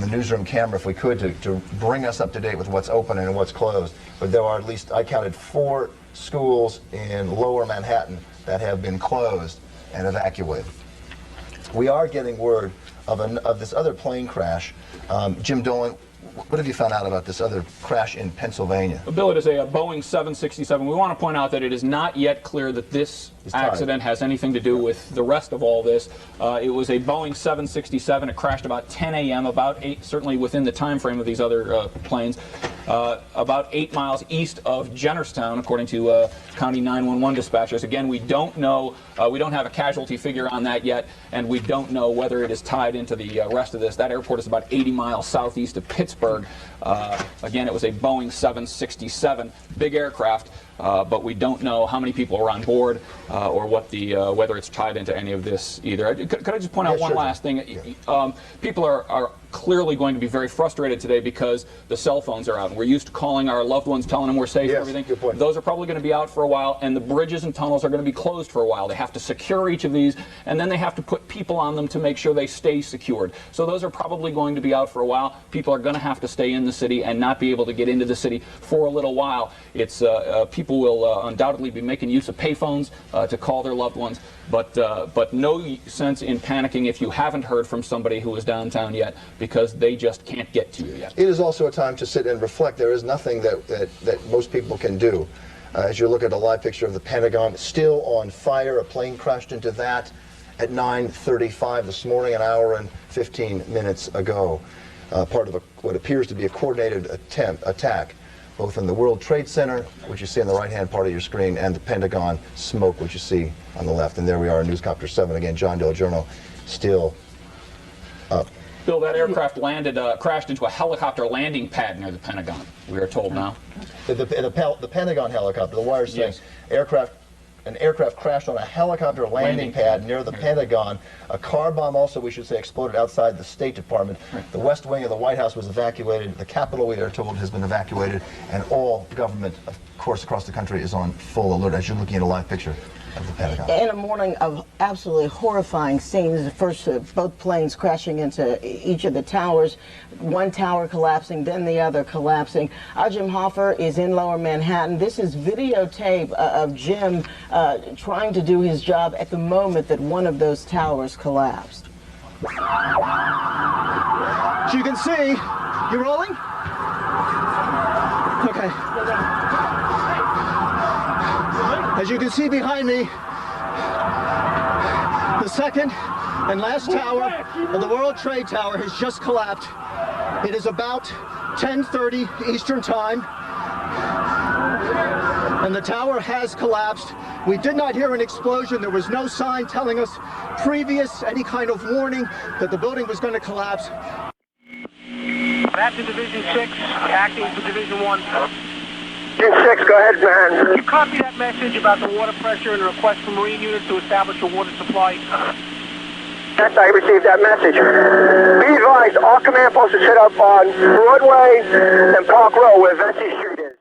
newsroom camera if we could to bring us up to date with what's open and what's closed. But there are at least, I counted 4 schools in Lower Manhattan that have been closed and evacuated. we are getting word of this other plane crash. Jim Dolan, what have you found out about this other crash in Pennsylvania?
Bill, it is a Boeing 767. We want to point out that it is not yet clear that this accident has anything to do with the rest of all this. It was a Boeing 767. It crashed about 10 a.m., about 8, certainly within the time frame of these other planes, about 8 miles east of Jennerstown, according to County 911 dispatchers. Again, we don't know, we don't have a casualty figure on that yet, and we don't know whether it is tied into the rest of this. That airport is about 80 miles southeast of Pittsburgh. Again, it was a Boeing 767, big aircraft, but we don't know how many people are on board or what the whether it's tied into any of this either. Could I just point out one last thing? People are clearly going to be very frustrated today because the cell phones are out. And we're used to calling our loved ones, telling them we're safe and everything.
Good point.
Those are probably going to be out for a while, and the bridges and tunnels are going to be closed for a while. They have to secure each of these, and then they have to put people on them to make sure they stay secured. So those are probably going to be out for a while. People are going to have to stay in the city and not be able to get into the city for a little while. It's people will undoubtedly be making use of payphones to call their loved ones, but no sense in panicking if you haven't heard from somebody who is downtown yet, because they just can't get to you yet.
It is also a time to sit and reflect. There is nothing that most people can do. As you look at a live picture of the Pentagon, still on fire. A plane crashed into that at 9:35 this morning, an hour and 15 minutes ago. Part of what appears to be a coordinated attack, both in the World Trade Center, which you see on the right-hand part of your screen, and the Pentagon smoke, which you see on the left. And there we are in Newscopter 7 again. John DelGiorno still up.
Bill, that aircraft crashed into a helicopter landing pad near the Pentagon, we are told now.
The Pentagon helicopter, the wire saying an aircraft crashed on a helicopter landing pad near the Pentagon. A car bomb also, we should say, exploded outside the State Department. The West Wing of the White House was evacuated. The Capitol, we are told, has been evacuated. And all government, of course, across the country is on full alert, as you're looking at a live picture of the Pentagon.
In a morning of absolutely horrifying scenes, first both planes crashing into each of the towers, one tower collapsing, then the other collapsing. Our Jim Hoffer is in Lower Manhattan. This is videotape of Jim trying to do his job at the moment that one of those towers collapsed.
So you can see, you rolling? Okay. As you can see behind me, the second and last tower of the World Trade Tower has just collapsed. It is about 10:30 Eastern Time, and the tower has collapsed. We did not hear an explosion. There was no sign telling us previous any kind of warning that the building was going to collapse.
Back to Division 6, acting for Division 1.
Division 6, go ahead, man.
Did you copy that message about the water pressure and the request for Marine units to establish a water supply?
Yes, I received that message. Be advised, all command posts are set up on Broadway and Park Row, where Vesey Street